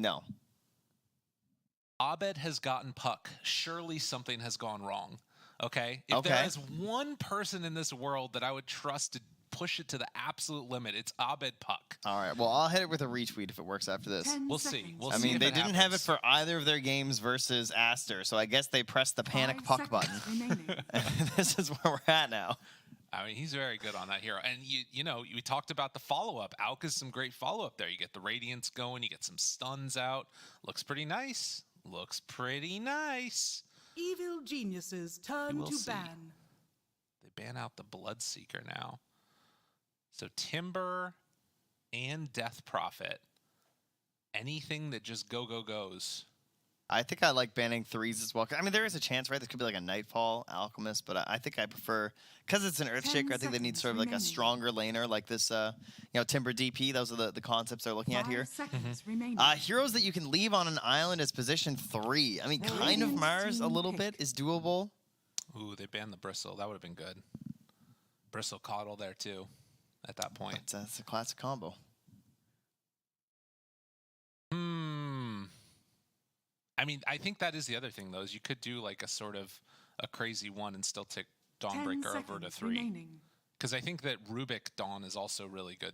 No. Abed has gotten puck. Surely something has gone wrong. Okay? If there is one person in this world that I would trust to push it to the absolute limit, it's Abed puck. All right. Well, I'll hit it with a retweet if it works after this. We'll see. I mean, they didn't have it for either of their games versus Aster, so I guess they pressed the panic puck button. This is where we're at now. I mean, he's very good on that hero. And, you know, we talked about the follow-up. Alk is some great follow-up there. You get the Radiance going. You get some stuns out. Looks pretty nice. Looks pretty nice. Evil geniuses turn to ban. They ban out the Bloodseeker now. So Timber and Death Prophet. Anything that just goes. I think I like banning 3s as well. I mean, there is a chance, right? This could be like a Nightfall Alchemist, but I think I prefer, because it's an Earthshaker, I think they need sort of like a stronger laner like this, you know, Timber DP. Those are the concepts they're looking at here. Heroes that you can leave on an island as position 3. I mean, kind of Mars a little bit is doable. Ooh, they banned the Bristle. That would have been good. Bristle Coddle there too at that point. That's a classic combo. I mean, I think that is the other thing, though, is you could do like a sort of a crazy one and still take Dawnbreaker over to 3. Because I think that Rubik Dawn is also really good.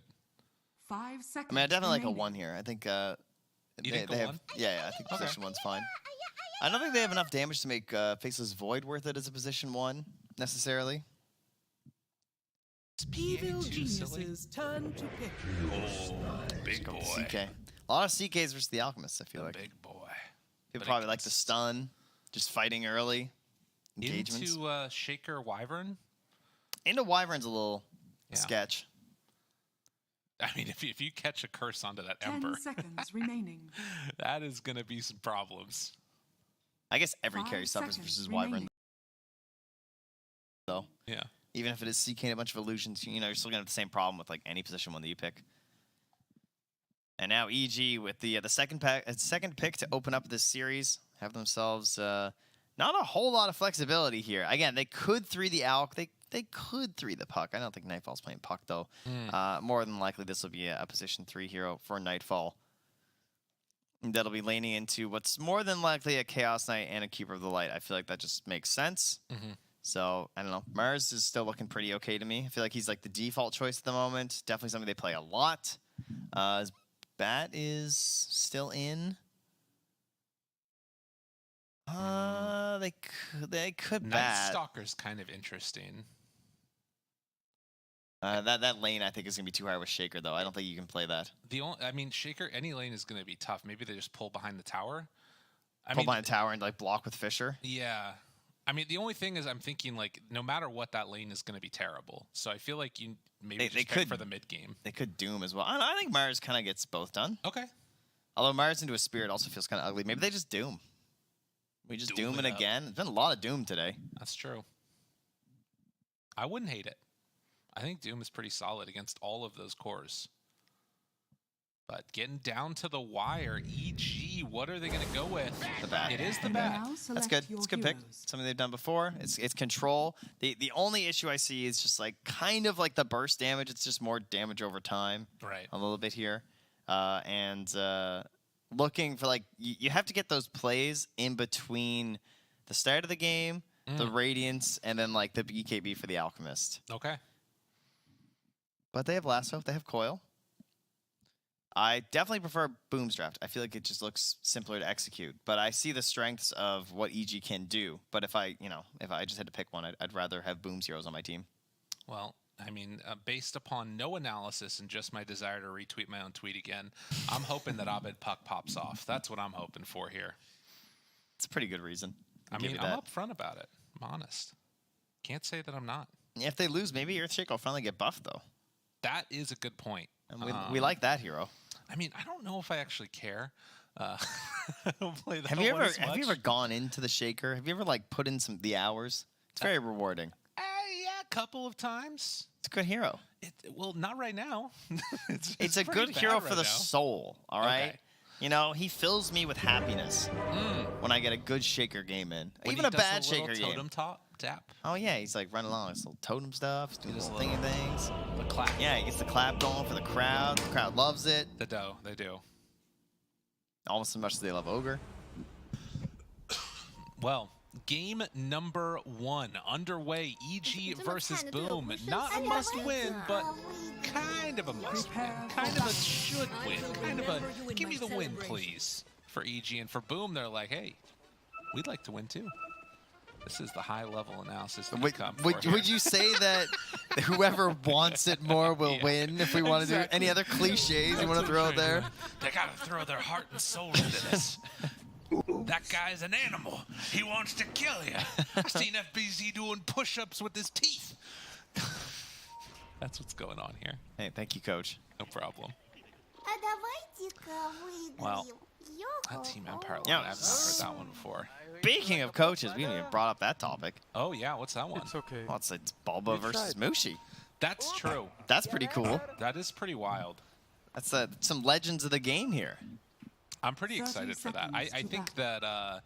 5 seconds. I mean, I definitely like a 1 here. I think you think they have, 1? Yeah, I think position 1's fine. I don't think they have enough damage to make Faceless Void worth it as a position 1 necessarily. Evil geniuses turn to pick. Oh, big boy. CK. A lot of CKs versus the Alchemists, I feel like. Big boy. People probably like the stun, just fighting early. Engagements. Into Shaker Wyvern? Into Wyvern's a little sketch. I mean, if you catch a curse onto that 10 Ember, seconds remaining. that is going to be some problems. I guess every carry suffers versus Wyvern, though. Yeah. Even if it is CKing a bunch of illusions, you know, you're still going to have the same problem with like any position 1 that you pick. And now EG with the second pick to open up this series, have themselves not a whole lot of flexibility here. Again, they could 3 the Alk. They could 3 the puck. I don't think Nightfall's playing puck though. More than likely, this will be a position 3 hero for Nightfall. And that'll be laning into what's more than likely a Chaos Knight and a Keeper of the Light. I feel like that just makes sense. So, I don't know. Mars is still looking pretty okay to me. I feel like he's like the default choice at the moment. Definitely something they play a lot. His Bat is still in. They could Night Bat. Stalker's kind of interesting. That lane I think is gonna be too hard with Shaker though. I don't think you can play that. I mean, Shaker, any lane is going to be tough. Maybe they just pull behind the tower. Pull behind the tower and like block with Fisher. Yeah. I mean, the only thing is I'm thinking, like, no matter what, that lane is going to be terrible. So I feel like you maybe just pick for the mid game. They could Doom as well. I think Mars kind of gets both done. Okay. Although Mars into a Spirit also feels kind of ugly. Maybe they just Doom. We just Doom it again. There's been a lot of Doom today. That's true. I wouldn't hate it. I think Doom is pretty solid against all of those cores. But getting down to the wire, EG, what are they going to go with? The Bat. It is the Bat. That's good. It's a good pick. Something they've done before. It's control. The only issue I see is just like kind of like the burst damage. It's just more damage over time. Right. A little bit here. And looking for like, you have to get those plays in between the start of the game, the Radiance, and then like the BKB for the Alchemist. Okay. But they have Lasso. They have Coil. I definitely prefer Boom's Draft. I feel like it just looks simpler to execute. But I see the strengths of what EG can do. But if I just had to pick one, I'd rather have Boom's heroes on my team. Well, I mean, based upon no analysis and just my desire to retweet my own tweet again, I'm hoping that Abed Puck pops off. That's what I'm hoping for here. It's a pretty good reason. I mean, I'm upfront about it. I'm honest. Can't say that I'm not. If they lose, maybe Earthshake will finally get buffed, though. That is a good point. And we like that hero. I mean, I don't know if I actually care. I don't play that have you ever gone into the Shaker? Have you ever like put in the hours? It's very rewarding. Yeah, a couple of times. It's a good hero. Well, not right now. it's a good hero for the soul. All right. Okay. You know, he fills me with happiness when I get a good Shaker game in. When even a bad Shaker game. Totem tap. Oh yeah, he's like running along his little totem stuff, he's doing his little thingy things. The clap. Yeah, he gets the clap going for the crowd. The crowd loves it. They do. almost as much as they love Ogre. Well, game number 1 underway. EG versus Boom. Not a must-win, but kind of a must-win. Kind of a should win. Kind of a give me the win, please, for EG. And for Boom, they're like, hey, we'd like to win too. This is the high-level analysis that we come for here. Would you say that whoever wants it more will win if we want to do any other cliches you want to throw out there? They got to throw their heart and soul into this. That guy's an animal. He wants to kill you. I've seen FBZ doing push-ups with his teeth. That's what's going on here. Hey, thank you, Coach. No problem. Well, that Team Empire line, I've not heard that one before. Speaking of coaches, we haven't even brought up that topic. Oh, yeah, what's that one? It's okay. Well, it's Bulba versus Mushi. That's true. That's pretty cool. That is pretty wild. That's some legends of the game here. I'm pretty excited for that. I think that,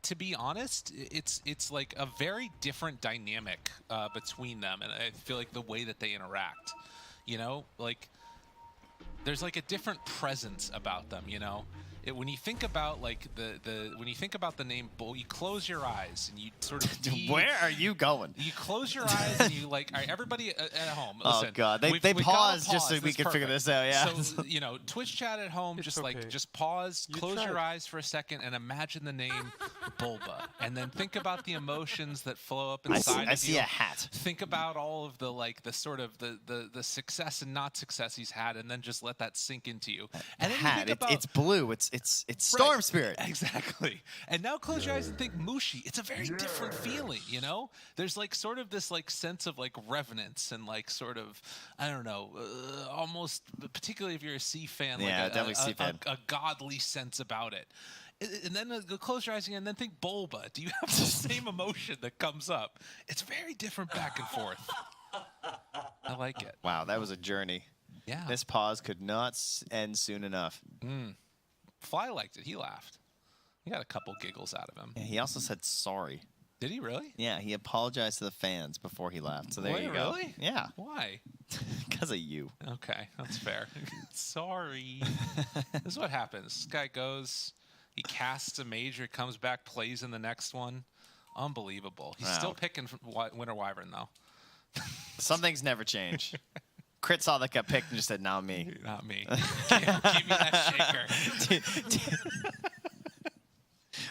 to be honest, it's like a very different dynamic between them, and I feel like the way that they interact, you know, like there's like a different presence about them, you know. When you think about like when you think about the name Bull, you close your eyes and you sort of Where are you going? You close your eyes and you like, all right, everybody at home, listen. Oh God, they paused just so we could figure this out. Yeah. So you know, Twitch chat at home, just pause, close your eyes for a second, and imagine the name Bulba, and then think about the emotions that flow up inside of you. I see a hat. Think about all of the like the sort of the success and not success he's had, and then just let that sink into you. And then hat. You think about, it's blue. It's Storm Spirit. Exactly. And now close your eyes and think Mushi. It's a very different feeling, you know? There's like sort of this like sense of like reverence and like sort of, I don't know, almost, particularly if you're a C fan, Yeah, like definitely C fan. a godly sense about it. And then close your eyes again and then think Bulba. Do you have the same emotion that comes up? It's very different back and forth. I like it. Wow, that was a journey. Yeah. This pause could not end soon enough. Fly liked it. He laughed. He got a couple giggles out of him. Yeah, he also said sorry. Did he really? Yeah, he apologized to the fans before he left. So there Wait, you go. Really? Yeah. Why? Because of you. Okay, that's fair. Sorry. This is what happens. This guy goes, he casts a major, comes back, plays in the next one. Unbelievable. He's still picking Winter Wyvern, though. Some things never change. Crit saw that got picked and just said, "Not me." Not me. Give me that shaker.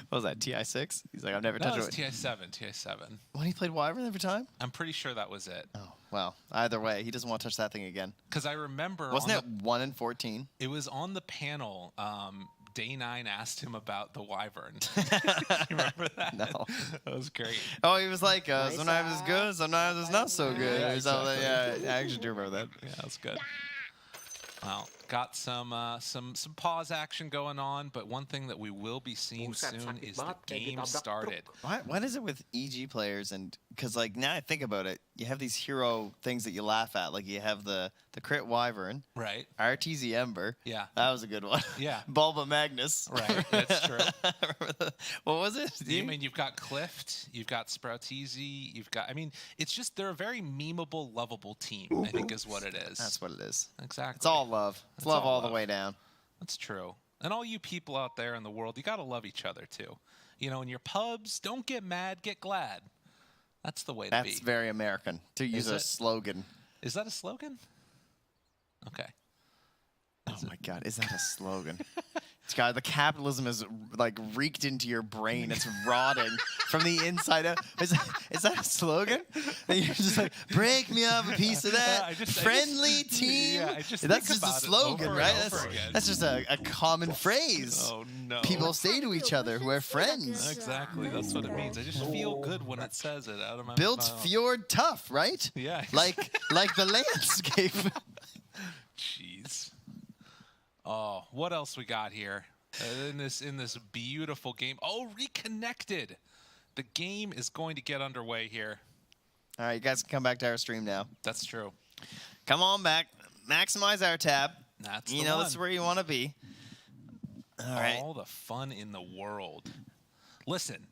What was that, TI6? He's like, I've never That touched was it. TI7. When he played Wyvern every time? I'm pretty sure that was it. Oh, well, either way, he doesn't want to touch that thing again. Because I remember... Wasn't it 1 in 14? It was on the panel. Day 9 asked him about the Wyvern. You remember that? No. That was great. Oh, he was like, sometimes it's good, sometimes it's not so good. Yeah, Or something. exactly. Yeah, I actually do remember that. Yeah, that's good. Well, got some pause action going on, but one thing that we will be seeing soon is the game started. What is it with EG players? And because like now I think about it, you have these hero things that you laugh at. Like you have the crit Wyvern, Right. RTZ Ember. Yeah. That was a good one. Yeah. Bulba Magnus. Right, that's true. What was it? I mean, you've got Clift, you've got Sproutizi, you've got... I mean, it's just they're a very memeable, lovable team, I think is what it is. That's what it is. Exactly. It's all love. It's love all the way down. That's true. And all you people out there in the world, you got to love each other, too. You know, in your pubs, don't get mad, get glad. That's the way to be. That's very American, to use a slogan. Is that a slogan? Okay. Oh my God, is that a slogan? It's got the capitalism is like reeked into your brain. It's rotting from the inside out. Is that a slogan? And you're just like, break me off a piece of that. Friendly team. Yeah, that's just a slogan, right? That's just a common phrase. Oh no. People say to each other who are friends. Exactly. That's what it means. I just feel good when it says it out of my Built mouth. fjord tough, right? Yeah. Like the landscape. Jeez. Oh, what else we got here in this beautiful game? Oh, reconnected. The game is going to get underway here. All right, you guys can come back to our stream now. That's true. Come on back. Maximize our tab. That's that's where you want to be. All right. All the fun in the world. Listen,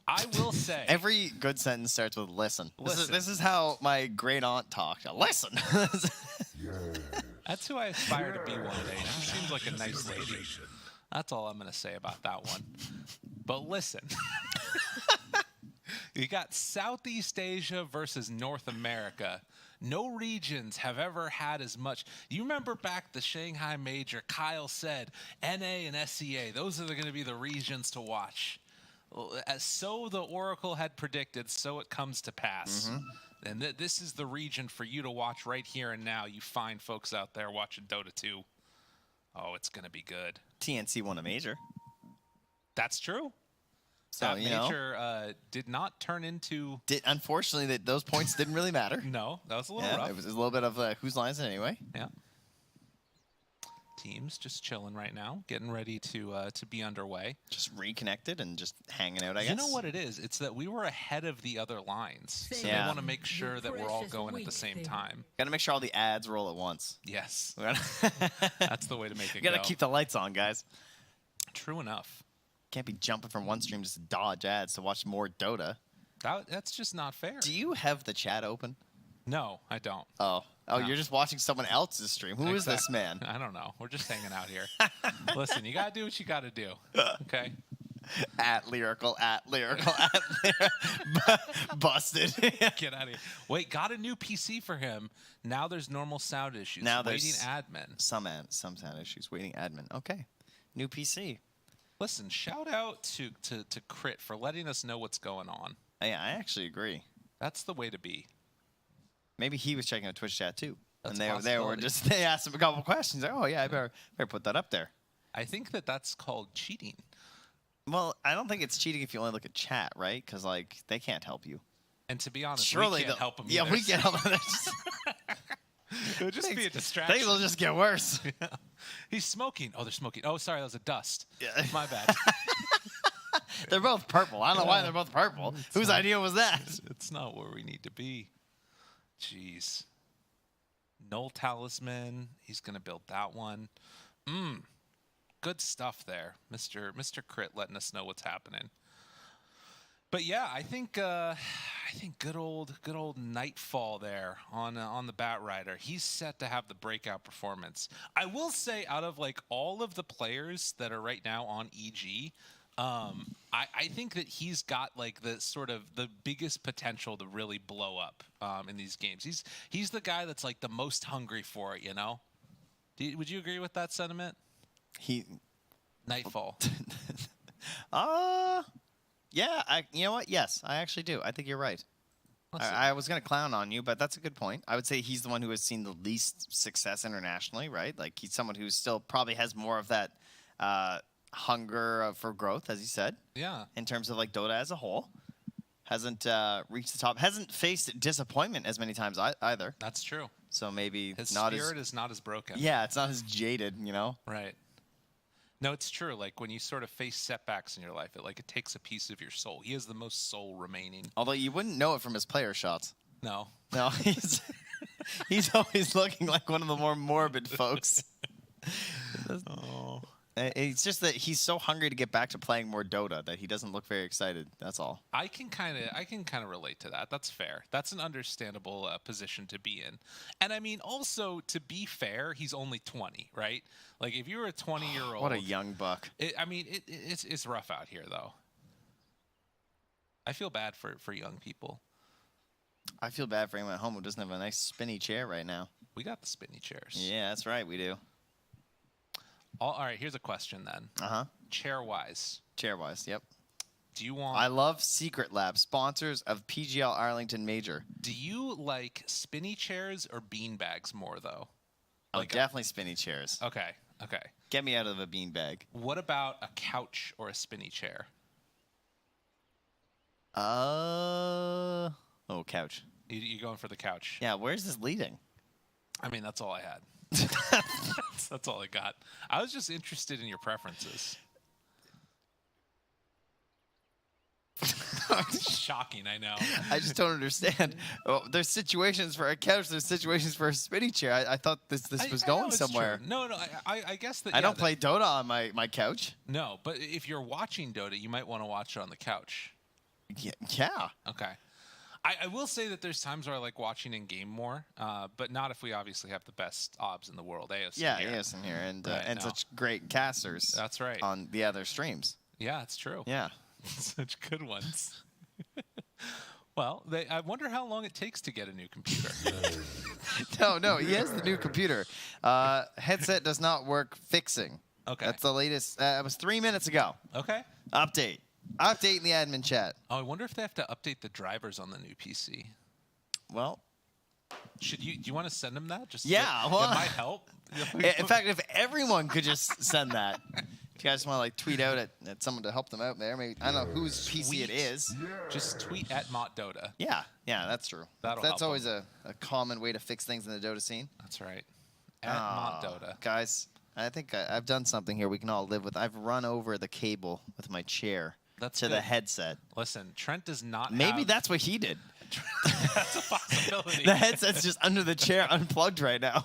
I will say every good sentence starts with listen. Listen. This is how my great aunt talked. Listen. That's who I aspire to be one day. She seems like a nice lady. That's all I'm going to say about that one. But listen, you got Southeast Asia versus North America. No regions have ever had as much. You remember back the Shanghai Major, Kyle said, NA and SEA, those are going to be the regions to watch. So the Oracle had predicted, so it comes to pass. And this is the region for you to watch right here and now. You fine folks out there watching Dota 2. Oh, it's going to be good. TNC won a major. That's true. So, that major did not turn into... Unfortunately, those points didn't really matter. No, that was a little rough. It was a little bit of whose lines it anyway. Yeah. Teams just chilling right now, getting ready to be underway. Just reconnected and just hanging out, I guess. You know what it is? It's that we were ahead of the other lines. So Yeah. they want to make sure that we're all going at the same time. Got to make sure all the ads roll at once. Yes. That's That's the way to make it go. Got to keep the lights on, guys. True enough. Can't be jumping from one stream just to dodge ads to watch more Dota. That's just not fair. Do you have the chat open? No, I don't. Oh, No. you're just watching someone else's stream. Who is this man? I don't know. We're just hanging out here. Listen, you got to do what you got to do. Okay? At lyrical. Busted. Get out of here. Wait, got a new PC for him. Now there's normal sound issues. Now waiting there's admin. Some sound issues. Waiting admin. Okay. New PC. Listen, shout out to Crit for letting us know what's going on. Yeah, I actually agree. That's the way to be. Maybe he was checking a Twitch chat too. That's and a possibility. they asked him a couple questions. Like, oh yeah, I better put that up there. I think that's called cheating. Well, I don't think it's cheating if you only look at chat, right? Because like they can't help you. And to be honest, Surely we can't help them Yeah, either. we can't help them. It would just be a distraction. Things will just get worse. Yeah. He's smoking. Oh, they're smoking. Oh, sorry, that was a dust. Yeah. My bad. They're both purple. I don't know why they're both purple. Whose idea was that? It's not where we need to be. Jeez. Null Talisman. He's going to build that one. Good stuff there. Mr. Crit letting us know what's happening. But yeah, I think good old Nightfall there on the Bat Rider. He's set to have the breakout performance. I will say, out of like all of the players that are right now on EG, I think that he's got like the sort of the biggest potential to really blow up in these games. He's the guy that's like the most hungry for it. You know, would you agree with that sentiment? Nightfall. Yeah, you know what? Yes, I actually do. I think you're right. I was going to clown on you, but that's a good point. I would say he's the one who has seen the least success internationally, right? Like he's someone who still probably has more of that hunger for growth, as you said. Yeah. In terms of like Dota as a whole. Hasn't reached the top. Hasn't faced disappointment as many times either. That's true. So maybe his not spirit is not as broken. Yeah, it's not as jaded, you know? Right. No, it's true. Like when you sort of face setbacks in your life, it takes a piece of your soul. He has the most soul remaining. Although you wouldn't know it from his player shots. No, he's always looking like one of the more morbid folks. Oh. It's just that he's so hungry to get back to playing more Dota that he doesn't look very excited. That's all. I can kind of relate to that. That's fair. That's an understandable position to be in. And I mean, also to be fair, he's only 20, right? Like if you were a 20-year-old, what a young buck. It's rough out here though. I feel bad for young people. I feel bad for anyone at home who doesn't have a nice spinny chair right now. We got the spinny chairs. Yeah, that's right. We do. All right, here's a question then. Chair-wise. Chair-wise, yep. Do you want... I love Secret Lab, sponsors of PGL Arlington Major. Do you like spinny chairs or bean bags more, though? Like definitely spinny chairs. Okay. Get me out of a bean bag. What about a couch or a spinny chair? Oh, couch. You going for the couch? Yeah, where's this leading? I mean, that's all I had. That's all I got. I was just interested in your preferences. Shocking, I know. I just don't understand. Oh, there's situations for a couch. There's situations for a spinny chair. I thought this was going somewhere. True. No, I guess that... I don't play Dota on my couch. No, but if you're watching Dota, you might want to watch it on the couch. Yeah. Okay. I will say that there's times where I like watching in game more, but not if we obviously have the best obs in the world. AOS Yeah, here. AOS in here, and Right, such great casters. That's right. On the other streams. Yeah, it's true. Yeah. Such good ones. Well, I wonder how long it takes to get a new computer. No, he has the new computer. Headset does not work fixing. Okay. That's the latest. It was 3 minutes ago. Okay. Update in the admin chat. Oh, I wonder if they have to update the drivers on the new PC. Well, Do you want to send them that? Just Yeah, it well, might help. in fact, if everyone could just send that. If you guys want to like tweet out at someone to help them out there, maybe I don't know whose PC it is. Just tweet at MottDota. Yeah, that's true. That'll That's help always a common way to fix things in the Dota scene. That's right. At MottDota. Guys, I think I've done something here we can all live with. I've run over the cable with my chair That's to the good. headset. Listen, Trent does not Maybe have... that's what he did. That's a possibility. The headset's just under the chair, unplugged right now.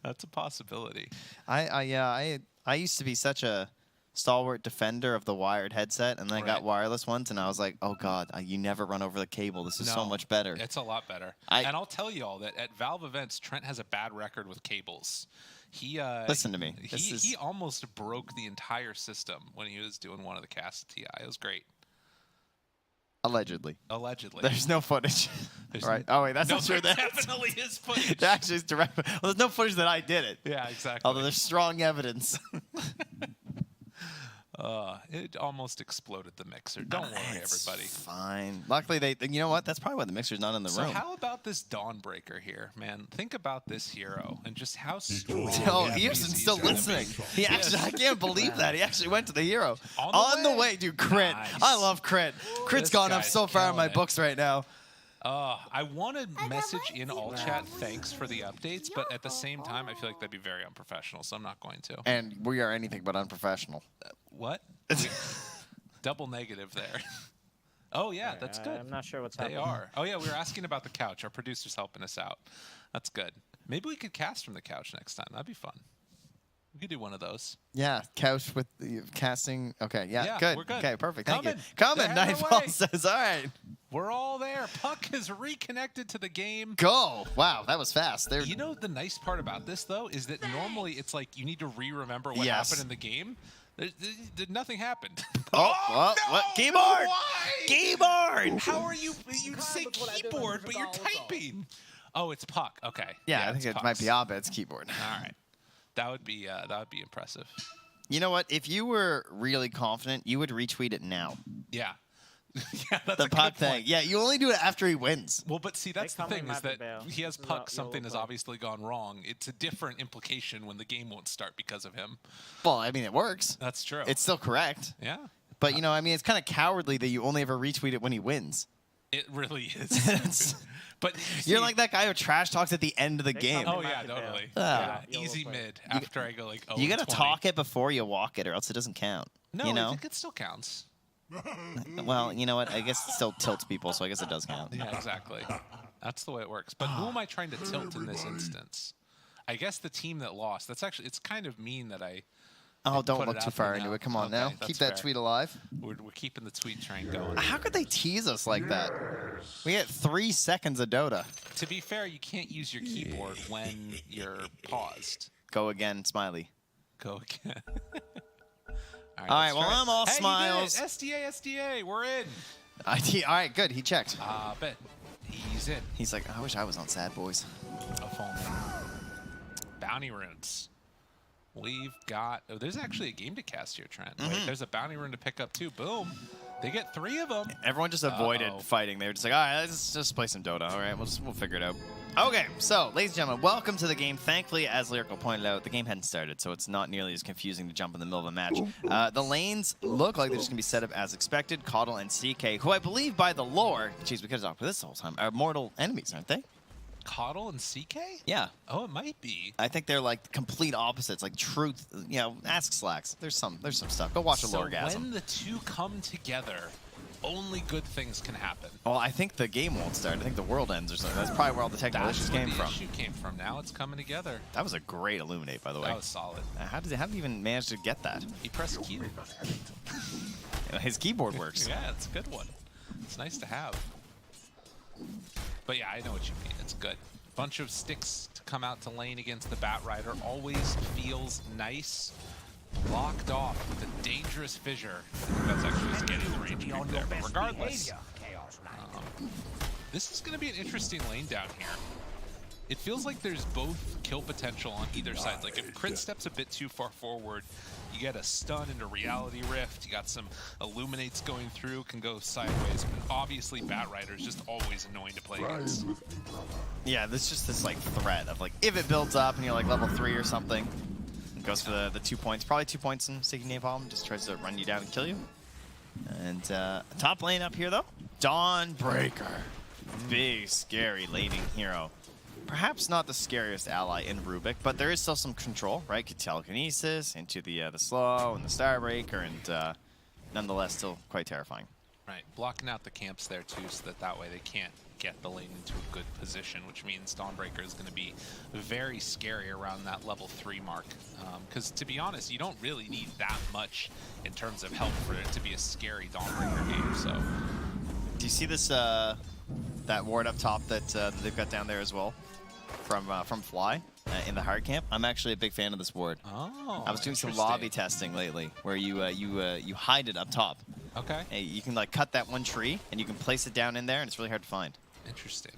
That's a possibility. I used to be such a stalwart defender of the wired headset, and then I got wireless ones, and I was like, oh god, you never run over the cable. This is so much better. It's a lot better. And I'll tell you all that at Valve events, Trent has a bad record with cables. He listen to me. He almost broke the entire system when he was doing one of the casts at TI. It was great. Allegedly. There's no footage. Right. Oh wait, that's no, not true. there definitely is footage. There actually is direct. Well, there's no footage that I did it. Yeah, exactly. Although there's strong evidence. It almost exploded the mixer. Don't worry, everybody. Fine. Luckily, you know what? That's probably why the mixer's not in the room. So how about this Dawnbreaker here, man? Think about this hero and just how strong. Oh, Earson's still listening. He actually, I can't believe that. He actually went to the hero. On the way, dude. Crit. Nice. I love crit. Crit's gone up guy's so far in my killing it. books right now. I want to message in all chat thanks for the updates, but at the same time, I feel like that'd be very unprofessional, so I'm not going to. And we are anything but unprofessional. What? Double negative there. Oh, yeah, that's good. I'm not sure what's They happening. are. Oh, yeah, we were asking about the couch. Our producer's helping us out. That's good. Maybe we could cast from the couch next time. That'd be fun. We could do one of those. Yeah, couch with the casting. Okay, yeah, good. We're good. Okay, perfect. Thank you. Coming. Coming, They're on their Nightfall way. says, all right. We're all there. Puck is reconnected to the game. Go. Wow, that was fast. There. You know the nice part about this, though, is that normally it's like you need to re-remember what Yes. happened in the game. Nothing happened. What? Keyboard! Why? Keyboard! How are you? You say keyboard, but you're typing. Oh, it's Puck. Okay. Yeah, I think it's it might be Puck's. Abed's keyboard. All right. That would be impressive. You know what? If you were really confident, you would retweet it now. Yeah. Yeah, that's The a Puck good thing. point. Yeah, you only do it after he wins. Well, but see, that's the come with thing is that Matt Bail. he has You'll- Puck. you'll Something has play. obviously gone wrong. It's a different implication when the game won't start because of him. Well, I mean, it works. That's true. It's still correct. Yeah. But, you know, I mean, it's kind of cowardly that you only ever retweet it when he wins. It really is. But You're see- like that guy who trash talks at the end of the They game. come Oh with yeah, Matt Bail. totally. Ah. Yeah, You'll easy play. mid after I go like. Oh, You got to 20. talk it before you walk it, or else it doesn't count. No, you I know? think it still counts. Well, you know what? I guess it still tilts people, so I guess it does count. Yeah, exactly. That's the way it works. But who am I trying to tilt in this instance? I guess the team that lost. That's actually. It's kind of mean that I. Oh, don't Put it look too out far there into now. it. Come on Okay, now. that's Keep that fair. tweet alive. We're keeping the tweet train going. How could they tease us like that? We get 3 seconds of Dota. To be fair, you can't use your keyboard when you're paused. Go again, Smiley. Go again. All right, let's well, try it. I'm all Hey, you smiles. did it. SDA, we're in. All right, good. He checked. Bet he's in. He's like, I wish I was on Sad Boys. A phone. Bounty runes. We've got. Oh, there's actually a game to cast here, Trent. Wait, there's a bounty rune to pick up too. Boom. They get 3 of them. Everyone just avoided fighting. They were just like, all right, let's just play some Dota. All right, we'll figure it out. Okay, so, ladies and gentlemen, welcome to the game. Thankfully, as Lyrical pointed out, the game hadn't started, so it's not nearly as confusing to jump in the middle of a match. The lanes look like they're just going to be set up as expected. Coddle and CK, who I believe by the lore, geez, we could have talked about this the whole time, are mortal enemies, aren't they? Coddle and CK? Yeah. Oh, it might be. I think they're like complete opposites, like truth. You know, ask Slacks. There's some stuff. Go watch a So Loregasm. when the two come together, only good things can happen. Well, I think the game won't start. I think the world ends or something. That's probably where all the technical That's issues where came the from. issue came from. Now it's coming together. That was a great Illuminate, by the way. That was solid. How did he even manage to get that? He pressed Q. His keyboard works. Yeah, it's a good one. It's nice to have. But yeah, I know what you mean. It's good. Bunch of sticks to come out to lane against the Bat Rider always feels nice. Locked off with a dangerous fissure. I think that's actually just getting the range creep there. But regardless, this is going to be an interesting lane down here. It feels like there's both kill potential on either side. Like if Crit steps a bit too far forward, you get a stun into Reality Rift. You got some Illuminates going through, can go sideways. But obviously, Bat Rider is just always annoying to play against. Yeah, there's just this like threat of like if it builds up and you're like level 3 or something, it goes for the 2 points. Probably 2 points in Sticky Napalm. Just tries to run you down and kill you. And top lane up here though, Dawnbreaker, big scary laning hero. Perhaps not the scariest ally in Rubik, but there is still some control, right? Telekinesis into the slow and the Starbreaker, and nonetheless still quite terrifying. Right, blocking out the camps there too, so that way they can't get the lane into a good position, which means Dawnbreaker is going to be very scary around that level 3 mark. Because to be honest, you don't really need that much in terms of help for it to be a scary Dawnbreaker game. So, do you see this that ward up top that they've got down there as well? From Fly in the hard camp. I'm actually a big fan of this ward. Oh, I was doing some lobby testing lately where you hide it up top. Okay. You can like cut that one tree and you can place it down in there, and it's really hard to find. Interesting.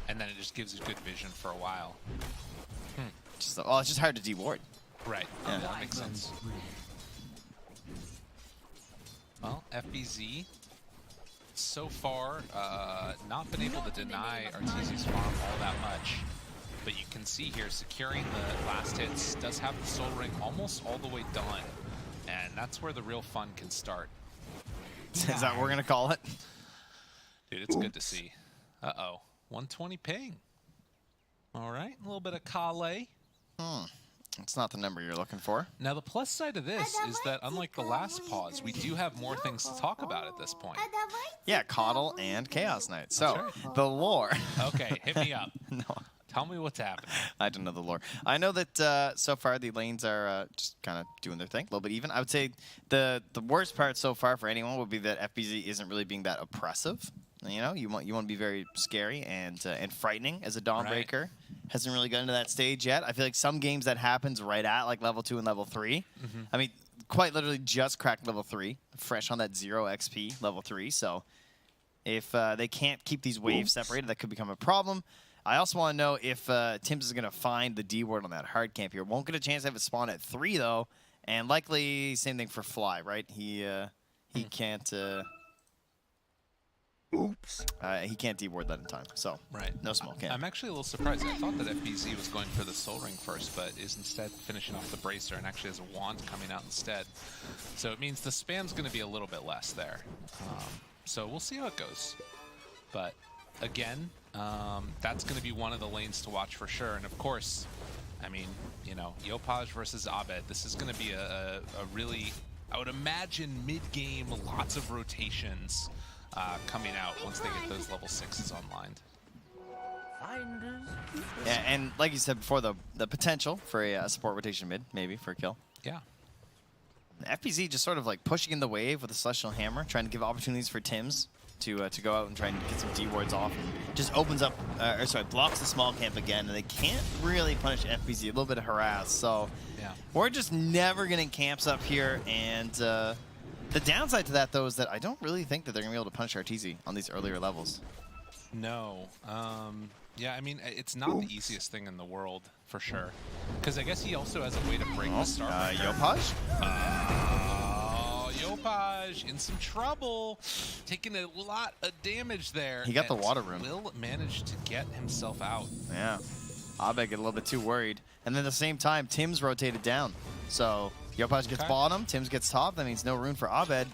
And then it just gives you good vision for a while. It's just hard to deward. Right. Yeah. That makes sense. Well, FBZ so far not been able to deny Arteezy's farm all that much. But you can see here, securing the last hits does have the Soul Ring almost all the way done. And that's where the real fun can start. Is that what we're going to call it? Dude, it's good to see. Uh-oh. 120 ping. All right, a little bit of Kale. It's not the number you're looking for. Now, the plus side of this is that unlike the last pause, we do have more things to talk about at this point. Yeah, Coddle and Chaos Knight. So, the lore. Okay, hit me up. No. Tell me what's happening. I don't know the lore. I know that so far the lanes are just kind of doing their thing, a little bit even. I would say the worst part so far for anyone would be that FBZ isn't really being that oppressive. You know, you want to be very scary and frightening as a Dawnbreaker. Right. Hasn't really gotten to that stage yet. I feel like some games that happens right at like level 2 and level 3. I mean, quite literally just cracked level 3, fresh on that 0 XP level 3. So if they can't keep these waves separated, that could become a problem. I also want to know if Tim's is going to find the D ward on that hard camp here. Won't get a chance to have it spawn at 3 though, and likely same thing for Fly, right? He can't. He can't D-ward that in time, so no smoke. I'm actually a little surprised. I thought that FBZ was going for the Soul Ring first, but is instead finishing off the Bracer and actually has a Wand coming out instead. So it means the spam's going to be a little bit less there. So we'll see how it goes. But again, that's going to be one of the lanes to watch for sure. And of course, I mean, you know, Yopaj versus Abed. This is going to be a really, I would imagine, mid-game, lots of rotations coming out once they get those level 6s online. Yeah, and like you said before, the potential for a support rotation mid, maybe, for a kill. Yeah. FBZ just sort of like pushing in the wave with a Celestial Hammer, trying to give opportunities for Tims to go out and try and get some D-wards off. And just opens up, blocks the small camp again, and they can't really punish FBZ. A little bit of harass, so yeah. We're just never getting camps up here, and the downside to that, though, is that I don't really think that they're going to be able to punish Arteezy on these earlier levels. No. Yeah, I mean, it's not the easiest thing in the world, for sure. Because I guess he also has a way to break the Star. Yopaj? Yopaj in some trouble. Taking a lot of damage there. He got the water room. Will manage to get himself out. Yeah. Abed get a little bit too worried. And then at the same time, Tim's rotated down. So Yopaj gets bottom, Tims gets top. That means no rune for Abed.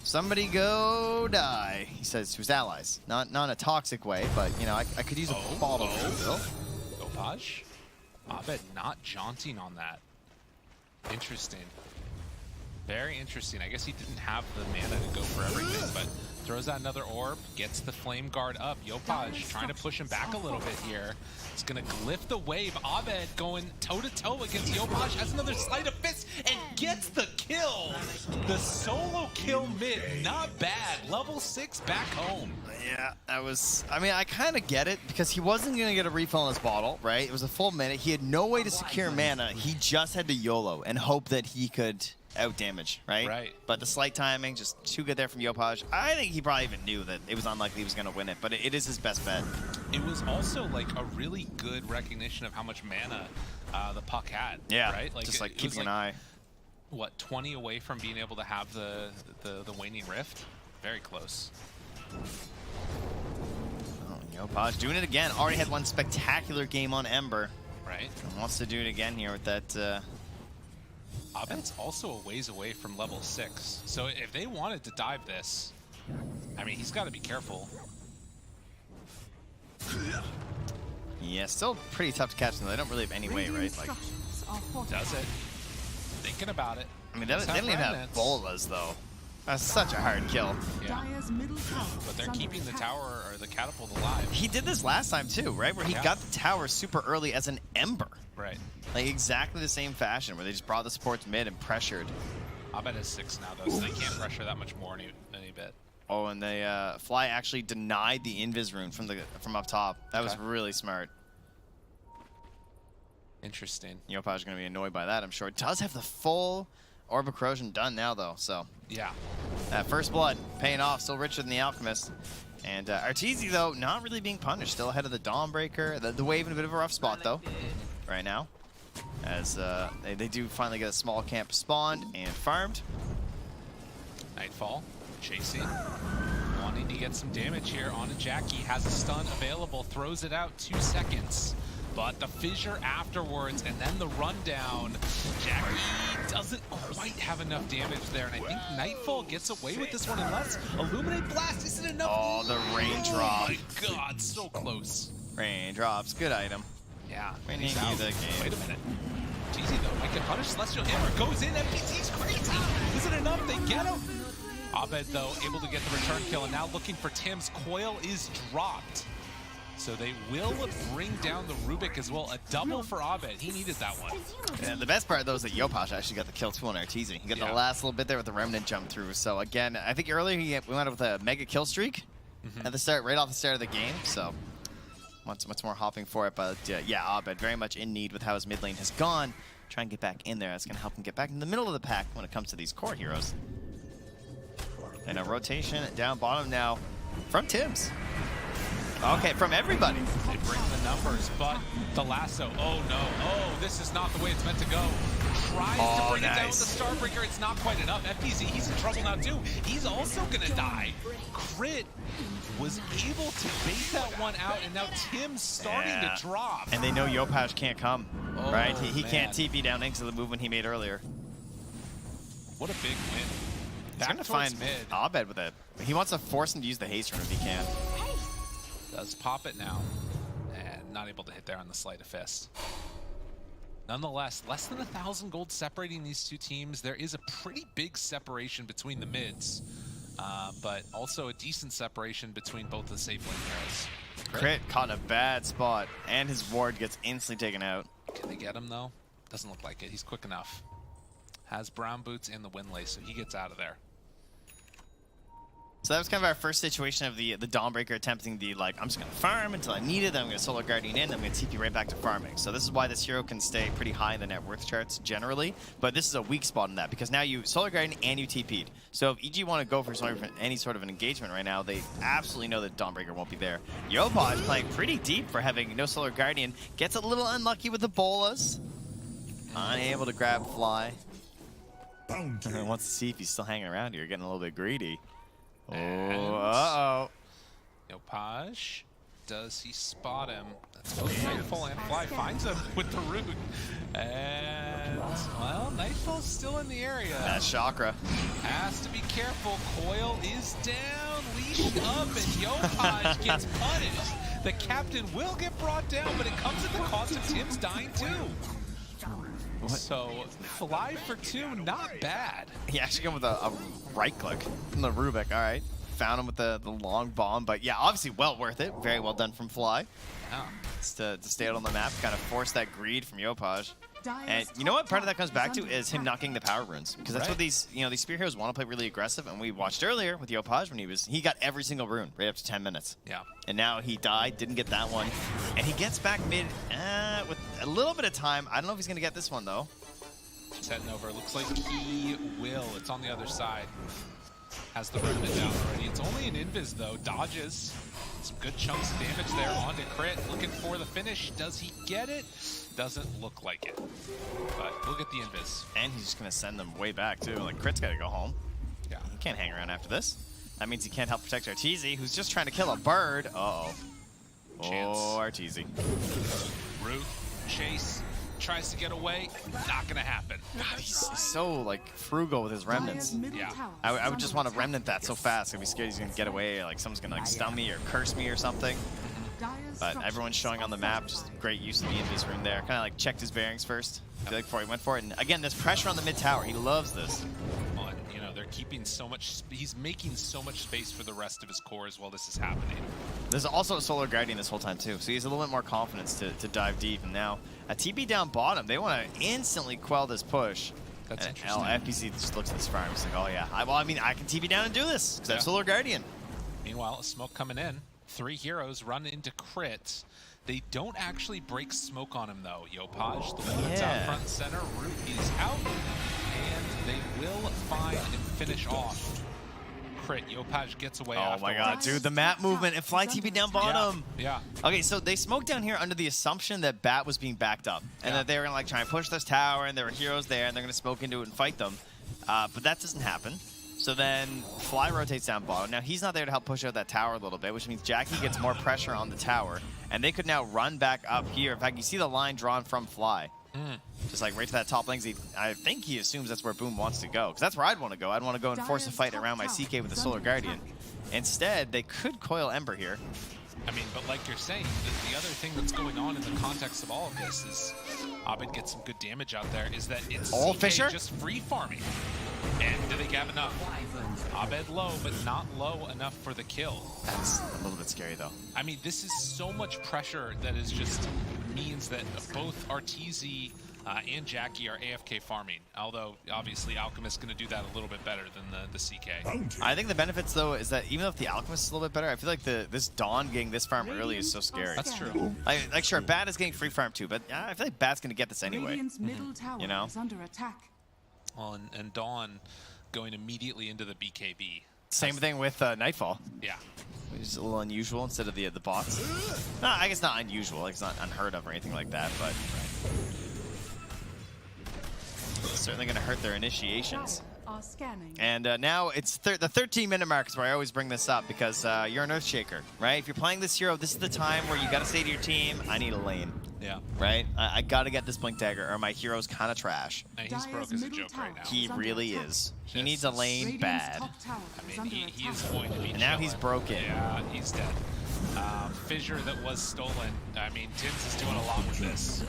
Somebody go die, he says to his allies. Not in a toxic way, but, you know, I could use a bottle refill. Yopaj? Abed not jaunting on that. Interesting. Very interesting. I guess he didn't have the mana to go for everything, but throws out another orb, gets the flame guard up. Yopaj trying to push him back a little bit here. It's going to glyph the wave. Abed going toe-to-toe against Yopaj, has another sleight of fist, and gets the kill. The solo kill mid, not bad. Level 6 back home. Yeah, that was... I mean, I kind of get it, because he wasn't going to get a refill on his bottle, right? It was a full minute. He had no way to secure mana. He just had to YOLO and hope that he could out-damage, right? Right. But the slight timing, just too good there from Yopaj. I think he probably even knew that it was unlikely he was going to win it, but it is his best bet. It was also like a really good recognition of how much mana the puck had. Yeah, right? just like it keeping was an eye. What, 20 away from being able to have the waning rift? Very close. Oh, Yopaj doing it again. Already had one spectacular game on Ember. Right. And wants to do it again here with that... Abed's also a ways away from level 6. So if they wanted to dive this, I mean, he's got to be careful. Yeah, still pretty tough to catch them. They don't really have any way, right? Like, does it? Thinking about it. I mean, they don't even have bolas, though. That's such a hard kill. Yeah. But they're keeping the tower or the catapult alive. He did this last time, too, right? Where he got the tower super early as an Ember. Right. Like, exactly the same fashion, where they just brought the supports mid and pressured. Abed is 6 now, though, so they can't pressure that much more any bit. Oh, and they Fly actually denied the invis rune from up top. That was really smart. Interesting. Yopaj is going to be annoyed by that, I'm sure. It does have the full Orb of Corrosion done now, though, so... Yeah. That first blood paying off, still richer than the Alchemist. And Arteezy, though, not really being punished. Still ahead of the Dawnbreaker. The Wave in a bit of a rough spot, though, right now. As they do finally get a small camp spawned and farmed. Nightfall, chasing, wanting to get some damage here on a Jackie. Has a stun available, throws it out, 2 seconds. But the fissure afterwards, and then the rundown. Jackie doesn't quite have enough damage there, and I think Nightfall gets away with this one unless Illuminate Blast isn't enough. Oh, the raindrop. Oh my god, so close. Raindrops, good item. Yeah, We need you the game. Wait a minute. Easy though, might get punished. Celestial Hammer goes in, FPC's crazy. Is it enough? They get him. Abed, though, able to get the return kill, and now looking for Tim's. Coil is dropped. So they will bring down the Rubik as well. A double for Abed. He needed that one. And the best part, though, is that Yopaj actually got the kill, too, on Arteezy. He got the last little bit there with the Remnant jump through. So, again, I think earlier we went up with a mega kill streak at the start, right off the start of the game. So, much more hopping for it. But, yeah, Abed very much in need with how his mid lane has gone. Try and get back in there. That's going to help him get back in the middle of the pack when it comes to these core heroes. And a rotation down bottom now from Tims. Okay, from everybody. They bring the numbers, but the lasso. Oh no. Oh, this is not the way it's meant to go. Tries to bring it down with the Starbreaker. It's not quite enough. FPZ, he's in trouble now too. He's also gonna die. Crit was able to bait that one out, and now Tim's starting to drop. And they know Yopaj can't come, right? He can't TP down into the movement he made earlier. What a big win. He's gonna find Abed with it. He wants to force him to use the haste rune if he can. Does pop it now, and not able to hit there on the sleight of fist. Nonetheless, less than 1,000 gold separating these two teams. There is a pretty big separation between the mids, but also a decent separation between both the safe lane heroes. Crit caught in a bad spot, and his ward gets instantly taken out. Can they get him though? Doesn't look like it. He's quick enough. Has brown boots in the wind lace, so he gets out of there. So that was kind of our first situation of the Dawnbreaker attempting the, like, I'm just going to farm until I need it, then I'm going to Solar Guardian in, then I'm going to TP right back to farming. So this is why this hero can stay pretty high in the net worth charts generally, but this is a weak spot in that, because now you Solar Guardian and you TP'd. So if EG want to go for any sort of an engagement right now, they absolutely know that Dawnbreaker won't be there. Yopaj playing pretty deep for having no Solar Guardian, gets a little unlucky with the bolas. Unable to grab Fly. Wants to see if he's still hanging around here, getting a little bit greedy. Oh, uh-oh. Yopaj, does he spot him? That's both Nightfall and Fly. Finds him with the root. And, well, Nightfall's still in the area. That's Chakra. Has to be careful. Coil is down, leashed up, and Yopaj gets punished. The captain will get brought down, but it comes at the cost of Tim's dying too. What? So, Fly for 2, not bad. He actually got with a right click from the Rubik. All right. Found him with the long bomb. But yeah, obviously well worth it. Very well done from Fly. Yeah. Just to stay out on the map, kind of force that greed from Yopaj. And you know what part of that comes back to is him not getting the power runes, because that's what these these spear heroes want to play really aggressive. And we watched earlier with Yopaj when he got every single rune right up to 10 minutes. Yeah. And now he died, didn't get that one, and he gets back mid with a little bit of time. I don't know if he's gonna get this one though. He's heading over. Looks like he will. It's on the other side. Has the remnant down already. It's only an invis though. Dodges. Some good chunks of damage there onto Crit. Looking for the finish. Does he get it? Doesn't look like it. But we'll get the invis. And he's just gonna send them way back too. Like Crit's gotta go home. Yeah. He can't hang around after this. That means he can't help protect Arteezy, who's just trying to kill a bird. Uh-oh. Chance. Oh, Arteezy. Root. Chase. Tries to get away. Not gonna happen. God, he's so like frugal with his remnants. Yeah. I would just want to remnant that so fast. I'd be scared he's gonna get away, or like someone's gonna like stun me or curse me or something. But everyone's showing on the map, just great use of the invis rune there. Kind of like checked his bearings first, I feel like, before he went for it. And again, there's pressure on the mid tower. He loves this. Well, you know, they're keeping so much. He's making so much space for the rest of his cores while this is happening. There's also a Solar Guardian this whole time too, so he has a little bit more confidence to dive deep. And now a TB down bottom, they want to instantly quell this push. That's and interesting. FPC just looks at this farm. He's like, oh yeah, I mean, I can TB down and do this because I have Solar Guardian. Meanwhile, a smoke coming in. 3 heroes run into Crit. They don't actually break smoke on him though. Yopaj, the one that's out front and center. Root is out, and they will find and finish off Crit. Yopaj gets away. Oh my god, dude, the map movement and fly TB down bottom. Yeah. Okay, so they smoked down here under the assumption that Bat was being backed up, and that they were gonna like try and push this tower, and there were heroes there, and they're gonna smoke into it and fight them. But that doesn't happen. So then Fly rotates down bottom. Now he's not there to help push out that tower a little bit, which means Jackie gets more pressure on the tower, and they could now run back up here. In fact, you see the line drawn from Fly. Just like right to that top lane. I think he assumes that's where Boom wants to go, because that's where I'd want to go. I'd want to go and force a fight around my CK with the Solar Guardian. Instead, they could coil Ember here. I mean, but like you're saying, the other thing that's going on in the context of all of this is Abed gets some good damage out there, is that it's all CK Fisher just free farming. And do they have enough? Abed low, but not low enough for the kill. That's a little bit scary though. I mean, this is so much pressure that is just means that both Arteezy and Jackie are AFK farming. Although, obviously, Alchemist is going to do that a little bit better than the CK. I think the benefits, though, is that even though the Alchemist is a little bit better, I feel like this Dawn getting this farm early is so scary. That's true. Like sure, Bat is getting free farm too, but I feel like Bat's going to get this anyway. You know? Is under attack. Well, and Dawn going immediately into the BKB. Same thing with Nightfall. Yeah. Which is a little unusual instead of the bots. No, I guess not unusual. Like, it's not unheard of or anything like that, but it's certainly going to hurt their initiations. And now it's the 13-minute mark is where I always bring this up, because you're an Earthshaker, right? If you're playing this hero, this is the time where you got to say to your team, I need a lane. Yeah. Right? I got to get this Blink Dagger or my hero's kind of trash. And he's broke as a joke right now. He really is. He needs a lane bad. I mean, he is going to be and now he's broken. Yeah, he's dead. Fissure that was stolen. I mean, Tims is doing a lot with this.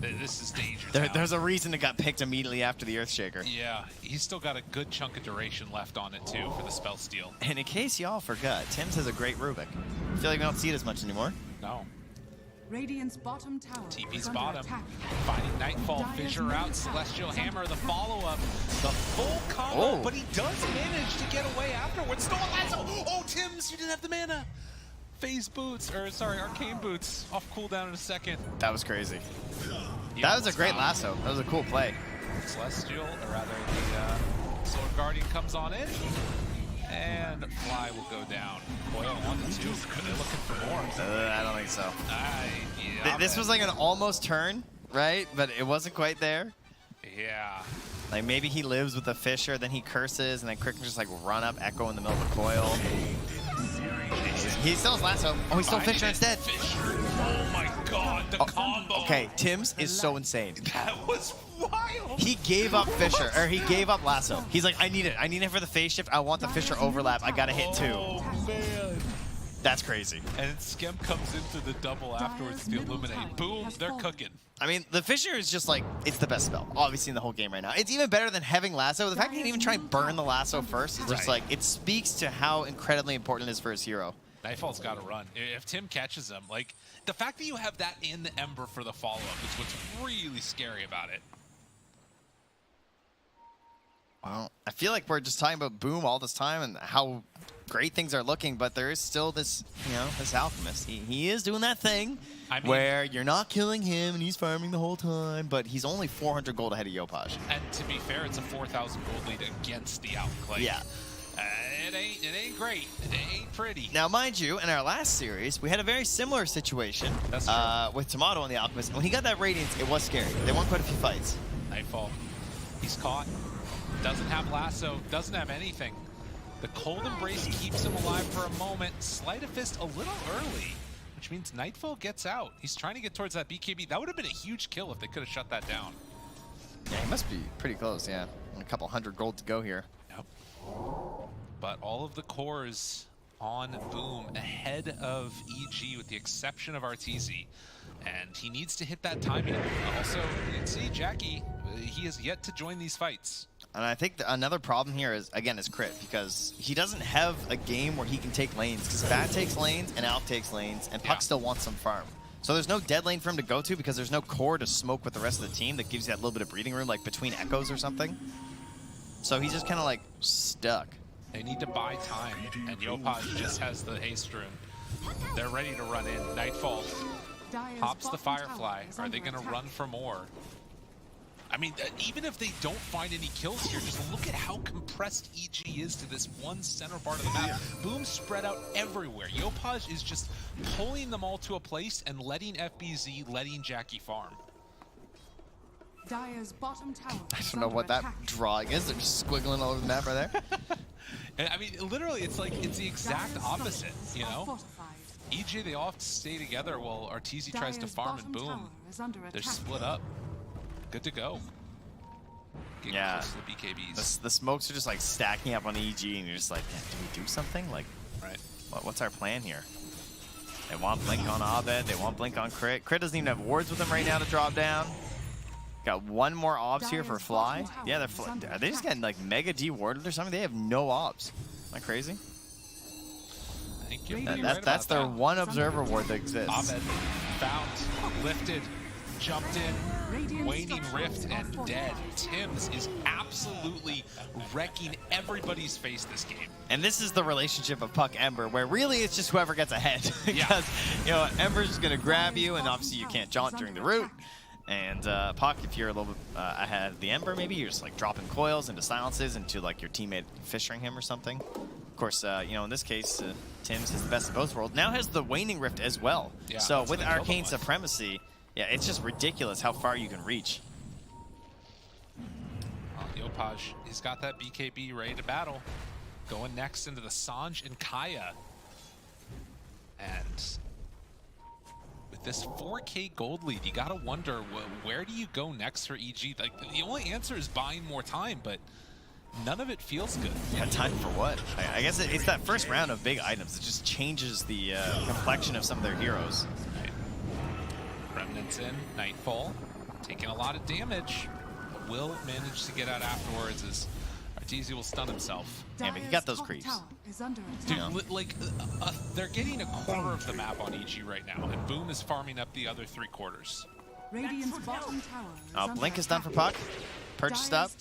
This is danger. There's a reason it got picked immediately after the Earthshaker. Yeah, he's still got a good chunk of duration left on it too for the spell steal. And in case y'all forgot, Tims has a great Rubik. I feel like we don't see it as much anymore. No. Radiant's bottom tower. TP's bottom. Finding Nightfall, Fissure out, Celestial Hammer, the follow-up, the full combo, but he does manage to get away afterwards. Stolen lasso! Oh, Tims, you didn't have the mana! Phase boots, or sorry, arcane boots, off cooldown in a second. That was crazy. That was a great lasso. That was a cool play. Celestial, or rather the Solar Guardian comes on in, and Fly will go down. Coil 1 and 2, are they looking for more? I don't think so. Yeah, this was like an almost turn, right? But it wasn't quite there. Yeah. Like maybe he lives with the Fissure, then he curses, and then Crick can just like run up Echo in the middle of the coil. He still has lasso. Oh, he's still Fissure instead. Fissure. Oh my god, the combo. Okay, Tims is so insane. That was wild. He gave up Fissure, or he gave up lasso. He's like, I need it. I need it for the phase shift. I want the Fissure overlap. I gotta hit 2. Oh man. That's crazy. And Skem comes into the double afterwards with the Illuminate. Boom, they're cooking. I mean, the Fissure is just like, it's the best spell, obviously, in the whole game right now. It's even better than having lasso. The fact that he didn't even try and burn the lasso first is just like, it speaks to how incredibly important it is for his hero. Nightfall's got to run. If Tim catches him, like, the fact that you have that in the Ember for the follow-up is what's really scary about it. Well, I feel like we're just talking about Boom all this time and how great things are looking, but there is still this, you know, this Alchemist. He is doing that thing where you're not killing him and he's farming the whole time, but he's only 400 gold ahead of Yopaj. And to be fair, it's a 4,000 gold lead against the Alk. Like, yeah. It ain't great. It ain't pretty. Now, mind you, in our last series, we had a very similar situation with Tomato and the Alchemist. When he got that Radiance, it was scary. They won quite a few fights. Nightfall. He's caught. Doesn't have lasso. Doesn't have anything. The Cold Embrace keeps him alive for a moment. Sleight of Fist a little early, which means Nightfall gets out. He's trying to get towards that BKB. That would have been a huge kill if they could have shut that down. Yeah, he must be pretty close, yeah. A couple hundred gold to go here. Yep. But all of the cores on Boom ahead of EG with the exception of Arteezy. And he needs to hit that timing. Also, you can see Jackie, he has yet to join these fights. And I think another problem here is, again, is crit, because he doesn't have a game where he can take lanes, because Bat takes lanes and Alp takes lanes, and Puck still wants some farm. So there's no dead lane for him to go to because there's no core to smoke with the rest of the team that gives you that little bit of breathing room, like between echoes or something. So he's just kind of like stuck. They need to buy time, and Yopaj just has the haste rune. They're ready to run in. Nightfall pops the Firefly. Are they going to run for more? I mean, even if they don't find any kills here, just look at how compressed EG is to this one center part of the map. Boom spread out everywhere. Yopaj is just pulling them all to a place and letting FBZ, letting Jackie farm. Dire's bottom tower I don't know what that drawing is. They're just squiggling all over the map right there. And I mean, literally, it's like, it's the exact opposite, you know? EG, they all have to stay together while Arteezy tries to farm, and Boom, they're split up. Good to go. Getting close to the BKBs. The smokes are just like stacking up on EG, and you're just like, yeah, do we do something? Like, right. What's our plan here? They want Blink on Abed. They want Blink on Crit. Crit doesn't even have wards with him right now to drop down. Got one more obs here for Fly. Yeah, are they just getting like mega dewarded or something? They have no obs. Am I crazy? I think you're right that's about their that. one observer ward that exists. Abed found, lifted, jumped in, waning rift, and dead. Tim's is absolutely wrecking everybody's face this game. And this is the relationship of Puck Ember, where really it's just whoever gets ahead. Because, you know, Ember's just going to grab you, and obviously you can't jaunt during the route. And Puck, if you're a little bit ahead of the Ember, maybe you're just like dropping coils into silences into like your teammate fishing him or something. Of course, you know, in this case, Tim's is the best of both worlds. Now has the waning rift as well. Yeah, so with Arcane Supremacy, yeah, it's just ridiculous how far you can reach. Yopaj, he's got that BKB ready to battle. Going next into the Sanj and Kaya. And with this 4K gold lead, you gotta wonder, where do you go next for EG? Like, the only answer is buying more time, but none of it feels good. Yeah, time for what? I guess it's that first round of big items. It just changes the complexion of some of their heroes. Right. Remnants in, Nightfall, taking a lot of damage, but will manage to get out afterwards as Arteezy will stun himself. Yeah, but he got those creeps. Dude, like, they're getting a quarter of the map on EG right now, and Boom is farming up the other 3/4. Radiant's bottom tower is Blink is done for Puck. Purchased up.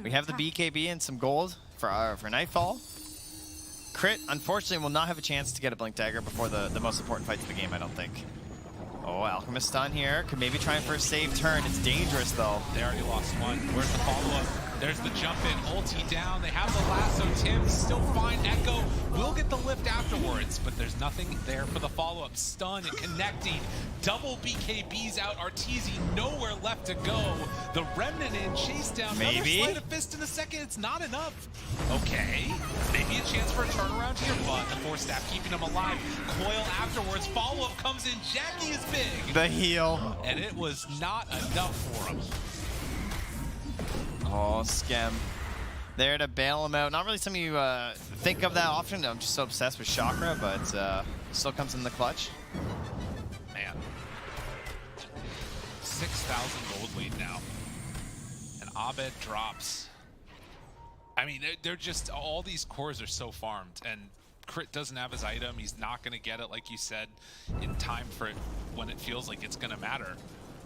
We have the BKB and some gold for Nightfall. Crit, unfortunately, will not have a chance to get a Blink Dagger before the most important fights of the game, I don't think. Oh, Alchemist stun here. Could maybe try for a save turn. It's dangerous, though. They already lost one. Where's the follow-up? There's the jump in. Ulti down. They have the lasso. Tim's still fine. Echo will get the lift afterwards, but there's nothing there for the follow-up. Stun and connecting. Double BKBs out. Arteezy nowhere left to go. The Remnant in. Chase down. Another Sleight of Fist in a second. It's not enough. Okay. Maybe a chance for a turnaround here, but the Force Staff keeping him alive. Coil afterwards. Follow-up comes in. Jackie is big. The heal. And it was not enough for him. Oh, Skem. There to bail him out. Not really something you think of that often. I'm just so obsessed with Chakra, but still comes in the clutch. Man. 6,000 gold lead now. And Abed drops. I mean, they're just, all these cores are so farmed. And Crit doesn't have his item. He's not going to get it, like you said, in time for it when it feels like it's going to matter.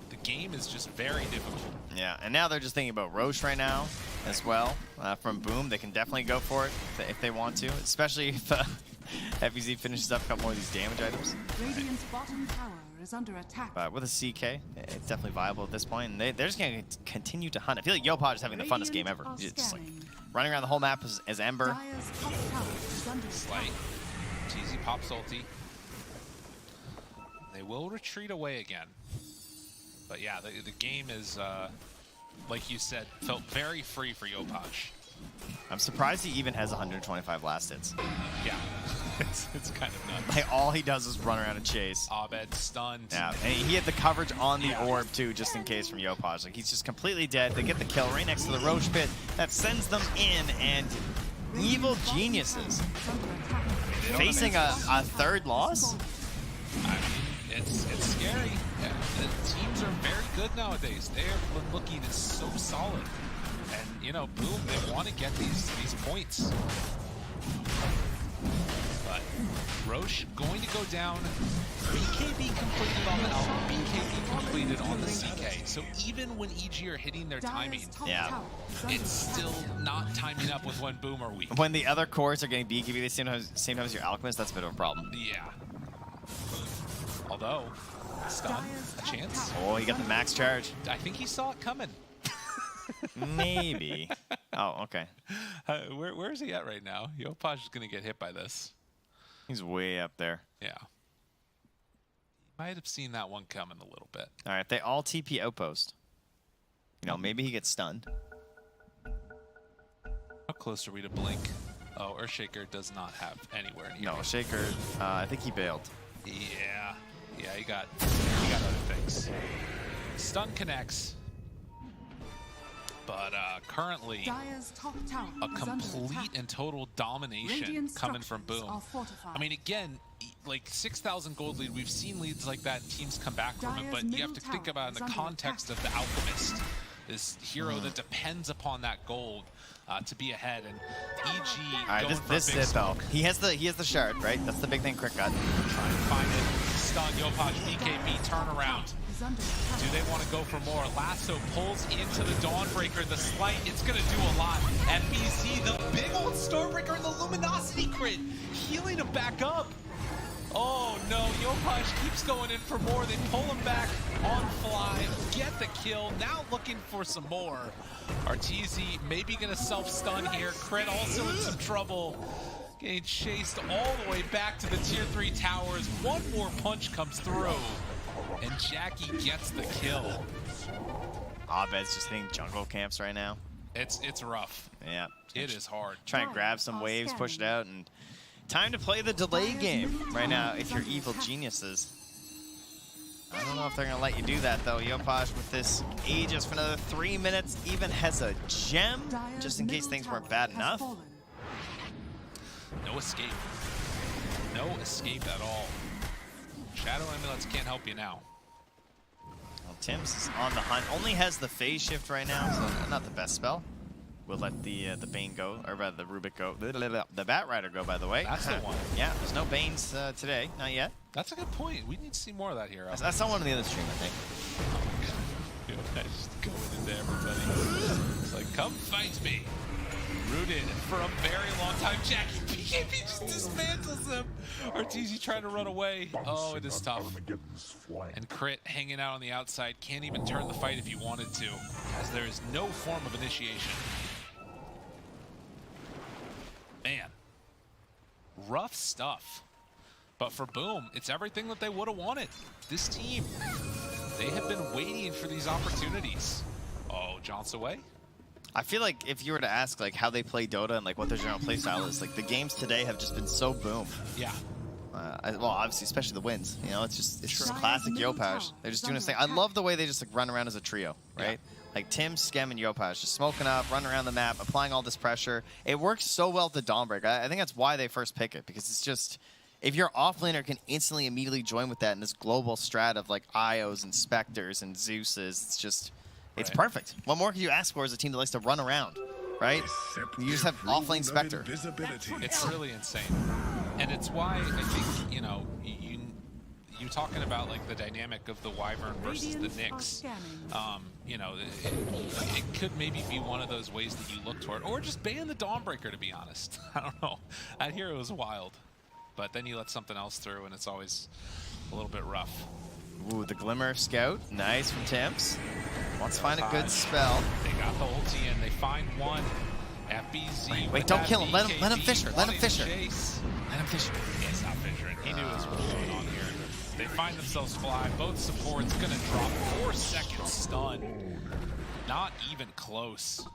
The game is just very difficult. Yeah, and now they're just thinking about Roche right now as well. From Boom, they can definitely go for it if they want to, especially if FBZ finishes up a couple more of these damage items. Radiant's bottom tower is under attack. But with a CK, it's definitely viable at this point, and they're just going to continue to hunt. I feel like Yopaj is having the funnest game ever. He's just like running around the whole map as Ember. Dire's top tower is under Slight. TZ pops ulti. They will retreat away again. But yeah, the game is, like you said, felt very free for Yopaj. I'm surprised he even has 125 last hits. Yeah, it's kind of nuts. Like, all he does is run around and chase. Abed stunned. Yeah, and he had the coverage on the orb too, just in case from Yopaj. Like, he's just completely dead. They get the kill right next to the Roche pit. That sends them in, and Evil Geniuses facing a third loss? I mean, it's scary. Yeah, the teams are very good nowadays. They're looking so solid. And, you know, Boom, they want to get these points. But Roche going to go down. BKB completed on the Alpha, BKB completed on the CK. So even when EG are hitting their timing, yeah, it's still not timing up with when Boom are weak. When the other cores are getting BKB the same time as your Alchemist, that's a bit of a problem. Yeah. Although, stun, a chance. Oh, he got the max charge. I think he saw it coming. Maybe. Oh, okay. Where is he at right now? Yopaj is going to get hit by this. He's way up there. Yeah. He might have seen that one coming a little bit. All right, if they all TP outpost, you know, maybe he gets stunned. How close are we to Blink? Oh, Earthshaker does not have anywhere near. No, Shaker, I think he bailed. Yeah. Yeah, he got other things. Stun connects. But currently, a complete and total domination coming from Boom. I mean, again, like 6,000 gold lead, we've seen leads like that, teams come back from it, but you have to think about it in the context of the Alchemist, this hero that depends upon that gold to be ahead, and EG all right, going this is it though. He has the shard, right? That's the big thing Crick got. Try and find it. Stun, Yopaj, BKB, turnaround. Do they want to go for more? Lasso pulls into the Dawnbreaker. The Slight, it's going to do a lot. FBZ, the big old Stormbreaker and the Luminosity crit, healing him back up. Oh no, Yopaj keeps going in for more. They pull him back on fly, get the kill. Now looking for some more. Arteezy maybe going to self-stun here. Crit also in some trouble. Getting chased all the way back to the tier 3 towers. One more punch comes through, and Jackie gets the kill. Abed's just hitting jungle camps right now. It's rough. Yeah. It is hard. Try and grab some waves, push it out, and time to play the delay game right now if you're Evil Geniuses. I don't know if they're going to let you do that, though. Yopaj with this Aegis for another 3 minutes, even has a gem, just in case things weren't bad enough. No escape. No escape at all. Shadow Amulets can't help you now. Well, Tim's is on the hunt. Only has the phase shift right now, so not the best spell. We'll let the Bane go, or rather the Rubik go. The Bat Rider go, by the way. That's the one. Yeah, there's no Banes today, not yet. That's a good point. We need to see more of that hero. I saw one in the other stream, I think. Just going into everybody. It's like, come fight me. Rooted for a very long time. Jackie BKB just dismantles him. Arteezy trying to run away. Oh, it is tough. And Crit hanging out on the outside. Can't even turn the fight if you wanted to, as there is no form of initiation. Man, rough stuff. But for Boom, it's everything that they would have wanted. This team, they have been waiting for these opportunities. Oh, John's away. I feel like if you were to ask like how they play Dota and like what their general play style is, like the games today have just been so Boom. Yeah. Well, obviously, especially the wins. You know, it's just classic Yopaj. They're just doing this thing. I love the way they just like run around as a trio, right? Yeah. Like Tim, Skem, and Yopaj just smoking up, running around the map, applying all this pressure. It works so well with the Dawnbreaker. I think that's why they first pick it, because it's just, if your offlaner can instantly immediately join with that in this global strat of like Ios and Spectres and Zeuses, it's just, it's perfect. What more could you ask for as a team that likes to run around, right? You just have offlane Spectre. It's really insane. And it's why I think, you know, you talking about like the dynamic of the Wyvern versus the Nyx. You know, it could maybe be one of those ways that you look toward, or just ban the Dawnbreaker, to be honest. I don't know. I hear it was wild, but then you let something else through, and it's always a little bit rough. Ooh, the Glimmer Scout. Nice from Temps. Wants to find a good spell. They got the ulti in. They find one. FBZ. Wait, don't kill him. Let him fish her. Let him fish her. Let him fish her. He's not fishing. He knew this was going on here. They find themselves fly. Both supports gonna drop. 4 seconds stun. Not even close.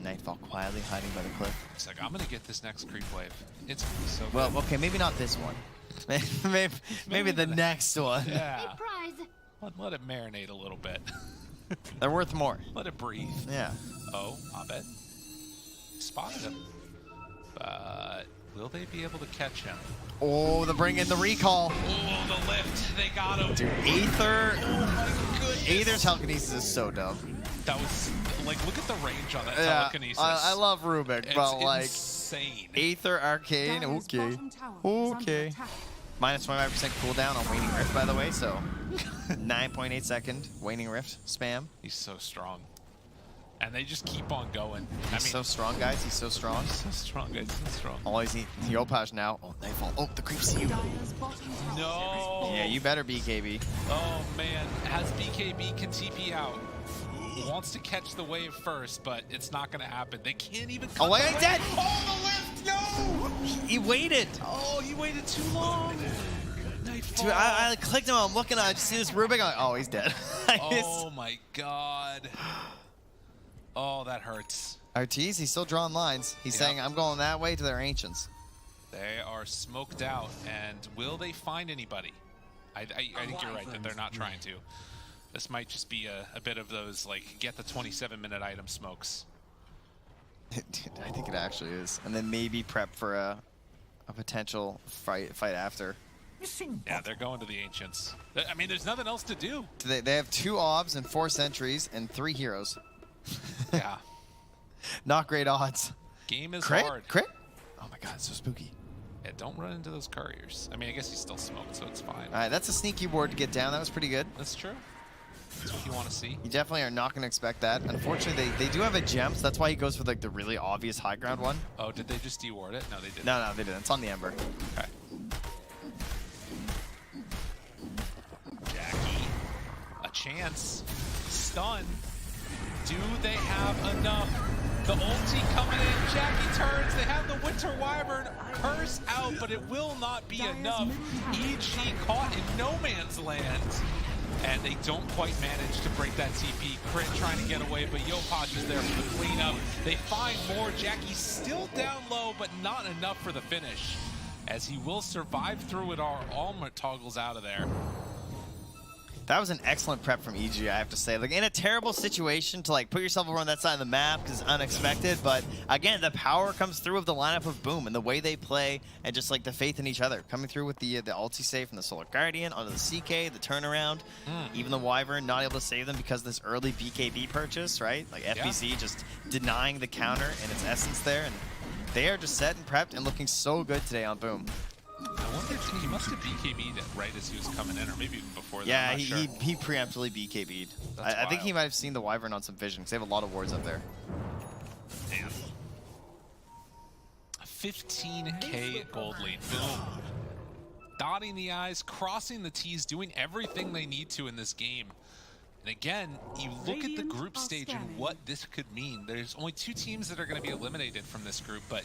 Nightfall quietly hiding by the cliff. It's like, I'm gonna get this next creep wave. It's gonna be so good. Well, okay, maybe not this one. maybe the next one. Yeah. Let it marinate a little bit. They're worth more. Let it breathe. Yeah. Oh, Abed spotted him. But will they be able to catch him? Oh, they bring in the recall. Oh, the lift. They got him. Dude, Aether. Oh my goodness. Aether's telekinesis is so dumb. That was, like, look at the range on that telekinesis. I love Rubik, it's but like insane. Aether Arcane, okay. Okay. Minus 25% cooldown on Waning Rift, by the way, so 9.8 second Waning Rift spam. He's so strong. And they just keep on going. He's so strong, guys. He's so strong. So strong, guys. So strong. Always need the Opage now. Oh, Nightfall. Oh, the creeps see you. No. Yeah, you better BKB. Oh, man. Has BKB can TP out. Wants to catch the wave first, but it's not going to happen. They can't even come. Oh, wait, he's dead. Oh, the lift. No. He waited. Oh, he waited too long. Nightfall. Dude, I clicked him. I'm looking. I just see this Rubik. I'm like, oh, he's dead. Oh, my God. Oh, that hurts. Artees, he's still drawing lines. He's saying, I'm going that way to their Ancients. They are smoked out, and will they find anybody? I think you're right that they're not trying to. This might just be a bit of those, like, get the 27-minute item smokes. I think it actually is. And then maybe prep for a potential fight after. Yeah, they're going to the Ancients. I mean, there's nothing else to do. They have 2 obs and 4 sentries and 3 heroes. Yeah. Not great odds. Game is Crit? hard. Crit? Oh my god, it's so spooky. Yeah, don't run into those couriers. I mean, I guess he's still smoked, so it's fine. Alright, that's a sneaky ward to get down. That was pretty good. That's true. That's what you want to see. You definitely are not going to expect that. Unfortunately, they do have a gem, so that's why he goes for like the really obvious high ground one. Oh, did they just deward it? No, they didn't. No, they didn't. It's on the Ember. Okay. Jackie, a chance. Stun. Do they have enough? The ulti coming in. Jackie turns. They have the Winter Wyvern. Curse out, but it will not be enough. EG caught in no man's land. And they don't quite manage to break that TP. Crit trying to get away, but Yopaj is there for the cleanup. They find more. Jackie still down low, but not enough for the finish. As he will survive through it all. Almert toggles out of there. That was an excellent prep from EG, I have to say. Like, in a terrible situation to like put yourself over on that side of the map is unexpected, but again, the power comes through of the lineup of Boom and the way they play and just like the faith in each other. Coming through with the ulti save from the Solar Guardian onto the CK, the turnaround, even the Wyvern not able to save them because of this early BKB purchase, right? Like FBZ just denying the counter in its essence there, and they are just set and prepped and looking so good today on Boom. I wonder if he must have BKB'd it right as he was coming in, or maybe even before that. Yeah, I'm not sure. he preemptively BKB'd. I think he might have seen the Wyvern on some vision, because they have a lot of wards up there. Damn. 15k gold lead. Boom. Dotting the I's, crossing the T's, doing everything they need to in this game. And again, you look at the group stage and what this could mean. There's only 2 teams that are going to be eliminated from this group, but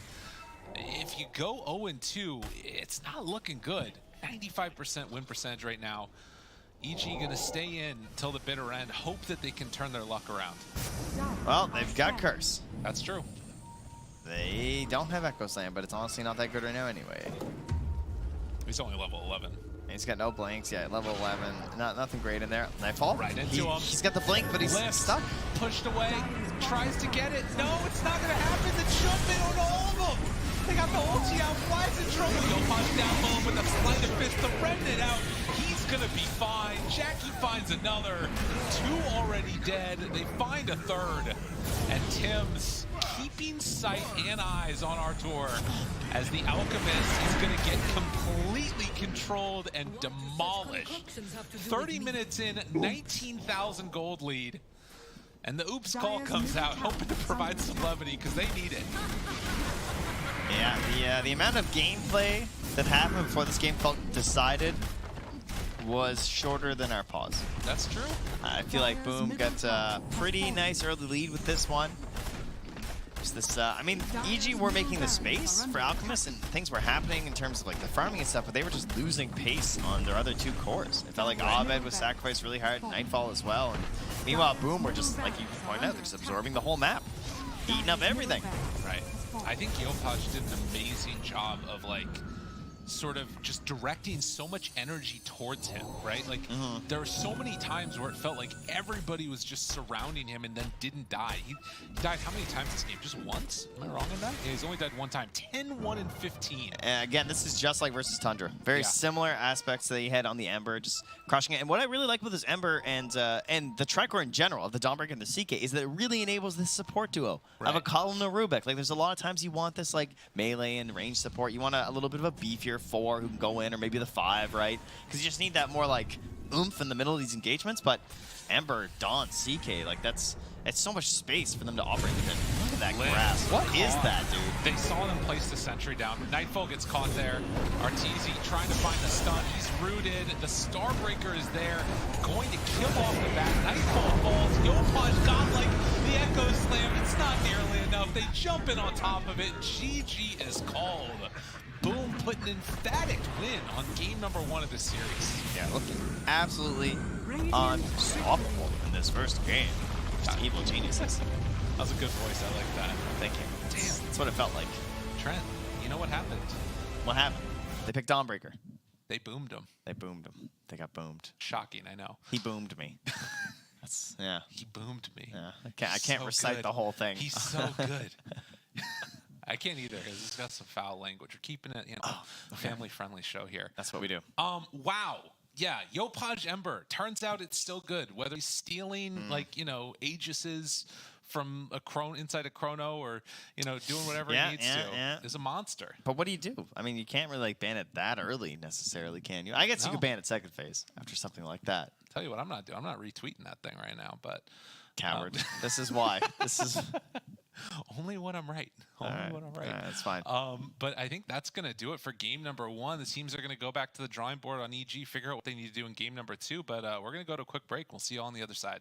if you go 0-2, it's not looking good. 95% win percentage right now. EG gonna stay in until the bitter end, hope that they can turn their luck around. Well, they've got Curse. That's true. They don't have Echo Slam, but it's honestly not that good right now anyway. He's only level 11. And he's got no blinks, yeah, level 11. Nothing great in there. Nightfall. Right into him. He's got the blink, but he's stuck. Pushed away, tries to get it. No, it's not gonna happen. The jump in on all of them. They got the ulti out, flies in trouble. Yopaj down low with a sleight of fist, the remnant out. He's gonna be fine. Jackie finds another. 2 already dead. They find a third. And Tim's keeping sight and eyes on Artur as the Alchemist is going to get completely controlled and demolished. 30 minutes in, 19,000 gold lead. And the oops call comes out, hoping to provide some levity because they need it. Yeah, the amount of gameplay that happened before this game felt decided was shorter than our pause. That's true. I feel like Boom got a pretty nice early lead with this one. Just this, I mean, EG were making the space for Alchemist and things were happening in terms of like the farming and stuff, but they were just losing pace on their other two cores. It felt like Abed was sacrificed really hard, Nightfall as well. And meanwhile, Boom were just, like you pointed out, they're just absorbing the whole map, eating up everything. Right. I think Yopaj did an amazing job of like sort of just directing so much energy towards him, right? Like there were so many times where it felt like everybody was just surrounding him and then didn't die. He died how many times this game? Just once? Am I wrong on that? Yeah, he's only died one time. 10, 1, and 15. Again, this is just like versus Tundra. Very similar aspects that he had on the Ember, just crushing it. And what I really like with this Ember and the Tricor in general, the Dawnbreaker and the CK, is that it really enables this support duo of a Colin and a Rubik. Like there's a lot of times you want this like melee and range support. You want a little bit of a beefier 4 who can go in, or maybe the 5, right? Because you just need that more like oomph in the middle of these engagements. But Ember, Dawn, CK, like it's so much space for them to operate within. Look at that grass. What is that, dude? They saw them place the sentry down. Nightfall gets caught there. Arteezy trying to find the stun. He's rooted. The Starbreaker is there, going to kill off the back. Nightfall falls. Yopaj got like the Echo Slam. It's not nearly enough. They jump in on top of it. GG is called. Boom, put an emphatic win on game number 1 of this series. Yeah, looking absolutely unstoppable in this first game. Just evil geniuses. That was a good voice. I like that. Thank you. Damn. That's what it felt like. Trent, you know what happened? What happened? They picked Dawnbreaker. They boomed him. They boomed him. They got boomed. Shocking, I know. He boomed me. That's, yeah. He boomed me. Yeah. I can't so recite good. the whole thing. He's so good. I can't either because it's got some foul language. We're keeping it, a family-friendly show here. That's what we do. Wow. Yeah, Yopaj Ember. Turns out it's still good. Whether he's stealing, Aegis's from inside a Chrono or, doing whatever he needs to, is a monster. But what do you do? I mean, you can't really ban it that early necessarily, can you? I guess you could ban it second phase after something like that. Tell you what I'm not doing. I'm not retweeting that thing right now, but... Coward. This is why. This is... Only when I'm right. Only when I'm right. That's fine. But I think that's going to do it for game number 1. The teams are going to go back to the drawing board on EG, figure out what they need to do in game number 2. But we're going to go to a quick break. We'll see you on the other side.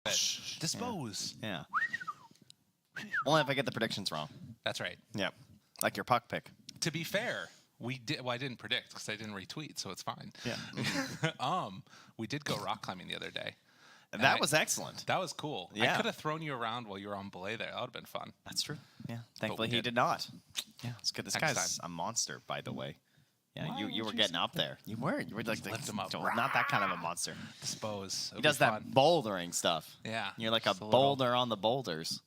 Dispose. Yeah. Only if I get the predictions wrong. That's right. Yep. Like your puck pick. To be fair, we did. Well, I didn't predict because I didn't retweet, so it's fine. Yeah. We did go rock climbing the other day. That was excellent. That was cool. Yeah. I could have thrown you around while you were on belay there. That would have been fun. That's true. Yeah. Thankfully, we he did. did not. Yeah. It's good. This Next guy's time. a monster, by the way. Yeah, Why you would were you getting say up there. You were like lift him up. not that kind of a monster. Dispose. He does that bouldering stuff. Yeah. You're like a Just little- boulder on the boulders.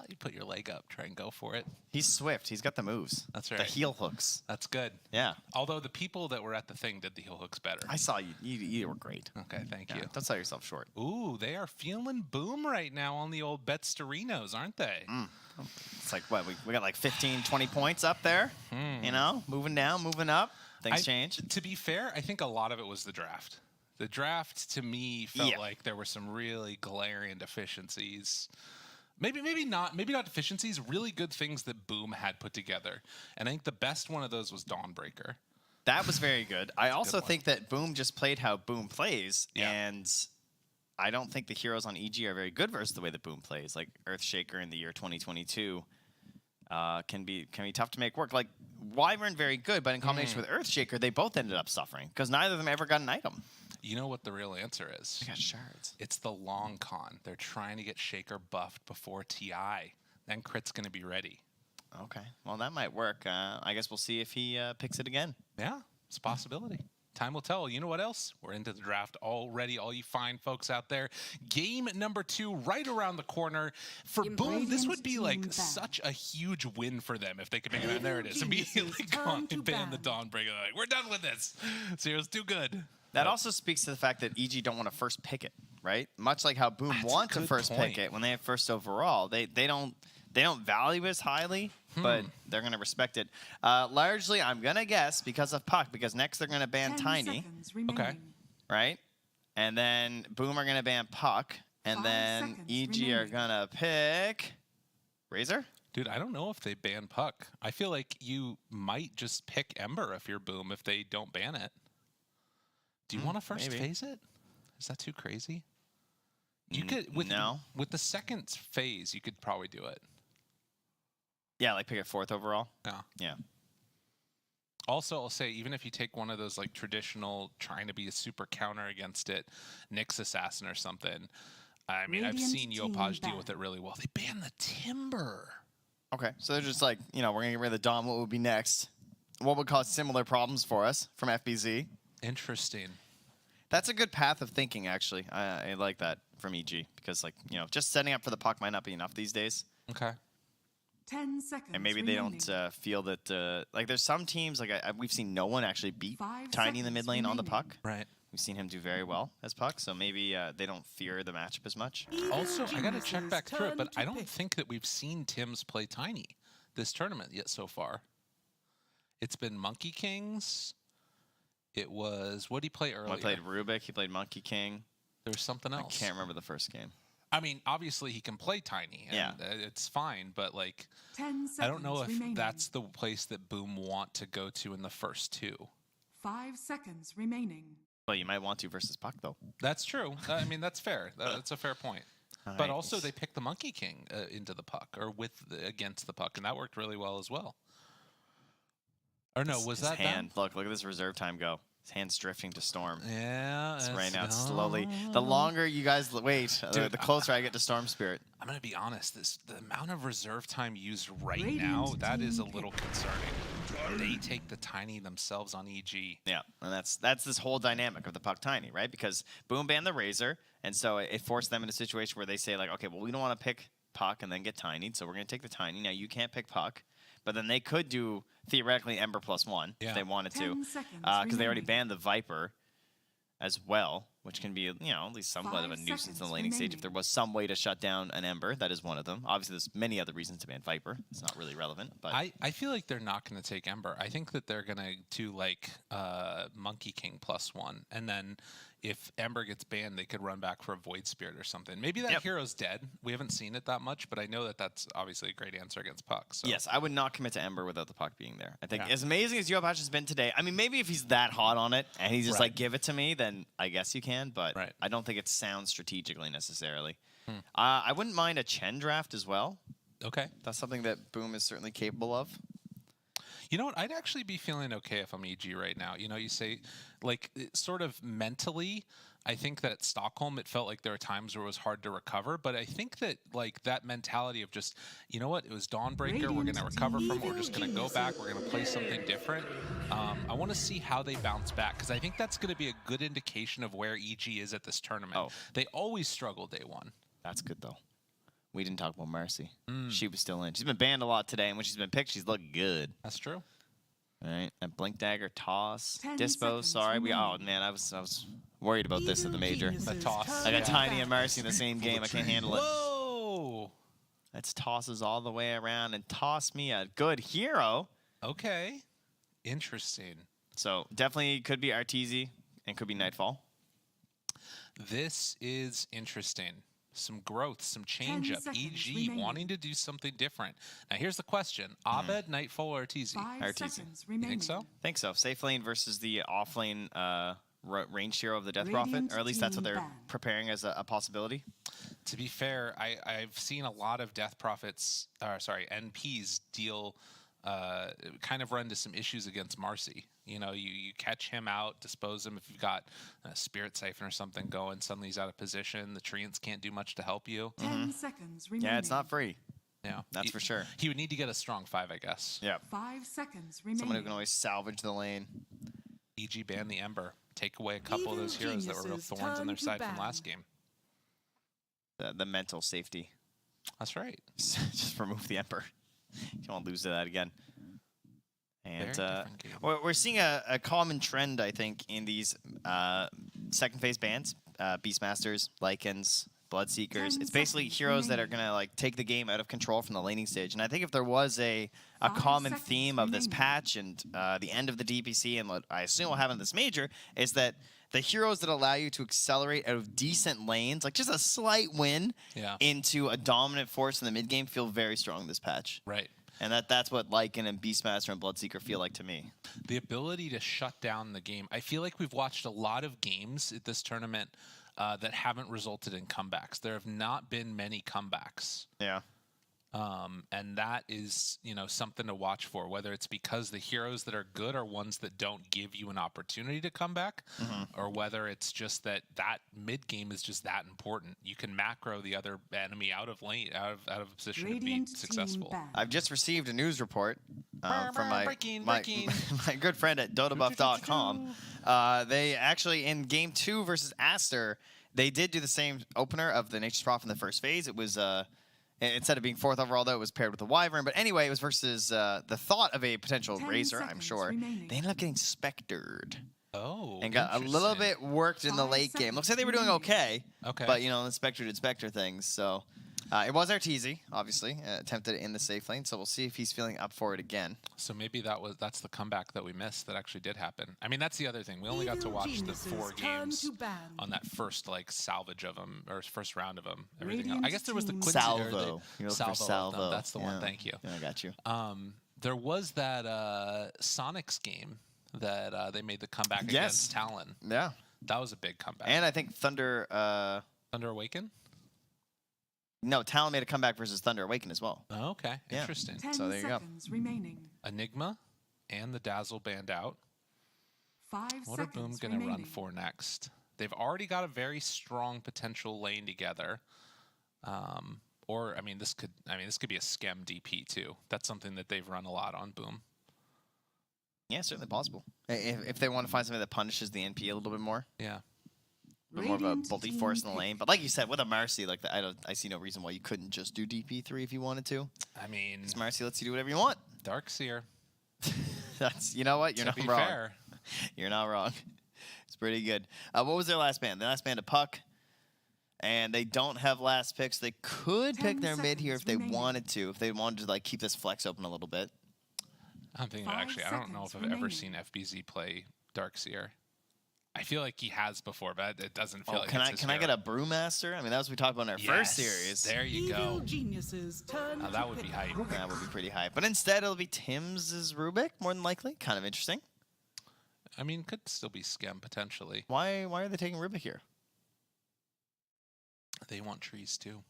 You put your leg up, try and go for it. He's swift. He's got the moves. That's The right. heel hooks. That's good. Yeah. Although the people that were at the thing did the heel hooks better. I saw you. You were great. Okay, thank Yeah, you. don't sell yourself short. Ooh, they are feeling boom right now on the old Betsterinos, aren't they? It's like, what, we got like 15, 20 points up there. You know, moving down, moving up. Things change. To be fair, I think a lot of it was the draft. The draft, to me, felt like there were some really glaring deficiencies. Maybe not deficiencies, really good things that Boom had put together. And I think the best one of those was Dawnbreaker. That was very good. I also one. think that Boom just played how Boom plays. Yeah. And I don't think the heroes on EG are very good versus the way that Boom plays. Like Earthshaker in the year 2022 can be tough to make work. Like Wyvern, very good, but in combination with Earthshaker, they both ended up suffering because neither of them ever got an item. You know what the real answer is? They got shards. It's the long con. They're trying to get Shaker buffed before TI. Then Crit's going to be ready. Okay. Well, that might work. I guess we'll see if he picks it again. Yeah, it's a possibility. Time will tell. You know what else? We're into the draft already, all you fine folks out there. Game number 2 right around the corner. For Boom, this would be like such a huge win for them if they could make it. There it is. Immediately gone and ban the Dawnbreaker. Like, we're done with this. Zero's too good. That also speaks to the fact that EG don't want to first pick it, right? Much like how Boom That's want a to good first point. pick it when they have first overall. They don't value it as highly, but they're gonna respect it. Largely, I'm gonna guess because of Puck, because next they're gonna ban 10 Tiny, seconds remaining. Okay. right? And then Boom are gonna ban Puck, and 5 then seconds EG are remaining. gonna pick Razor. Dude, I don't know if they ban Puck. I feel like you might just pick Ember if you're Boom if they don't ban it. Do you want to first maybe. phase it? Is that too crazy? You could with no. with the second phase, you could probably do it. Yeah, like pick it 4th overall. Yeah. Yeah. Also, I'll say even if you take one of those like traditional trying to be a super counter against it, Nyx Assassin or something. I mean, I've Radiant seen team Yopaj deal ban. with it really well. They ban the Timber. Okay, so they're just like, we're gonna get rid of the Dom. What would be next? What would cause similar problems for us from FBZ? Interesting. That's a good path of thinking, actually. I like that from EG because, like, just setting up for the Puck might not be enough these days, Okay. 10 seconds and maybe they remaining. don't feel that. Like, there's some teams like we've seen no one actually beat 5 Tiny in the mid seconds lane on the remaining. Puck. Right. We've seen him do very well as Puck, so maybe they don't fear the matchup as much. Also, I got to check Genius's back through it, but turn I to don't pick. think that we've seen Tim's play Tiny this tournament yet so far. It's been Monkey Kings. It was, what did he play earlier? He played Rubik. He played Monkey King. There was something I else. can't remember the first game. I mean, obviously he can play Tiny, and Yeah. it's fine, but like, 10 seconds I don't know if remaining. that's the place that Boom want to go to in the first 2. 5 seconds remaining. Well, you might want to versus Puck though. That's true. I mean, that's fair. That's a fair point. But also, Nice. they picked the Monkey King into the Puck, or against the Puck, and that worked really well as well. Or no, was His that hand? them? Look at this reserve time go. His hand's drifting to Storm. Yeah. It's right now. It's no. slowly. The longer you guys wait, Dude, the closer I get to Storm Spirit. I'm gonna be honest. The amount of reserve time used right Radiant now, that is a team little concerning. They take the Tiny themselves on EG. Yeah, and that's this whole dynamic of the Puck Tiny, right? Because Boom banned the Razor, and so it forced them in a situation where they say like, okay, well, we don't want to pick Puck and then get Tinied, so we're gonna take the Tiny. Now you can't pick Puck, but then they could do theoretically Ember +1 Yeah. if they wanted 10 to, seconds because they already remaining. banned the Viper as well, which can be, at least somewhat of a 5 nuisance in the seconds laning stage. If remaining. there was some way to shut down an Ember, that is one of them. Obviously, there's many other reasons to ban Viper. It's not really relevant, but I feel like they're not going to take Ember. I think that they're going to do like Monkey King +1, and then if Ember gets banned, they could run back for a Void Spirit or something. Maybe that hero's dead. We haven't seen it that much, but I know that that's obviously a great answer against Puck. So. Yes, I would not commit to Ember without the Puck being there. I think as amazing as Yopatch has been today, I mean, maybe if he's that hot on it and he's just like, give it to me, then I guess you can, but I don't think it sounds strategically necessarily. I wouldn't mind a Chen draft as well. Okay. That's something that Boom is certainly capable of. You know what? I'd actually be feeling okay if I'm EG right now. You know, you say, like, sort of mentally, I think that at Stockholm, it felt like there were times where it was hard to recover. But I think that, like, that mentality of just, you know what? It was Dawnbreaker. We're going to recover from it. We're just going to go back. We're going to play something different. I want to see how they bounce back because I think that's going to be a good indication of where EG is at this tournament. They always struggle day one. That's good, though. We didn't talk about Mercy. She was still in. She's been banned a lot today, and when she's been picked, she's looked good. That's true. All right, and Blink Dagger, Toss, Dispo. Sorry, oh man, I was worried about this at the major. The Toss. I got Tiny and Mercy in the same game. I can't handle it. Whoa! That's tosses all the way around and toss me a good hero. Okay, interesting. So definitely could be Arteezy and could be Nightfall. This is interesting. Some growth, some change up. EG remaining. Wanting to do something different. Now here's the question: Abed, Nightfall, or Arteezy? Arteezy. You think so? Think so. Safe lane versus the off lane ranged hero of the Death Prophet, or at least that's what they're preparing as a possibility. To be fair, I've seen a lot of Death Prophets, NPs deal. Kind of run into some issues against Marcy. You know, you catch him out, dispose him. If you've got a Spirit Siphon or something going, suddenly he's out of position. The Treants can't do much to help you. 10 seconds remaining. Yeah, it's not free. Yeah, that's for sure. He would need to get a strong 5, I guess. Yeah. 5 seconds remaining. Someone who can always salvage the lane. EG ban the Ember. Take away a couple of those heroes that were real thorns in their side from last game. The mental safety. That's right. Just remove the Ember. You don't want to lose to that again. And we're seeing a common trend, I think, in these second phase bans, Beastmasters, Lycans, Bloodseekers. It's basically heroes that are going to like take the game out of control from the laning stage. And I think if there was a common theme of this patch and the end of the DPC and what I assume will happen in this major is that the heroes that allow you to accelerate out of decent lanes, like just a slight win into a dominant force in the mid game, feel very strong this patch. Right. And that's what Lycan and Beastmaster and Bloodseeker feel like to me. The ability to shut down the game. I feel like we've watched a lot of games at this tournament that haven't resulted in comebacks. There have not been many comebacks. Yeah. And that is, you know, something to watch for, whether it's because the heroes that are good are ones that don't give you an opportunity to come back, or whether it's just that mid game is just that important. You can macro the other enemy out of lane, out of a position to be successful. I've just received a news report from my good friend at dotabuff.com. They actually, in game 2 versus Aster, they did do the same opener of the Nature's Prophet in the first phase. It was instead of being 4th overall, though, it was paired with the Wyvern. But anyway, it was versus the thought of a potential Razor, I'm sure. Remaining. They ended up getting Spectred. Oh, and got a little bit worked in the late game. Looks like they were doing okay. But, you know, the Spectre did Spectre things. So it was Arteezy, obviously, attempted it in the safe lane. So we'll see if he's feeling up for it again. So maybe that's the comeback that we missed that actually did happen. I mean, that's the other thing. We only got to watch the 4 games on that first like salvage of them or first round of them. Everything else. I guess there was the Quincy Salvo. Salvo. That's the one. Thank you. Yeah, I got you. There was that Sonics game that they made the comeback against Talon. Yeah. That was a big comeback. And I think Thunder Awaken? No, Talon made a comeback versus Thunder Awaken as well. Oh, okay. Yeah. Interesting. So there you go. Remaining. Enigma and the Dazzle banned out. 5 what are Boom going to run for next? They've already got a very strong potential lane together. Or I mean this could be a Skem DP too. That's something that they've run a lot on Boom. Yeah, certainly possible. If they want to find something that punishes the NP a little bit more. Yeah. But more of a bulky force in the lane. But like you said, with a Marcy, like I see no reason why you couldn't just do DP3 if you wanted to. I mean, because Marcy lets you do whatever you want. Darkseer. That's you know what? You're not wrong. Fair. You're not wrong. It's pretty good. What was their last ban? Their last ban to Puck. And they don't have last picks. They could pick their mid here if they wanted to. If they wanted to like keep this flex open a little bit. I'm thinking actually, I don't know if I've ever seen FBZ play Darkseer. I feel like he has before, but it doesn't feel like can it's I his can I get hero. a Brewmaster? I mean, that was what we talked about in our first Yes, series. There you Evil go. geniuses turn Now to that would be pick. hype. That would be pretty high. But instead, it'll be Tim's Rubik, more than likely. Kind of interesting. I mean, could still be Skem potentially. Why are they taking Rubik here? They want trees too.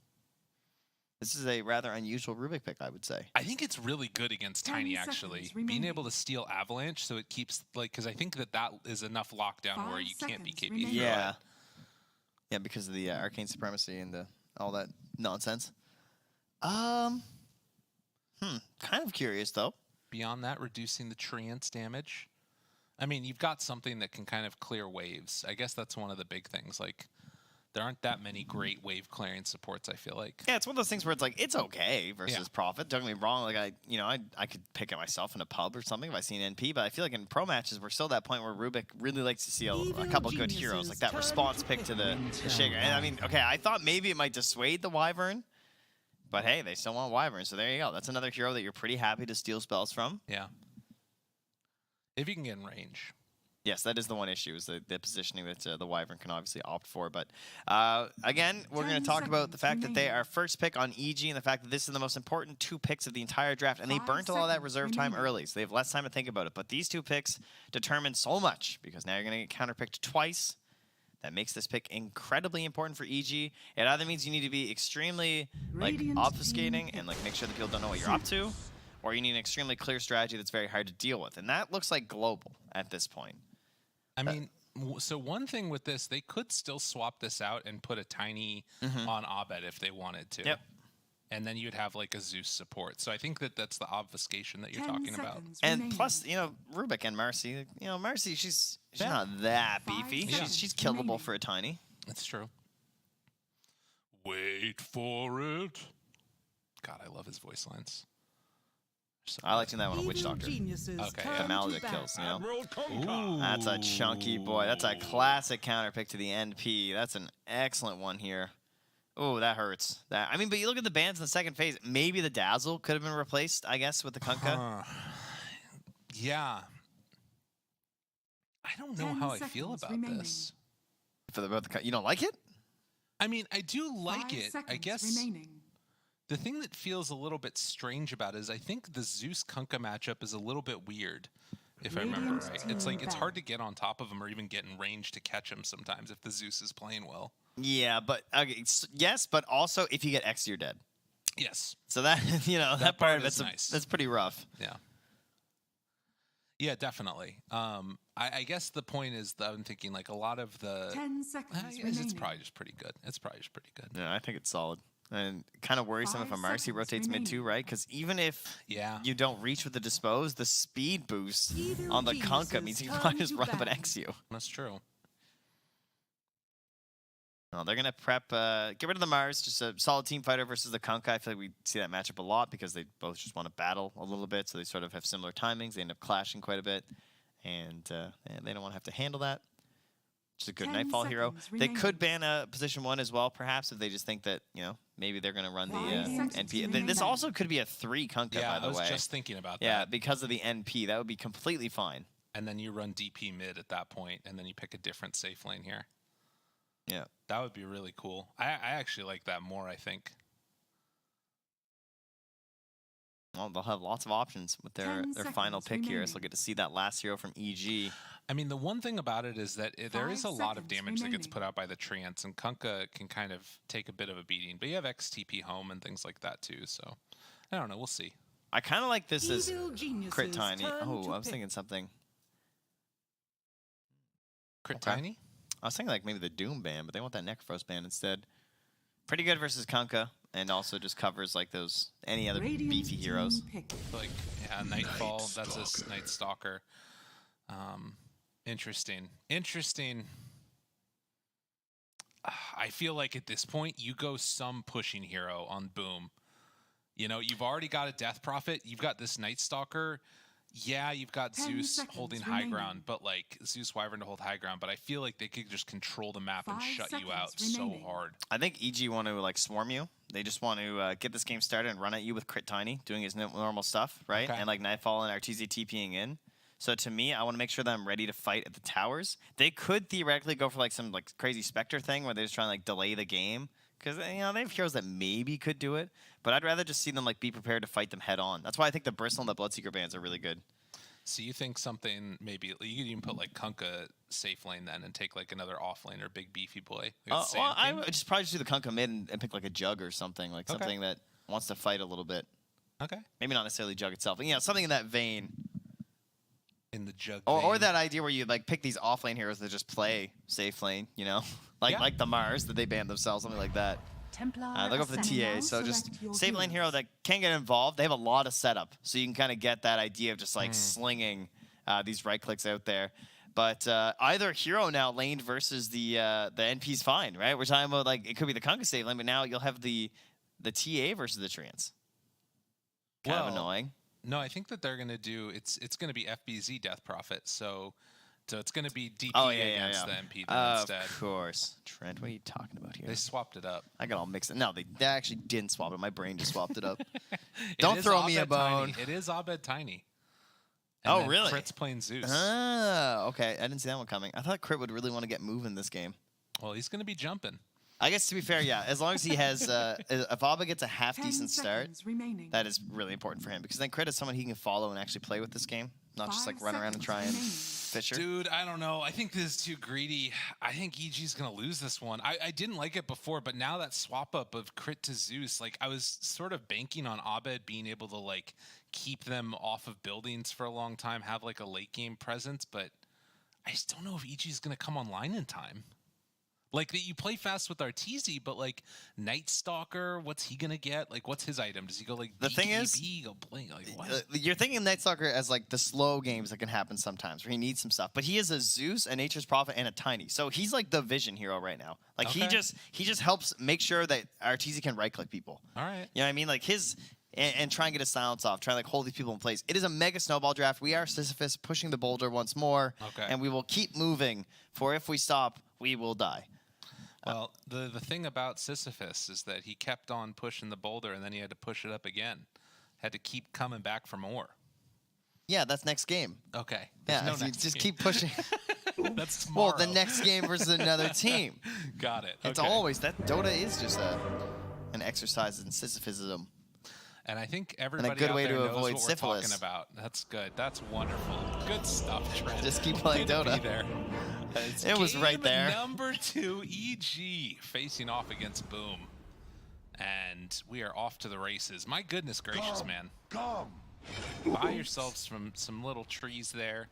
This is a rather unusual Rubik pick, I would say. I think it's really good against 10 Tiny, seconds actually. remaining. Being able to steal Avalanche, so it keeps, like, because I think that is enough lockdown 5 where you can't be seconds KB. remaining. Yeah. Yeah, because of the arcane supremacy and all that nonsense. Kind of curious, though. Beyond that, reducing the trance damage. I mean, you've got something that can kind of clear waves. I guess that's one of the big things. Like, there aren't that many great wave clearing supports, I feel like. Yeah, it's one of those things where it's like, it's okay versus Yeah. profit. Don't get me wrong. Like, I could pick it myself in a pub or something if I see an NP, but I feel like in pro matches, we're still at that point where Rubik really likes to see a couple good heroes, like that response pick to the Shaker. And I mean, okay, I thought maybe it might dissuade the Wyvern, but hey, they still want Wyvern, so there you go. That's another hero that you're pretty happy to steal spells from. Yeah. If you can get in range. Yes, that is the one issue, is the positioning that the Wyvern can obviously opt for. But again, we're going 10 to talk about the seconds fact that they remaining. are first pick on EG and the fact that this is the most important 2 picks of the entire draft. And they 5 burnt all that seconds reserve time remaining. early, so they have less time to think about it. But these 2 picks determine so much, because now you're going to get counterpicked twice. That makes this pick incredibly important for EG. It either means you need to be extremely Radiant obfuscating team and make sure that people don't know what you're up to, or you need an extremely clear strategy that's very hard to deal with. And that looks like global at this point. I mean, so one thing with this, they could still swap this out and put a Tiny on Abed if they wanted to. Yep. And then you'd have like a Zeus support. So I think that's the obfuscation that you're 10 talking about. seconds And remaining. plus, Rubik and Marcy, Marcy, she's not that 5 beefy. Yeah. She's killable remaining. for a tiny. That's true. Wait for it. God, I love his voice lines. So I like doing that one on Witch Evil Doctor. geniuses Okay, turn yeah. The Maledict to kills, battle. Ooh. That's a chunky boy. That's a classic counter pick to the NP. That's an excellent one here. Oh, that hurts. But you look at the bans in the second phase. Maybe the Dazzle could have been replaced, I guess, with the Kunkka. Yeah. I don't know 10 how I feel seconds about remaining. this. You don't like it? I mean, I do like 5 it. I seconds guess remaining. the thing that feels a little bit strange about it is I think the Zeus Kunkka matchup is a little bit weird, if I remember Radiant right. It's like team it's hard to back. get on top of him or even get in range to catch him sometimes if the Zeus is playing well. Yeah, but yes, but also if you get X, you're dead. Yes. So that that That part part of is it's nice. that's pretty rough. Yeah. Yeah, definitely. I guess the point is that I'm thinking like a lot of the 10 seconds I guess remaining. it's probably just pretty good. It's probably just pretty good. Yeah, I think it's solid. And kind of worrisome if a 5 Marcy seconds rotates mid too, remaining. right? Because even if Yeah. you don't reach with the dispose, the speed boost Evil on the Kunkka means geniuses you can turn just to run up and battle. X you. That's true. No, they're gonna prep. Get rid of the Mars. Just a solid team fighter versus the Kunkka. I feel like we see that matchup a lot because they both just want to battle a little bit, so they sort of have similar timings. They end up clashing quite a bit, and they don't want to have to handle that. Just a good 10 Nightfall hero. seconds They could remaining. ban a position 1 as well, perhaps, if they just think that maybe they're gonna run the 5 seconds NP. This remaining. also could be a 3 Kunkka, Yeah, by the I was way. just thinking about Yeah, that. because of the NP, that would be completely fine. And then you run DP mid at that point, and then you pick a different safe lane here. Yeah. That would be really cool. I actually like that more, I think. Well, they'll have lots of options with their 10 final seconds pick here, so remaining. we'll get to see that last hero from EG. I mean, the one thing about it is that there is a 5 lot of seconds damage that gets remaining. put out by the Treants, and Kunkka can kind of take a bit of a beating. But you have XTP home and things like that too, so I don't know. We'll see. I kind of like this as Evil geniuses Crit Tiny. turn Oh, to I was pick. thinking something. Crit Okay. Tiny? I was thinking like maybe the Doom ban, but they want that Necrophos ban instead. Pretty good versus Kunkka, and also just covers like any other Radiant beefy team heroes. pick. Like, yeah, Nightfall. That's a Night Stalker. Interesting. I feel like at this point, you go some pushing hero on Boom. You've already got a Death Prophet. You've got this Night Stalker. Yeah, you've got 10 Zeus seconds holding high remaining. ground, but like Zeus Wyvern to hold high ground. But I feel like they could just control the map and 5 shut you out seconds so remaining. hard. I think EG want to swarm you. They just want to get this game started and run at you with Crit Tiny, doing his normal stuff, right? Okay. And like Nightfall and Arteezy TPing in. So to me, I want to make sure that I'm ready to fight at the towers. They could theoretically go for like some like crazy Spectre thing where they're just trying to like delay the game because they have heroes that maybe could do it. But I'd rather just see them like be prepared to fight them head on. That's why I think the Bristle and the Bloodseeker bans are really good. So you think something maybe you could even put like Kunkka safe lane then and take like another off lane or big beefy boy? Like Well, I would just probably just do the Kunkka mid and pick like a Jug or something like Okay. something that wants to fight a little bit. Okay. Maybe not necessarily Jug itself, but something in that vein. In the Jug. Or vein. that idea where you like pick these off lane heroes that just play safe lane, like the Mars that they banned themselves, something like that. They'll go for the TA, so just safe lane hero that can get involved. They have a lot of setup, so you can kind of get that idea of just like slinging these right clicks out there. But either hero now laned versus the NP's fine, right? We're talking about like it could be the Kunkka safe lane, but now you'll have the TA versus the Treants. Kind of annoying. No, I think that they're gonna do it's gonna be FBZ Death Prophet, so it's gonna be DP against the MP then instead. Of course. Trent, what are you talking about here? They swapped it up. I got all mixed up. No, they actually didn't swap it. My brain just swapped it up. It Don't is throw me a Abed bone. Tiny. It is Abed Tiny. And Oh, then really? Crit's playing Zeus. Ah, okay. I didn't see that one coming. I thought Crit would really want to get moving this game. Well, he's gonna be jumping. I guess to be fair, yeah. As long as he has, if Abba gets a half-decent start, that is really important for him. Because then Crit is someone he can follow and actually play with this game. Not just like run around and try and fish her. Dude, I don't know. I think this is too greedy. I think EG's going to lose this one. I didn't like it before, but now that swap up of Crit to Zeus, like I was sort of banking on Abed being able to like keep them off of buildings for a long time, have like a late game presence, but I just don't know if EG's going to come online in time. Like that you play fast with Arteezy, but like Night Stalker, what's he gonna get? Like, what's his item? Does he go like The thing is, go blink? Like what? You're thinking Night Stalker as like the slow games that can happen sometimes where he needs some stuff. But he is a Zeus, a Nature's Prophet, and a Tiny. So he's like the vision hero right now. Like he just helps make sure that Arteezy can right click people. All right. You know what I mean? Like his and try and get a silence off, try and like hold these people in place. It is a mega snowball draft. We are Sisyphus pushing the boulder once more. Okay. And we will keep moving, for if we stop, we will die. Well, the thing about Sisyphus is that he kept on pushing the boulder, and then he had to push it up again. Had to keep coming back for more. Yeah, that's next game. Okay. Yeah, There's no so you next just game. keep pushing. That's tomorrow. Well, the next game versus another team. Got it. It's Okay. always that Dota is just an exercise in Sisyphism. And I think everybody good out way there to knows avoid what syphilis. we're talking about. That's good. That's wonderful. Good stuff, Trent. Just keep playing Way to Dota. be there. It's It was right game there. Number 2 EG facing off against Boom. And we are off to the races. My goodness gracious, man. Buy yourselves some little trees there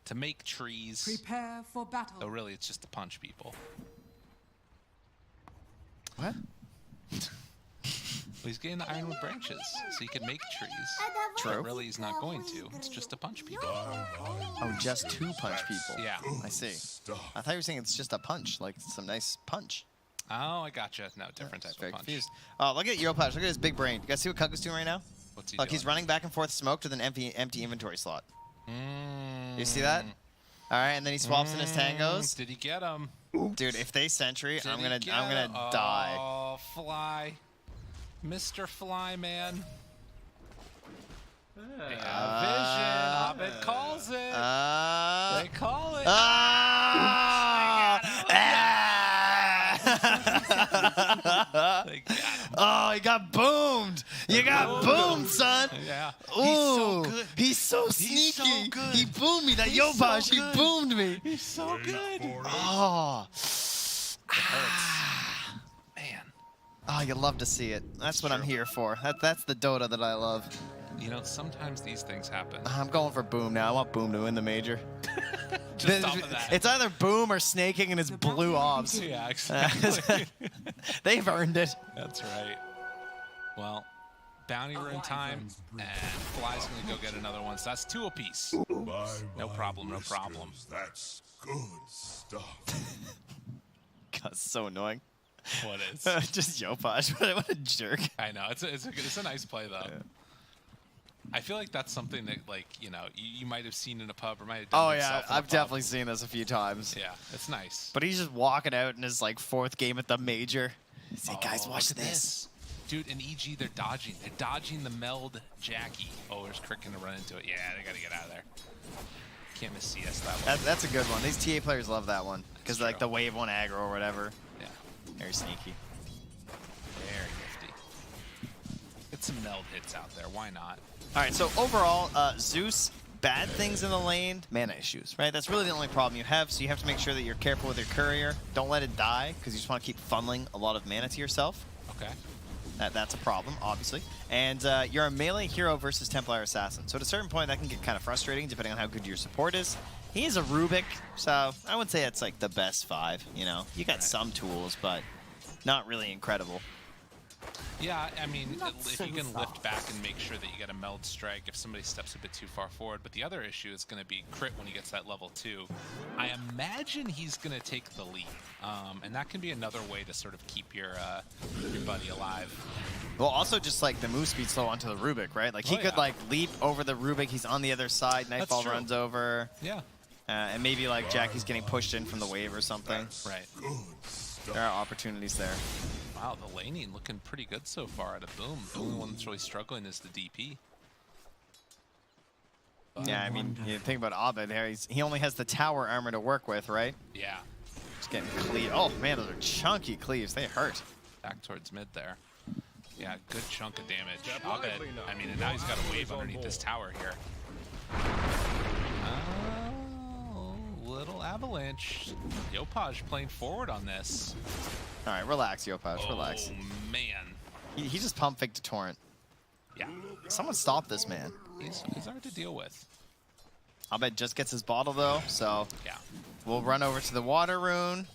to make trees. Prepare for battle. Oh, really, it's just to punch people. What? Well, he's getting the ironwood branches, so he can make trees. True. But really, he's not going to. It's just to punch people. Oh, just to punch people. Yeah. I see. I thought you were saying it's just a punch, like some nice punch. Oh, I gotcha. No, different type Very of punch. confused. Oh, look at Europash. Look at his big brain. You guys see what Kunkka's doing right now? What's he Look, doing? he's running back and forth smoked with an empty inventory slot. Mm. You see that? All right, and then he swaps in his tangos. Did he get him? Dude, if they sentry, Did I'm he gonna get him? die. Oh, Fly. Mr. Fly, man. They have vision. Abed calls it. They call it. They got him. Oh, he got boomed. You got boomed, son. Yeah. Ooh, He's so good. He's so He's so sneaky. good. He boomed me. That He's so Yopash, he good. boomed me. He's so good. Oh. It hurts. Man. Oh, you love to see it. That's what I'm here for. That's the Dota that I love. You know, sometimes these things happen. I'm going for Boom now. I want Boom to win the major. Just off of that. It's either Boom or Snaking and his blue obs. Yeah, exactly. They've earned it. That's right. Well, bounty rune time, and Fly's gonna go get another one. So that's 2 apiece. No problem, no problem. That's good stuff. God, it's so annoying. What is? Just Yopash. What a jerk. I know it's a nice play though. Yeah. I feel like that's something that you might have seen in a pub or might have done Oh yeah, yourself in a I've pub. definitely seen this a few times. Yeah, it's nice. But he's just walking out in his like 4th game at the major. He's like, guys, Oh, watch look at this. Dude, in EG, they're dodging. They're dodging the meld Jackie. Oh, there's Crick gonna run into it. Yeah, they gotta get out of there. Can't miss CS that one. That's a good one. These TA players love that one because like the wave 1 aggro or whatever. Yeah. Very sneaky. Very nifty. Get some meld hits out there. Why not? All right, so overall, Zeus, bad things in the lane, mana issues, right? That's really the only problem you have, so you have to make sure that you're careful with your courier. Don't let it die, because you just want to keep funneling a lot of mana to yourself. Okay. That's a problem, obviously. And you're a melee hero versus Templar Assassin. So at a certain point, that can get kind of frustrating, depending on how good your support is. He is a Rubik, so I would say it's like the best 5, you know? You got some tools, but not really incredible. Yeah, I mean, if you can lift back and make sure that you get a meld strike if somebody steps a bit too far forward. But the other issue is going to be crit when he gets that level 2. I imagine he's going to take the leap, and that can be another way to sort of keep your buddy alive. Well, also just like the move speed slow onto the Rubik, right? Like he could like leap over the Rubik. He's on the other side. Nightfall runs over. Yeah. And maybe like Jackie's getting pushed in from the wave or something. Right. There are opportunities there. Wow, the laning looking pretty good so far out of Boom. The only one that's really struggling is the DP. Yeah, I mean, you think about Abed there. He only has the tower armor to work with, right? Yeah. Just getting cleave. Oh, man, those are chunky cleaves. They hurt. Back towards mid there. Yeah, good chunk of damage. Abed, I mean, and now he's got a wave underneath this tower here. Little avalanche. Yopaj playing forward on this. All right, relax, Yopaj, relax. Oh, man. He just pump faked a torrent. Yeah. Someone stop this man. He's hard to deal with. Abed just gets his bottle, though, so Yeah. we'll run over to the water rune.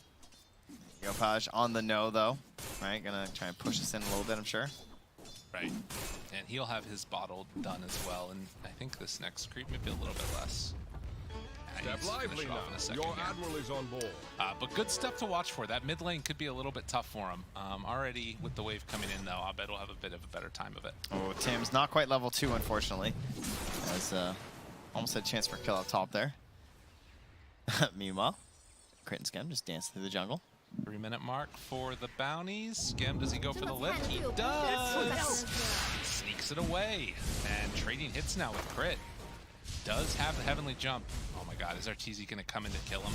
Yopaj on the no, though. Right, gonna try and push us in a little bit, I'm sure. Right. And he'll have his bottle done as well, and I think this next creep may be a little bit less. Step lively now. Your admiral is on board. But good stuff to watch for. That mid lane could be a little bit tough for him. Already with the wave coming in, though, I bet we'll have a bit of a better time of it. Oh, Tim's not quite level 2, unfortunately. As almost had a chance for a kill up top there. Meanwhile, Crit and Scam just dance through the jungle. 3-minute mark for the bounties. Scam, does he go for the lift? He does! Sneaks it away. And trading hits now with Crit. Does have the heavenly jump. Oh my god, is Arteezy going to come in to kill him?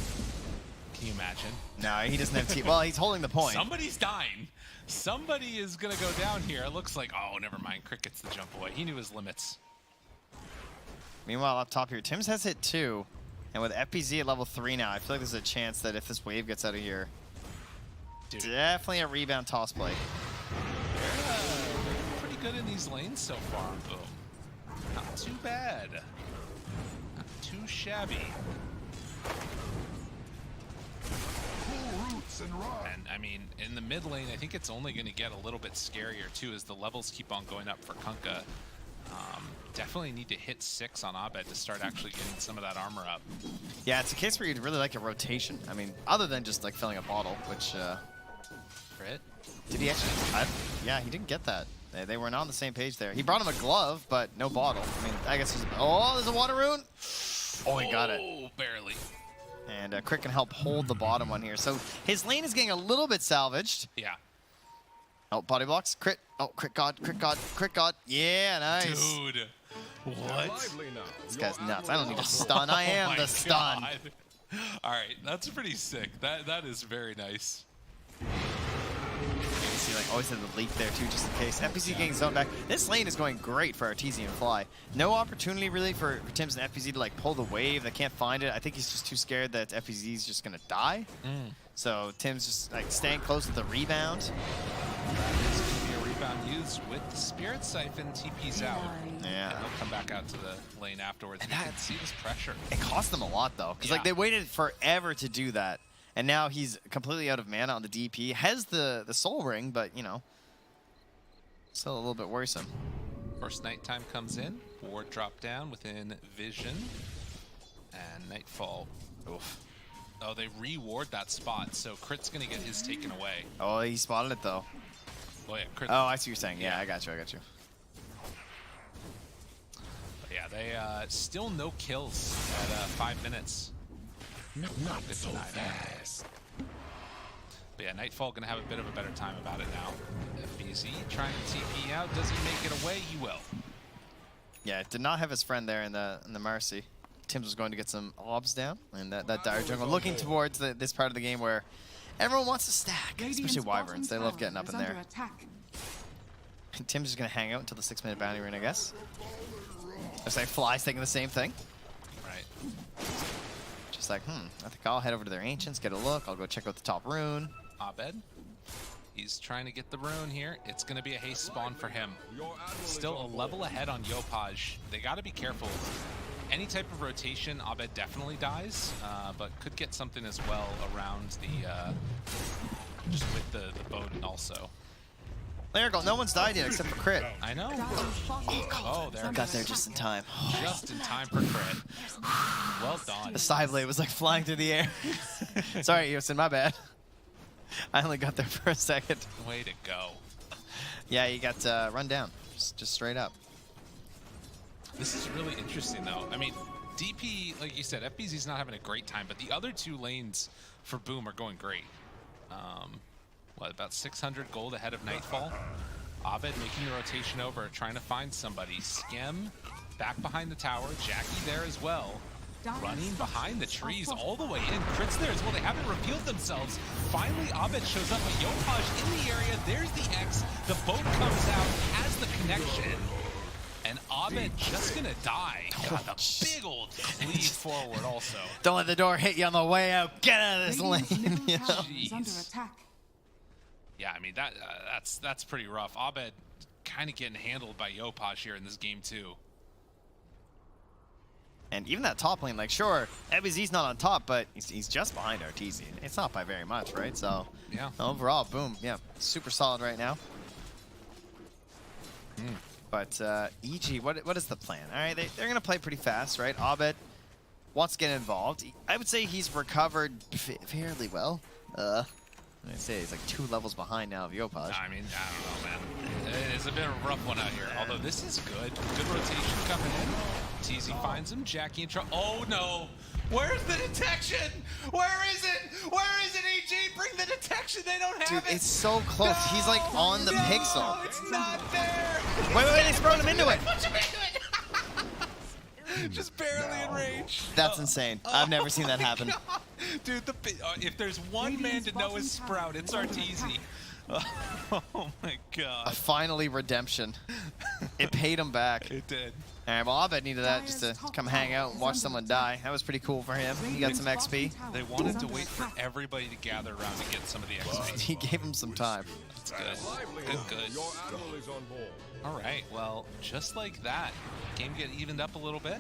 Can you imagine? No, he doesn't have T. Well, he's holding the point. Somebody's dying. Somebody is going to go down here. It looks like, oh, never mind. Crit gets the jump away. He knew his limits. Meanwhile, up top here, Tim's has hit 2. And with FPZ at level 3 now, I feel like there's a chance that if this wave gets out of here, Dude. definitely a rebound toss play. They're pretty good in these lanes so far. Boom. Not too bad. Not too shabby. And I mean, in the mid lane, I think it's only going to get a little bit scarier too as the levels keep on going up for Kunkka. Definitely need to hit 6 on Abed to start actually getting some of that armor up. Yeah, it's a case where you'd really like a rotation. I mean, other than just like filling a bottle, which Crit? did he actually? Yeah, he didn't get that. They were not on the same page there. He brought him a glove, but no bottle. I mean, I guess he's. Oh, there's a water rune. Oh, he got it. Oh, barely. And Crit can help hold the bottom one here. So his lane is getting a little bit salvaged. Yeah. Oh, body blocks. Crit. Oh, crit god, crit god, crit god. Yeah, nice. Dude. What? This guy's nuts. I don't need a stun. I am the stun. God. All right, that's pretty sick. That is very nice. You can see, like, always had the leap there, too, just in case. FPZ getting zoned back. This lane is going great for Arteezy and Fly. No opportunity, really, for Tim's and FPZ to, like, pull the wave. They can't find it. I think he's just too scared that FPZ is just going to die. So Tim's just, like, staying close with the rebound. This could be a rebound used with the Spirit Siphon. TP's out. Yeah. And they'll come back out to the lane afterwards. And you can see this pressure. It cost them a lot, though, because, like, they waited forever to do that. And now he's completely out of mana on the DP. Has the soul ring, but, you know, still a little bit worrisome. First nighttime comes in. Ward drop down within vision. And Nightfall. Oof. Oh, they reward that spot, so Crit's going to get his taken away. Oh, he spotted it, though. Oh, yeah, Crit. Oh, I see what you're saying. Yeah, I got you. But yeah, they still no kills at 5 minutes. Not so fast. But yeah, Nightfall gonna have a bit of a better time about it now. FBZ trying to TP out. Does he make it away? He will. Yeah, did not have his friend there in the Mercy. Tim's was going to get some obs down, and that dire jungle looking towards this part of the game where everyone wants to stack, especially Wyverns. They love getting up in there. And Tim's just going to hang out until the 6-minute bounty rune, I guess. Looks like Fly's taking the same thing. Right. Just like, I think I'll head over to their Ancients, get a look. I'll go check out the top rune. Abed. He's trying to get the rune here. It's going to be a haste spawn for him. Still a level ahead on Yopaj. They got to be careful. Any type of rotation, Abed definitely dies, but could get something as well around the, just with the boat also. There you go. No one's died yet except for Crit. I know. Oh, there. Got there just in time. Just in time for Crit. Well done. The side blade was like flying through the air. Sorry, Yosin, my bad. I only got there for a second. Way to go. Yeah, you got run down. Just straight up. This is really interesting, though. I mean, DP, like you said, FBZ's not having a great time, but the other two lanes for Boom are going great. What, about 600 gold ahead of Nightfall? Abed making the rotation over, trying to find somebody. Skem back behind the tower. Jackie there as well. Running behind the trees all the way in. Crit's there as well. They haven't revealed themselves. Finally, Abed shows up, but Yopaj in the area. There's the X. The boat comes out, has the connection. And Abed just gonna die. Got the big old cleave forward also. Don't let the door hit you on the way out. Get out of this lane. You know? Jeez. Yeah, I mean, that's pretty rough. Abed kind of getting handled by Yopaj here in this game too. And even that top lane, like, sure, FBZ's not on top, but he's just behind Arteezy. It's not by very much, right? So, yeah. Overall, Boom, yeah, super solid right now. But EG, what is the plan? All right, they're going to play pretty fast, right? Abed wants to get involved. I would say he's recovered fairly well. I'd say he's like 2 levels behind now of Yopaj. I mean, I don't know, man. It's a bit of a rough one out here. Although this is good. Good rotation coming in. Teasy finds him. Jackie in trouble. Oh, no. Where's the detection? Where is it? Where is it, EG? Bring the detection. They don't have it. Dude, it's so close. No, he's like on the pixel. It's not there. Wait, they thrown him into it. Put him into it. Just barely in range. That's insane. I've never seen that happen. God. Dude, if there's one man to know his Sprout, it's Arteezy. Oh my god. Finally, redemption. It paid him back. It did. All right, well, Abed needed that just to come hang out and watch someone die. That was pretty cool for him. He got some XP. They wanted to wait for everybody to gather around and get some of the XP. He gave him some time. That's good. Good. All right, well, just like that, game get evened up a little bit.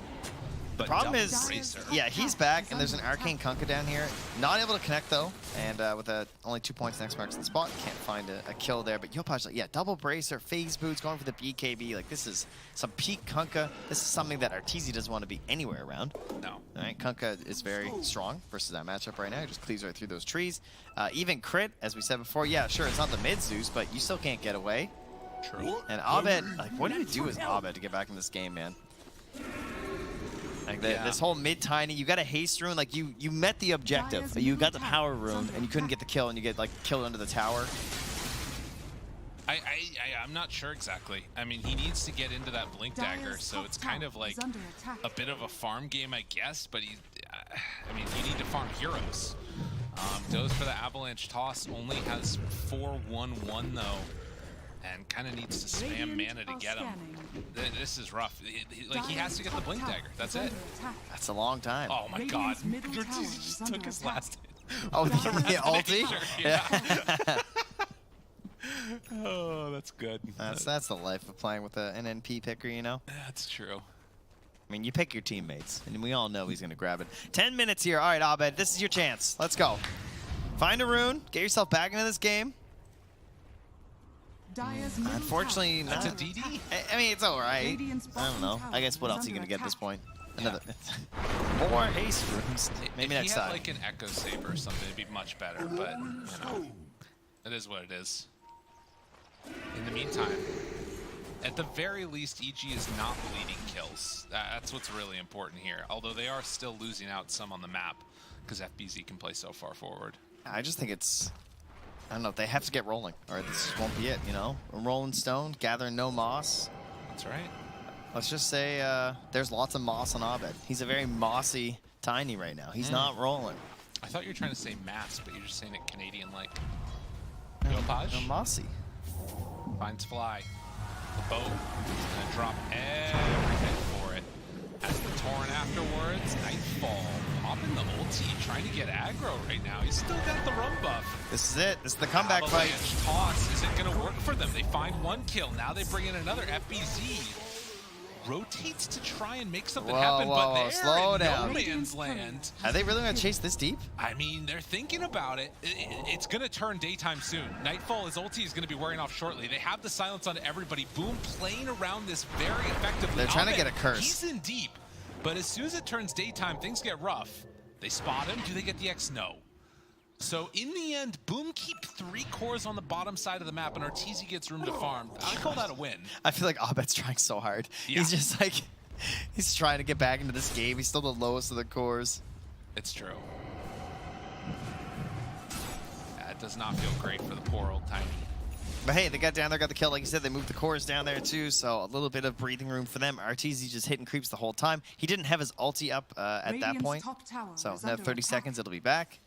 But problem is, yeah, he's back, and there's an Arcane Kunkka down here. Not able to connect, though, and with only 2 points next marks in the spot, can't find a kill there. But Yopaj, like, yeah, double bracer, phase boots, going for the BKB. Like, this is some peak Kunkka. This is something that Arteezy doesn't want to be anywhere around. No. All right, Kunkka is very strong versus that matchup right now. He just cleaves right through those trees. Even Crit, as we said before, yeah, sure, it's not the mid Zeus, but you still can't get away. True. And Abed, like, what do you do as Abed to get back in this game, man? Like this whole mid-tiny, you got a haste rune, like you met the objective. You got the power rune, and you couldn't get the kill, and you get like killed under the tower. I'm not sure exactly. I mean, he needs to get into that blink dagger, so it's kind of like a bit of a farm game, I guess. But I mean, you need to farm heroes. Goes for the avalanche toss, only has 4/1/1 though. And kind of needs to spam mana to get him. This is rough. He has to get the blink dagger. That's it. That's a long time. Oh my god. He just took his last hit. Oh, the ulti? Yeah. Oh, that's good. That's the life of playing with an NP picker, you know? That's true. I mean, you pick your teammates, and we all know he's going to grab it. 10 minutes here. All right, Abed, this is your chance. Let's go. Find a rune. Get yourself back into this game. Unfortunately, that's a DD. I mean, it's all right. I don't know. I guess what else are you gonna get at this point? Another more haste runes. Maybe if next he had time. Like an Echo Saber or something, it'd be much better. But you know, it is what it is. In the meantime, at the very least, EG is not bleeding kills. That's what's really important here. Although they are still losing out some on the map because FBZ can play so far forward. I just think it's. I don't know, they have to get rolling, or this won't be it, you know? Rolling stone, gathering no moss. That's right. let's just say there's lots of moss on Abed. He's a very mossy Tiny right now. He's not rolling. I thought you were trying to say mass, but you're just saying it Canadian-like. No, Yopaj mossy. finds Fly. The boat is going to drop everything for it. Has the Torrent afterwards. Nightfall. Popping the ulti, trying to get aggro right now. He's still got the rum buff. This is it. This is the comeback Avalanche fight. toss isn't going to work for them. They find one kill. Now they bring in another. FBZ rotates to try and make something happen, but they're slow in down. no man's land. Are they really going to chase this deep? I mean, they're thinking about it. It's going to turn daytime soon. Nightfall, his ulti is going to be wearing off shortly. They have the silence on everybody. Boom playing around this very effectively. They're trying to Ahmed, get a curse. He's in deep, but as soon as it turns daytime, things get rough. They spot him. Do they get the X? No. So in the end, Boom keep 3 cores on the bottom side of the map, and Arteezy gets room to farm. I call that a win. I feel like Abed's trying so hard. Yeah. He's just like, he's trying to get back into this game. He's still the lowest of the cores. It's true. That does not feel great for the poor old Tiny. But hey, they got down there, got the kill. Like you said, they moved the cores down there too, so a little bit of breathing room for them. Arteezy just hitting creeps the whole time. He didn't have his ulti up at that point, so another 30 seconds, it'll be back.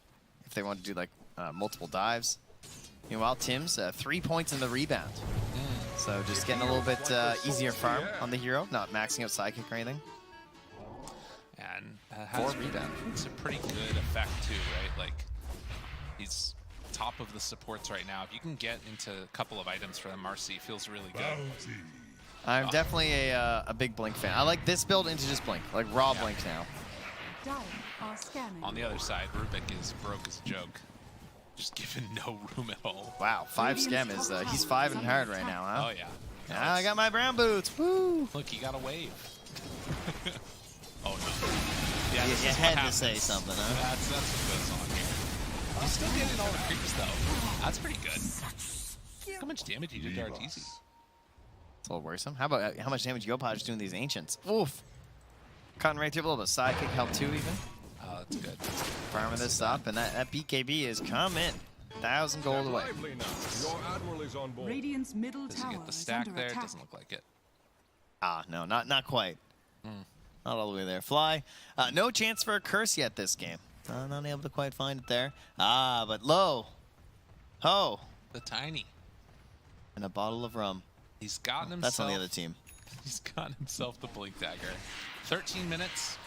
If they want to do like multiple dives. Meanwhile, Tim's 3 points in the rebound. So just getting a little bit easier farm on the hero, not maxing out sidekick or anything. And 4 rebound. It's a pretty good effect too, right? Like, he's top of the supports right now. If you can get into a couple of items for MRC, it feels really good. I'm definitely a big Blink fan. I like this build into just Blink, like raw Blink now. On the other side, Rubik is broke as a joke. Just given no room at all. Wow, 5 scam is, he's 5 and hard right now, huh? Oh, yeah. Ah, I got my brown boots, woo! Look, he got a wave. Oh, no. Yeah, this you is had what to happens. say something, huh? That's what goes on here. He's still getting all the creeps, though. That's pretty good. Look how much damage he did to Arteezy. It's a little worrisome. How about how much damage Yopaj doing these Ancients? Oof! Cutting right through, a little bit of sidekick help too, even. Oh, that's good. Farming this up, and that BKB is coming. 1,000 gold away. Your admiral is on board. Radiant's middle Does he tower get the is stack under there? attack. Doesn't look like it. Ah, no, not quite. Not all the way there. Fly. No chance for a curse yet this game. Not able to quite find it there. Ah, but low. Ho. The Tiny. And a bottle of rum. He's gotten himself. That's on the other team. He's gotten himself the Blink Dagger. 13 minutes.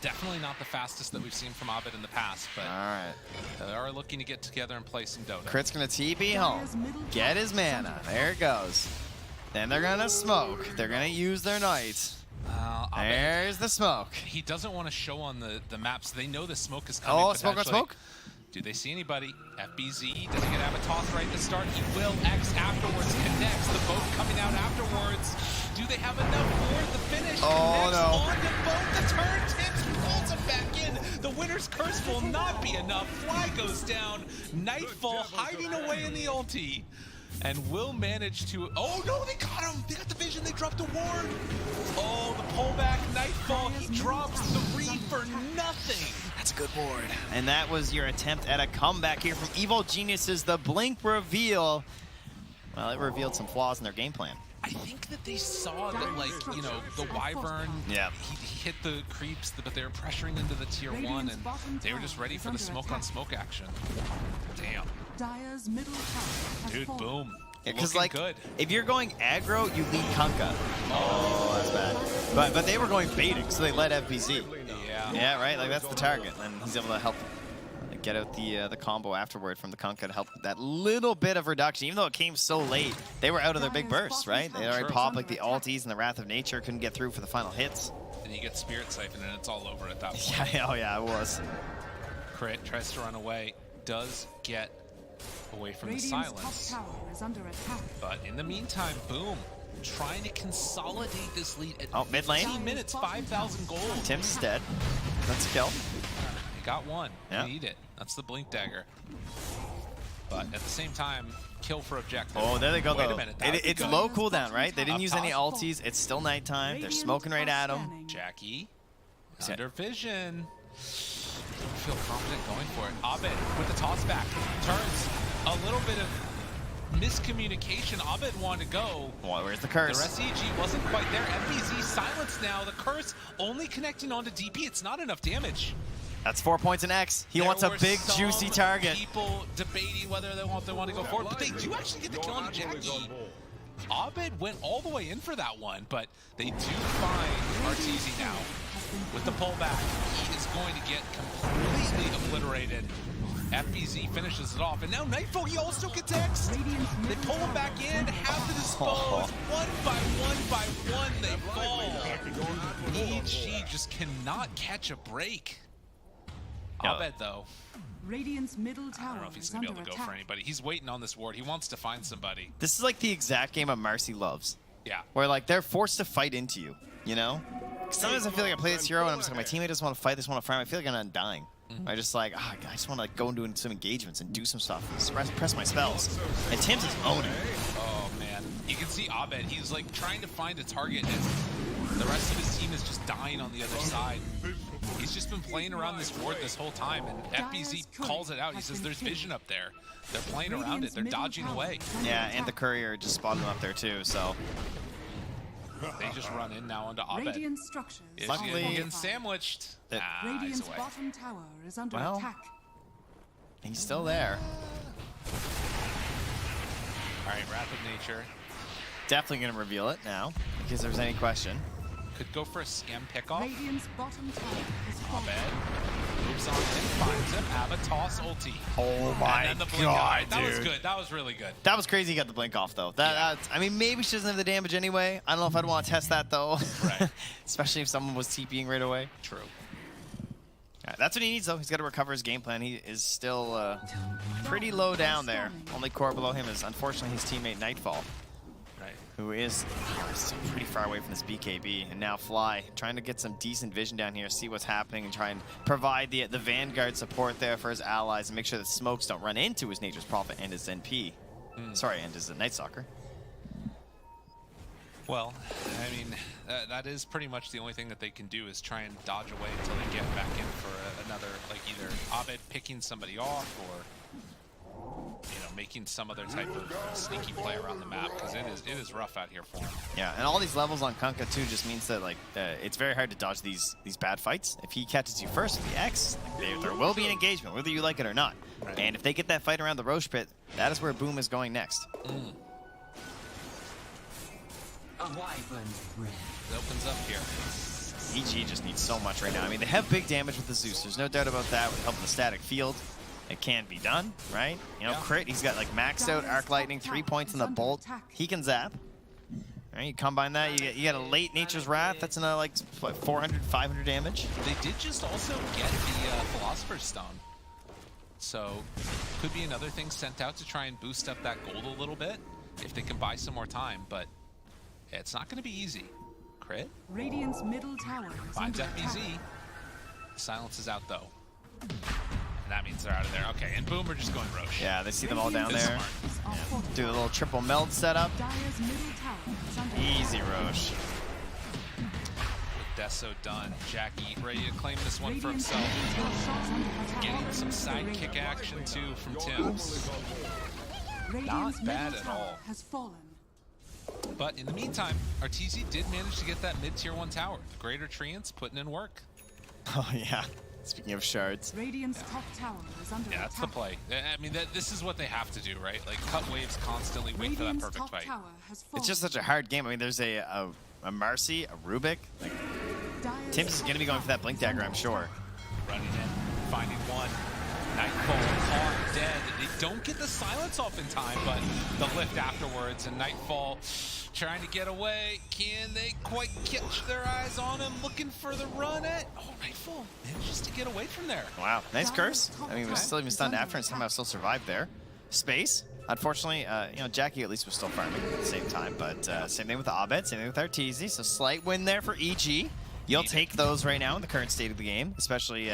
Definitely not the fastest that we've seen from Abed in the past, but All right. they are looking to get together and play some Dota. Crit's gonna TP home. Get his mana. There it goes. Then they're gonna smoke. They're gonna use their knight. Abed, There's the smoke. he doesn't want to show on the maps. They know the smoke is coming. Oh, smoke on potentially. smoke. Do they see anybody? FBZ doesn't get Avatos right at the start. He will X afterwards. Connects. The boat coming out afterwards. Do they have enough for the finish? Oh, Connects no. on the boat. The turn tips. Pulls him back in. The winner's curse will not be enough. Fly goes down. Nightfall hiding away in the ulti. And will manage to... Oh, no, they got him. They got the vision. They dropped a ward. Oh, the pullback. Nightfall. He drops 3 for nothing. That's a good board. And that was your attempt at a comeback here from Evil Geniuses. The Blink reveal. Well, it revealed some flaws in their game plan. I think that they saw that, like, you know, the Wyvern, Yeah. he hit the creeps, but they were pressuring into the tier 1, and they were just ready for the smoke-on-smoke action. Damn. Dire's middle tower has Dude, fallen. boom. Yeah, because Looking like, good. if you're going aggro, you lead Kunkka. Oh, that's bad. But they were going baiting, so they led FBZ. Yeah. Yeah, right. Like that's the target, and he's able to help get out the combo afterward from the Kunkka to help that little bit of reduction. Even though it came so late, they were out of their big bursts, right? They already popped like the ulties and the Wrath of Nature, couldn't get through for the final hits. And you get Spirit Siphon, and it's all over at that point. Yeah, oh yeah, it was. Crit tries to run away, does get away from the Radiant's silence. top tower is under attack. But in the meantime, boom. Trying to consolidate this lead at Oh, mid lane. 15 minutes, 5,000 gold. Tim's is dead. That's a kill. He got one. Yeah. Need it. That's the Blink Dagger. But at the same time, kill for objective. Oh, there they go, Wait though. a minute. that would be It's good. low cooldown, right? They didn't Up use any top. ulties. It's still nighttime. They're smoking right at him. Jackie. Is Under vision. Don't feel confident going for it. Abed with the toss back. Turns a little bit of miscommunication. Abed wanted to go. Well, where's the The curse? rest of EG wasn't quite there. FBZ silenced now. The curse only connecting onto DP. It's not enough damage. That's 4 points in X. He wants a There big, were juicy some target. People debating whether they want to go forward, but they do actually get the kill on Jackie. Abed went all the way in for that one, but they do find Arteezy now. With the pullback, he is going to get completely obliterated. FBZ finishes it off, and now Nightfall, he also gets X. They pull him back in, have to dispose. One by one, they fall. EG just cannot catch a break. Yeah. Abed, though, Radiant's middle I tower don't know if he's is going to be under able to go attack. for anybody. He's waiting on this ward. He wants to find somebody. This is like the exact game of Marcy loves, Yeah. where like they're forced to fight into you, you know? Sometimes I feel like I play this hero and I'm just like, my teammate doesn't want to fight, they just want to farm. I feel like I'm undying. I just like, I just want to like go and do some engagements and do some stuff and press my spells. And Tim's is owning. Oh, man. You can see Abed. He's like trying to find a target, and the rest of his team is just dying on the other side. He's just been playing around this ward this whole time, and FBZ calls it out. He says there's vision up there. They're playing around it. They're dodging away. Yeah, and the courier just spotted him up there too, so. They just run in now onto Abed. Radiant structures Is are Luckily- getting fortified. sandwiched. That- He's Radiant's away. bottom tower is under Well. attack. He's still there. All right, Rapid Nature. Definitely going to reveal it now, in case there's any question. Could go for a scam pickoff. Radiant's bottom tower is fallen. Abed moves on in, finds him. Abed toss ulti. Oh my And then the blink. god, All right, that was dude. good. That was really good. That was crazy he got the blink off, though. I mean, maybe she doesn't have the damage anyway. I don't know if I'd want to test that, though. Right. Especially if someone was TPing right away. True. That's what he needs, though. He's got to recover his game plan. He is still pretty low down there. Only core below him is, unfortunately, his teammate Nightfall, Right. who is still pretty far away from this BKB. And now Fly, trying to get some decent vision down here, see what's happening, and try and provide the Vanguard support there for his allies and make sure that smokes don't run into his Nature's Prophet and his NP. Sorry, and his Night Stalker. Well, I mean, that is pretty much the only thing that they can do is try and dodge away until they get back in for another, like either Abed picking somebody off or, you know, making some other type of sneaky play around the map, because it is rough out here for him. Yeah, and all these levels on Kunkka too just means that like it's very hard to dodge these bad fights. If he catches you first with the X, there will be an engagement, whether you like it or not. Right. And if they get that fight around the Roche pit, that is where Boom is going next. It opens up here. EG just needs so much right now. I mean, they have big damage with the Zeus. There's no doubt about that. With helping the static field, it can be done, right? You know, Yeah. crit. He's got like maxed out Arc Lightning, 3 points in the bolt. He can zap. All right, you combine that, you get a late Nature's Wrath. That's another like what, 400, 500 damage. They did just also get the Philosopher's Stone. So, could be another thing sent out to try and boost up that gold a little bit if they can buy some more time, but it's not going to be easy. Crit Radiant's middle tower is finds under attack. FBZ. Silence is out though. And that means they're out of there. Okay, and Boom are just going Roche. Yeah, they see them all down It's there. smart. Are fortified. Do a little triple meld setup. Dire's middle tower is under Easy Roche. With Deso done, Jackie ready to claim this one for Radiant's himself. middle tower is under attack. Getting some sidekick action too from Tim's. Radiant's bad middle at tower all. has fallen. But in the meantime, Arteezy did manage to get that mid-tier 1 tower. The Greater Treants putting in work. Oh yeah. Speaking of shards. Radiant's top tower is under Yeah, that's the attack. play. I mean, this is what they have to do, right? Like, cut waves constantly, wait for that Radiant's perfect top fight. tower has fallen. It's just such a hard game. I mean, there's a Marcy, a Rubik. Like, Dire's Tim's is going to be going for that Blink Dagger, I'm sure. Running in, finding one. Nightfall on dead. They don't get the silence off in time, but the lift afterwards, and Nightfall trying to get away. Can they quite catch their eyes on him? Looking for the run at. Oh, Nightfall manages to get away from there. Wow, nice curse. I mean, he was still even stunned after and somehow still survived there. Space. Unfortunately, you know, Jackie at least was still farming at the same time, but same thing with Abed, same thing with Arteezy, so slight win there for EG. You'll take those right now in the current state of the game, especially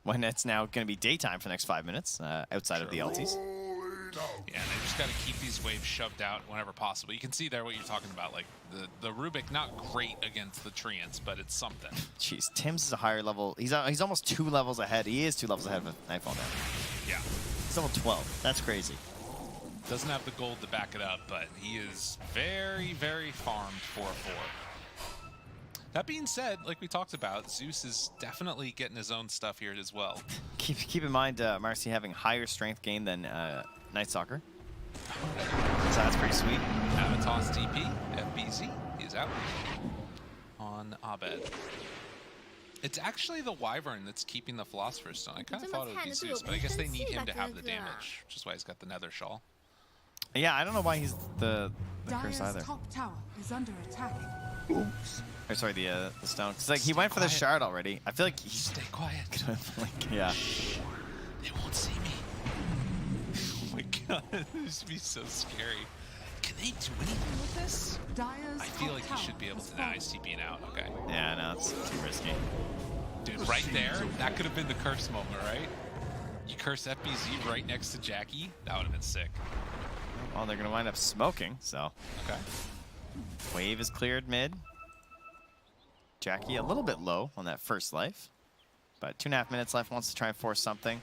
when it's now going to be daytime for the next 5 minutes outside of the LTs. Yeah, and they just got to keep these waves shoved out whenever possible. You can see there what you're talking about. Like, the Rubik, not great against the Treants, but it's something. Jeez, Tim's is a higher level. He's almost 2 levels ahead. He is 2 levels ahead of Nightfall now. Yeah. He's level 12. That's crazy. Doesn't have the gold to back it up, but he is very, very farmed 4-4. That being said, like we talked about, Zeus is definitely getting his own stuff here as well. Keep in mind, Marcy having higher strength gain than Night Stalker. So that's pretty sweet. Avatos TP, FBZ is out on Abed. It's actually the Wyvern that's keeping the Philosopher's Stone. I kind of thought it would be Zeus, but I guess they need him to have the damage, which is why he's got the Nether Shawl. Yeah, I don't know why he's the curse either. Top tower is under attack. Oops. Or sorry, the stone. Cause like he went for the shard already. I feel like he's Stay quiet. like, yeah. Shh. They won't see me. Oh my god, this would be so scary. Can they do anything with this? Dire's I feel top like you tower should be able is to now falling. ICPing out. Okay. Yeah, no, it's too risky. Dude, right there, that could have been the curse moment, right? You curse FBZ right next to Jackie. That would have been sick. Well, they're gonna wind up smoking. So Okay. wave is cleared mid. Jackie a little bit low on that first life, but 2.5 minutes left. Wants to try and force something.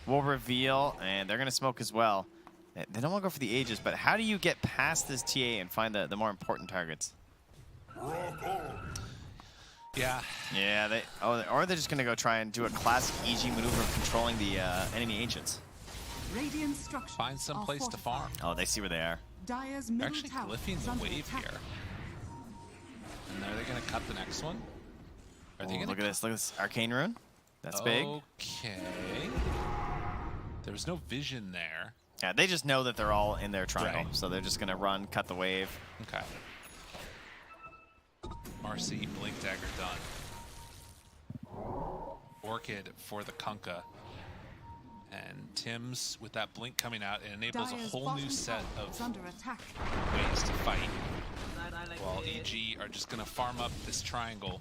We'll reveal, and they're gonna smoke as well. They don't want to go for the ages, but how do you get past this TA and find the more important targets? Yeah. Yeah, or they're just gonna go try and do a classic EG maneuver of controlling the enemy agents. Radiant structures Find some are place to farm. Oh, they see where they are. Dire's They're middle actually tower glyphing is the under wave attack. here. And are they going to cut the next one? Are they Oh, gonna look at this! Look at this arcane rune. That's big. Okay. There was no vision there. Yeah, they just know that they're all in their triangle, Right. so they're just gonna run, cut the wave. Okay. Marcy, Blink Dagger done. Orchid for the Kunkka. And Tim's with that blink coming out, it enables Dire's a whole new bottom set tower is of under attack. ways to fight. While EG are just going to farm up this triangle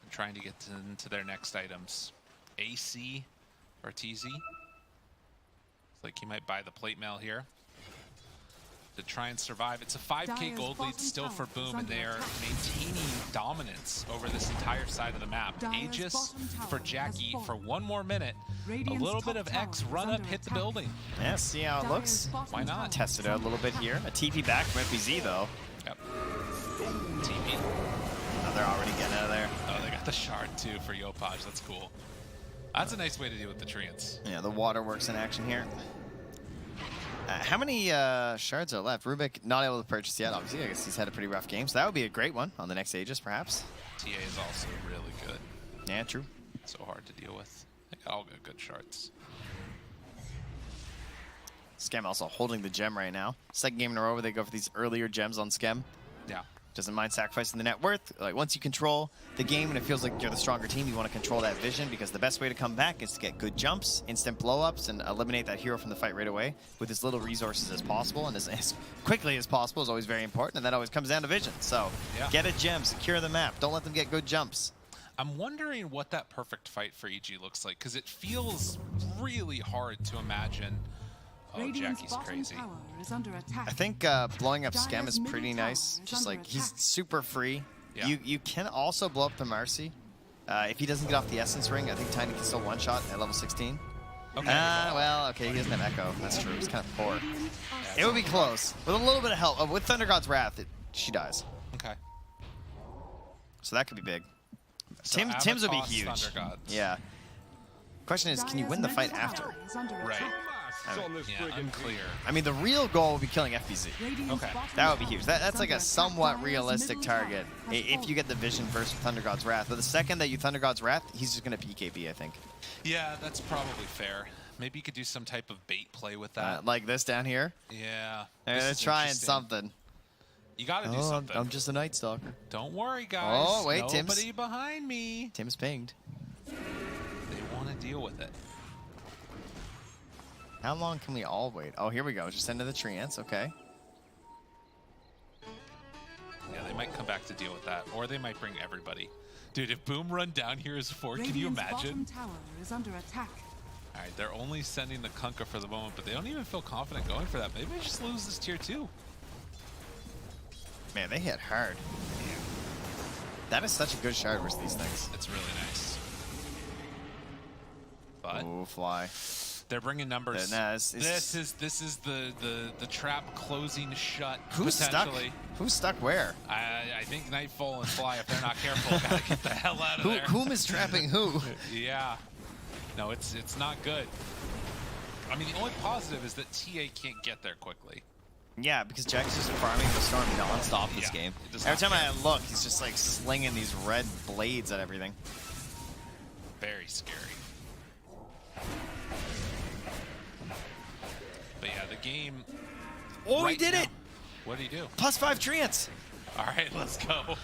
and trying to get into their next items. AC or TZ. Looks like he might buy the plate mail here to try and survive. It's a 5k Dire's gold lead bottom still for tower is Boom, and under they are attack. maintaining dominance over this entire side of the map. Dire's Aegis bottom tower for has Jackie fallen. for one more minute. Radiant's A little top bit of tower X, is run up, under hit the attack. building. Yeah, see how it looks. Why not? Test it out a little bit here. A TP back from FBZ though. Yep. TP. Oh, they're already getting out of there. Oh, they got the shard too for Yopaj. That's cool. That's a nice way to deal with the treants. Yeah, the waterworks in action here. How many shards are left? Rubik not able to purchase yet, obviously. I guess he's had a pretty rough game, so that would be a great one on the next Aegis, perhaps. TA is also really good. Yeah, true. So hard to deal with. They got all good shards. Skem also holding the gem right now. Second game in a row where they go for these earlier gems on Skem. Yeah. Doesn't mind sacrificing the net worth. Like once you control the game and it feels like you're the stronger team, you want to control that vision because the best way to come back is to get good jumps, instant blow-ups, and eliminate that hero from the fight right away with as little resources as possible and as quickly as possible is always very important, and that always comes down to vision. So Yeah. get a gem, secure the map, don't let them get good jumps. I'm wondering what that perfect fight for EG looks like, because it feels really hard to imagine. Oh, Radiant's Jackie's bottom crazy. tower is under attack. I think blowing up Skem Dire's is middle pretty tower nice. is Just under like he's attack. super free. Yeah. You can also blow up the Marcy. If he doesn't get off the Essence Ring, I think Tiny can still one-shot at level 16. Okay. Well, okay, he doesn't have Echo. That's true. He's kind of poor. Radiant are It would be close. With a little bit of help. With Thunder God's Wrath, she dies. Okay. So that could be big. So Tim's would be Avatos, huge. Thunder Gods. Yeah. Question is, can you Dire's win the middle fight after? tower is under Right. attack. Yeah, unclear. I mean, the real goal would be killing FBZ. Radiant's Okay. bottom That would be tower huge. is That's under like a attack. somewhat Dire's realistic middle tower target has if you fallen. get the vision first with Thunder God's Wrath. But the second that you Thunder God's Wrath, he's just going to PKB, I think. Yeah, that's probably fair. Maybe you could do some type of bait play with that. Like this down here. Yeah. They're this is trying interesting. something. You got to do Oh, something. I'm just a Night Stalker. Don't worry, guys. Oh, wait, Nobody behind me. Tim's pinged. They want to deal with it. How long can we all wait? Oh, here we go. Just into the tree ants. Okay. Yeah, they might come back to deal with that, or they might bring everybody. Dude, if Boom run down here as 4, can you Radiant's imagine? bottom tower is under attack. All right, they're only sending the Kunkka for the moment, but they don't even feel confident going for that. Maybe they just lose this tier 2. Man, they hit hard. That is such a good shard versus these things. It's really nice. But Oh, fly. They're bringing numbers. Nah, this is the trap closing shut. Who's stuck? Potentially. Who's stuck where? I think Nightfall and Fly, if they're not careful, gotta get the hell out of there. Whom is trapping who? Yeah. No, it's not good. I mean, the only positive is that TA can't get there quickly. Yeah, because Jack's just farming the storm non-stop this game. Every time I look, he's just like slinging these red blades at everything. Very scary. But yeah, the game. Oh, right he did now, it! What did he do? +5 treants. All right, let's go.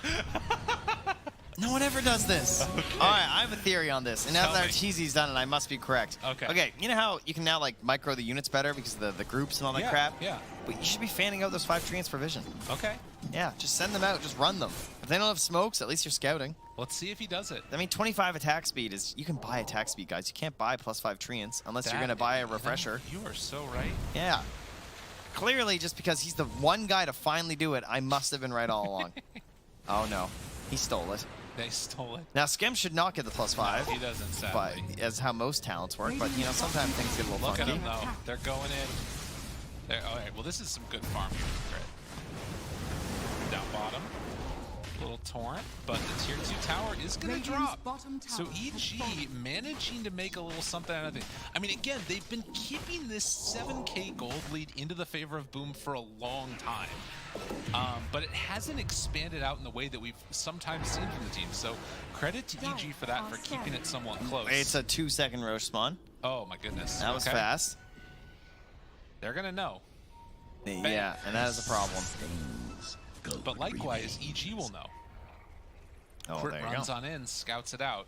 No one ever does this. Okay. All right, I have a theory on this, and now Tell that me. Arteezy's done it, I must be correct. Okay. Okay, you know how you can now like micro the units better because of the groups and all that Yeah, crap? yeah. But you should be fanning out those 5 treants for vision. Okay. Yeah, just send them out, just run them. If they don't have smokes, at least you're scouting. Let's see if he does it. I mean, 25 attack speed is, you can buy attack speed, guys. You can't buy +5 treants unless you're going to buy a refresher. You are so right. Yeah. Clearly, just because he's the one guy to finally do it, I must have been right all along. Oh, no. He stole it. They stole it. Now, Skim should not get the +5. He doesn't, But sadly. as how most talents work. But, you know, sometimes things get a little Look at funky. them, though. They're going in. All right, well, this is some good farm here. Great. Down bottom. Little torrent, but the tier 2 tower is going to Radiant's drop. bottom tower So has EG fallen. managing to make a little something out of it. I mean, again, they've been keeping this 7K gold lead into the favor of Boom for a long time. But it hasn't expanded out in the way that we've sometimes seen from the team. So credit to EG for that, for keeping it somewhat close. It's a 2-second Roche spawn. Oh my goodness. That was Okay. fast. They're going to know. Yeah, and that is a problem. But likewise, EG will know. Oh, Crit there you runs go. on in, scouts it out.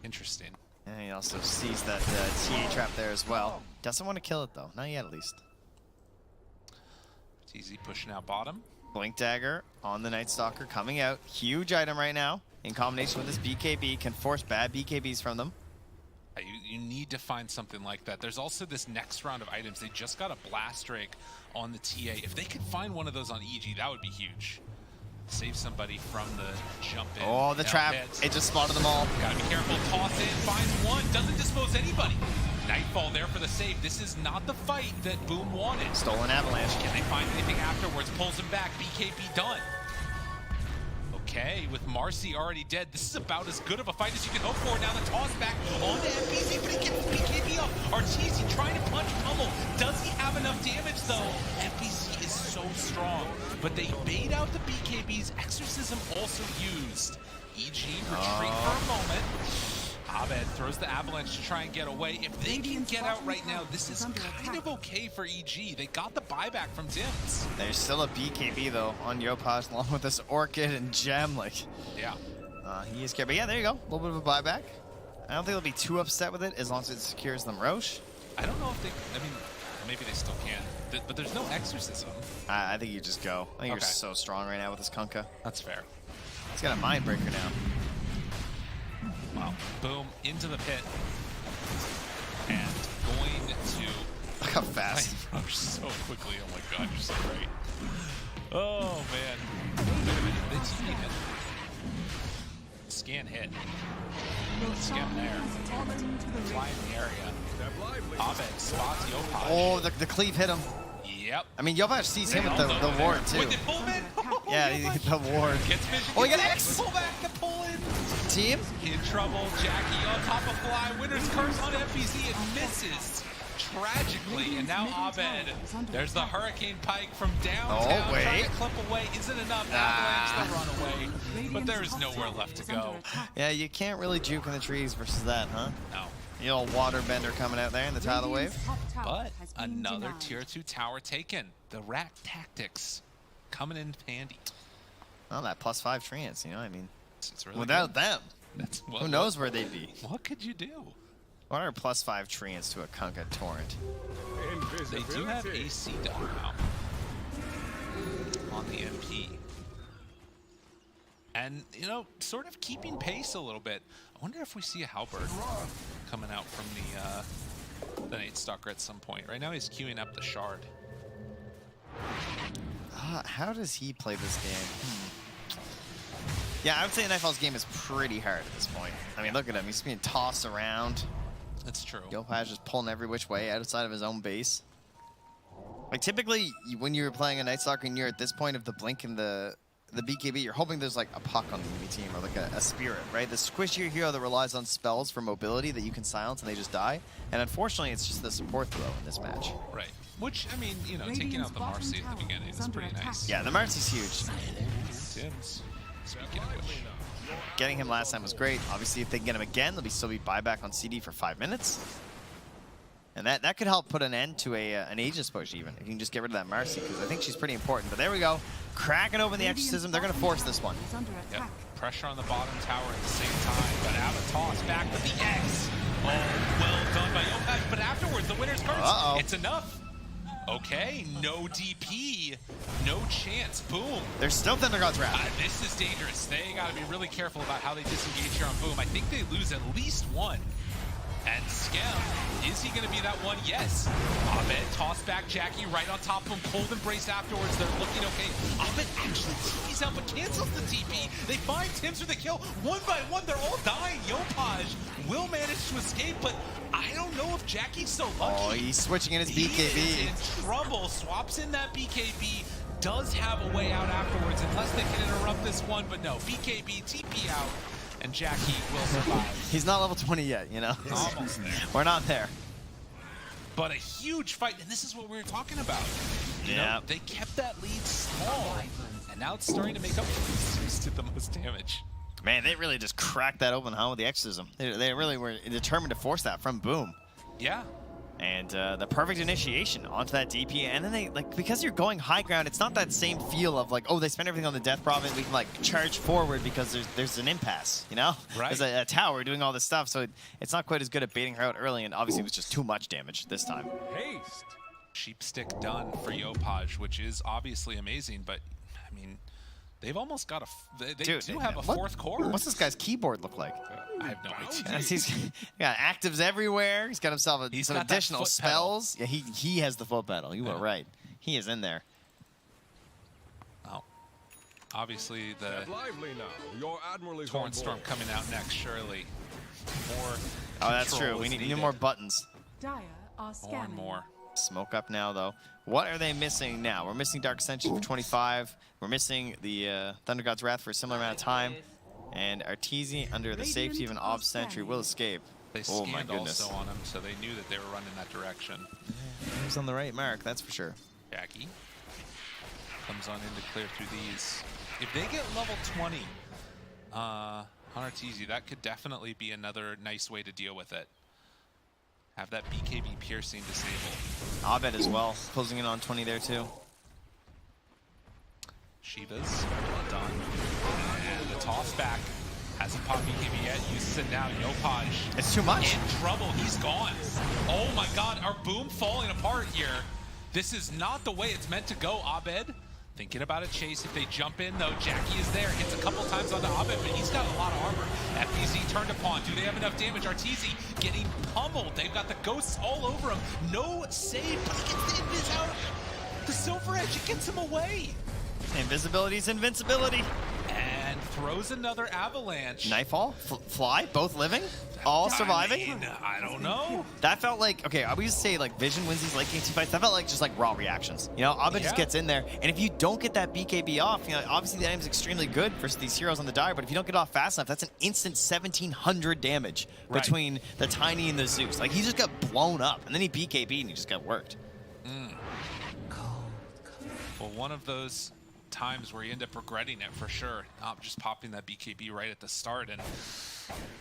Interesting. And he also sees that TA trap there as well. Doesn't want to kill it, though. Not yet, at least. TZ pushing out bottom. Blink Dagger on the Night Stalker coming out. Huge item right now. In combination with this BKB, can force bad BKBs from them. You need to find something like that. There's also this next round of items. They just got a Blast Drake on the TA. If they could find one of those on EG, that would be huge. Save somebody from the jump in. Oh, the trap. It just spotted them all. Gotta be careful. Toss in, finds one, doesn't dispose anybody. Nightfall there for the save. This is not the fight that Boom wanted. Stolen Avalanche. Can they find anything afterwards? Pulls him back. BKB done. Okay, with Marcy already dead, this is about as good of a fight as you can hope for. Now the toss back on the NPC, but he gets BKB up. Arteezy trying to punch Pummel. Does he have enough damage though? NPC is so strong, but they bait out the BKBs. Exorcism also used. EG retreat for a moment. Abed throws the Avalanche to try and get away. If they can get out right now, this is kind of okay for EG. They got the buyback from Dims. There's still a BKB, though, on Yopaj, along with this Orchid and Gem. Like, Yeah. he is scared. But yeah, there you go. A little bit of a buyback. I don't think they'll be too upset with it as long as it secures them Roche. I don't know if they, I mean, maybe they still can. But there's no Exorcism. I think you just go. I think you're Okay. so strong right now with this Kunkka. That's fair. He's got a Mindbreaker now. Wow. Boom, into the pit. And going to Look how fast. Roche so quickly. Oh my god, you're so great. Oh man. Wait a minute, they TP hit. Scan hit. Scan there. Fly in the area. Abed spots Yopaj. Oh, the cleave hit him. Yep. I mean, Yopaj sees him with the ward, too. With the pull in. Yeah, the ward. Gets vision. Oh, he got gets X! Pull back to pull in. Team? In trouble, Jackie on top of Fly. Winner's curse on FBC. It misses tragically. And now Abed. There's the Hurricane Pike from downtown. Oh, wait. Trying to clip away. Isn't enough. Avalanche the runaway. But there is nowhere left to go. Yeah, you can't really juke in the trees versus that, huh? No. The old water bender coming out there in the tidal wave. But another tier 2 tower taken. The rat tactics coming in handy. Oh, that +5 treants, you know, I mean, It's really without good. them, That's who knows where they'd be? What could you do? What are +5 treants to a Kunkka Torrent? They do have AC down now on the MP. And, you know, sort of keeping pace a little bit. I wonder if we see a Halberd coming out from the Night Stalker at some point. Right now he's queuing up the Shard. How does he play this game? Yeah, I would say Nightfall's game is pretty hard at this point. I mean, look at him. He's being tossed around. That's true. Yopaj just pulling every which way outside of his own base. Like, typically, when you're playing a Night Stalker and you're at this point of the Blink and the BKB, you're hoping there's, like, a puck on the enemy team or, like, a spirit, right? The squishier hero that relies on spells for mobility that you can silence and they just die. And unfortunately, it's just the support throw in this match. Right. Which, I mean, you know, taking out the Marcy at the beginning is pretty nice. Yeah, the Marcy's huge. Sims. Speaking of which. Getting him last time was great. Obviously, if they can get him again, there'll still be buyback on CD for 5 minutes. And that could help put an end to an Aegis push even. If you can just get rid of that Marcy, because I think she's pretty important. But there we go. Cracking open the Exorcism. They're going to force this one. Yep. Pressure on the bottom tower at the same time. But out of toss back with the X. Oh, well done by Yopaj. But afterwards, the winner's curse. It's enough. Okay, no DP, no chance, boom. There's still Thunder God's Wrath. This is dangerous. They gotta be really careful about how they disengage here on boom. I think they lose at least one. And Skem, is he gonna be that one? Yes. Abed toss back Jackie right on top of him, cold embrace afterwards. They're looking okay. Abed actually TP's out but cancels the TP. They find Tims for the kill. One by one, they're all dying. Yopaj will manage to escape, but I don't know if Jackie's so lucky. Oh, he's switching in his BKB. He is in trouble. Swaps in that BKB. Does have a way out afterwards, unless they can interrupt this one, but no. BKB, TP out, and Jackie will survive. He's not level 20 yet, you know? Almost there. We're not there. But a huge fight, and this is what we were talking about. You know, they kept that lead small, and now it's starting to make up for it. Zeus did the most damage. Man, they really just cracked that open, huh, with the Exorcism. They really were determined to force that from boom. Yeah. And the perfect initiation onto that DP. And then they, like, because you're going high ground, it's not that same feel of, like, oh, they spent everything on the Death Prophet, we can, like, charge forward because there's an impasse, you know? Right. There's a tower doing all this stuff, so it's not quite as good at baiting her out early, and obviously it was just too much damage this time. Haste. Sheep stick done for Yopaj, which is obviously amazing, but, I mean, they've almost got they do have a fourth core. What's this guy's keyboard look like? I have no idea. He's got actives everywhere. He's got himself some additional spells. Yeah, he has the foot pedal. You were right. He is in there. Oh, obviously the Lively now. Your admiral is Torrent Storm coming out next. Surely more. Oh, that's true. We need more buttons. Dire are scanning. More. Smoke up now, though. What are they missing now? We're missing Dark Ascension for 25. We're missing the Thunder God's Wrath for a similar amount of time. And Arteezy, under the safety of an Ob Sentry, will escape. They scanned also on him, so they knew that they were running that direction. He was on the right mark, that's for sure. Jackie comes on in to clear through these. If they get level 20 on Arteezy, that could definitely be another nice way to deal with it. Have that BKB piercing disabled. Abed as well, closing in on 20 there too. Shivas, well done. And the toss back. Hasn't popped BKB yet, uses it now. Yopaj. It's too much. In trouble, he's gone. Oh my god, our boom falling apart here. This is not the way it's meant to go, Abed. Thinking about a chase. If they jump in, though, Jackie is there. Hits a couple times onto Abed, but he's got a lot of armor. FBZ turned upon. Do they have enough damage? Arteezy getting pummeled. They've got the ghosts all over him. No save, but he gets the invis out. The Silver Edge, it gets him away. Invisibility is invincibility. And throws another avalanche. Nightfall? Fly? Both living? All surviving? I don't know. That felt like, okay, I always say like Vision wins these late game team fights. That felt like just like raw reactions. You know, Abed just gets in there, and if you don't get that BKB off, you know, obviously the item's extremely good versus these heroes on the dire, but if you don't get off fast enough, that's an instant 1700 damage between the Tiny and the Zeus. Like, he just got blown up, and then he BKB'd and he just got worked. Well, one of those times where you end up regretting it for sure, not just popping that BKB right at the start. And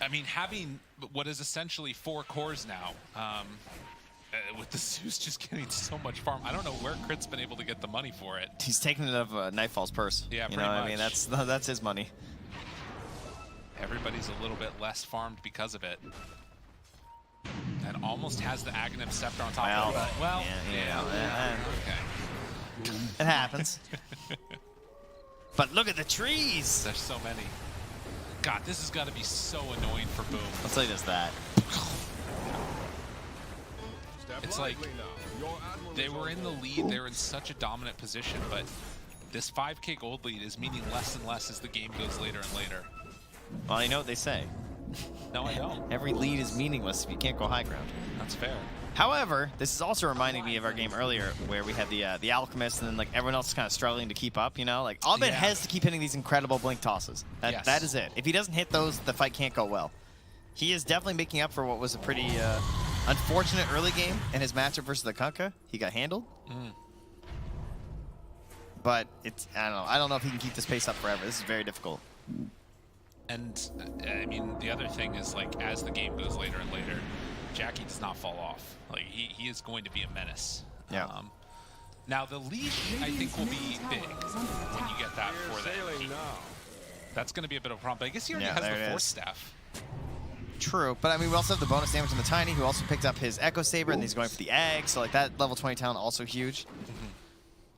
I mean, having what is essentially 4 cores now, with the Zeus just getting so much farm, I don't know where Crit's been able to get the money for it. He's taking it out of Nightfall's purse. Yeah, you know what I mean? That's his money. Everybody's a little bit less farmed because of it. And almost has the Aghanim Scepter on top of it. Well, okay. It happens. But look at the trees. There's so many. God, this has got to be so annoying for Boom. I'll tell you just that. It's like they were in the lead. They were in such a dominant position, but this 5K gold lead is meaning less and less as the game goes later and later. Well, you know what they say. No, I don't. Every lead is meaningless if you can't go high ground. That's fair. However, this is also reminding me of our game earlier where we had the Alchemist and then like everyone else is kind of struggling to keep up, you know? Like Abed has to keep hitting these incredible blink tosses. That is it. If he doesn't hit those, the fight can't go well. He is definitely making up for what was a pretty unfortunate early game in his matchup versus the Kunkka. He got handled. But it's, I don't know if he can keep this pace up forever. This is very difficult. And I mean, the other thing is like as the game goes later and later, Jackie does not fall off. Like he is going to be a menace. Yeah. Now the leash I think will be big when you get that for the MP. That's going to be a bit of a problem. But I guess he already has the Force Staff. True, but I mean we also have the bonus damage on the Tiny, who also picked up his Echo Saber, and he's going for the Egg. So like that level 20 talent also huge.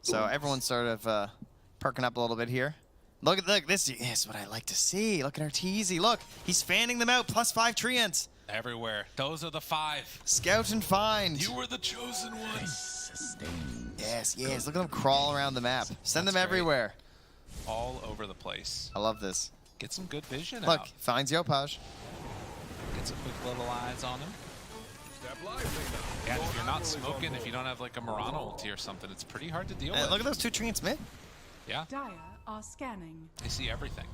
So everyone's sort of perking up a little bit here. Look, this is what I like to see. Look at Arteezy. Look, he's fanning them out. +5 treants. Everywhere. Those are the 5. Scout and find. You were the chosen ones. Yes. Look at them crawl around the map. Send them everywhere. All over the place. I love this. Get some good vision Look, out. finds Yopaj. Get some quick little eyes on him. Yeah, if you're not smoking, if you don't have like a Murano ulti or something, it's pretty hard to deal with. Look at those 2 treants mid. Yeah. Dire are scanning. They see everything.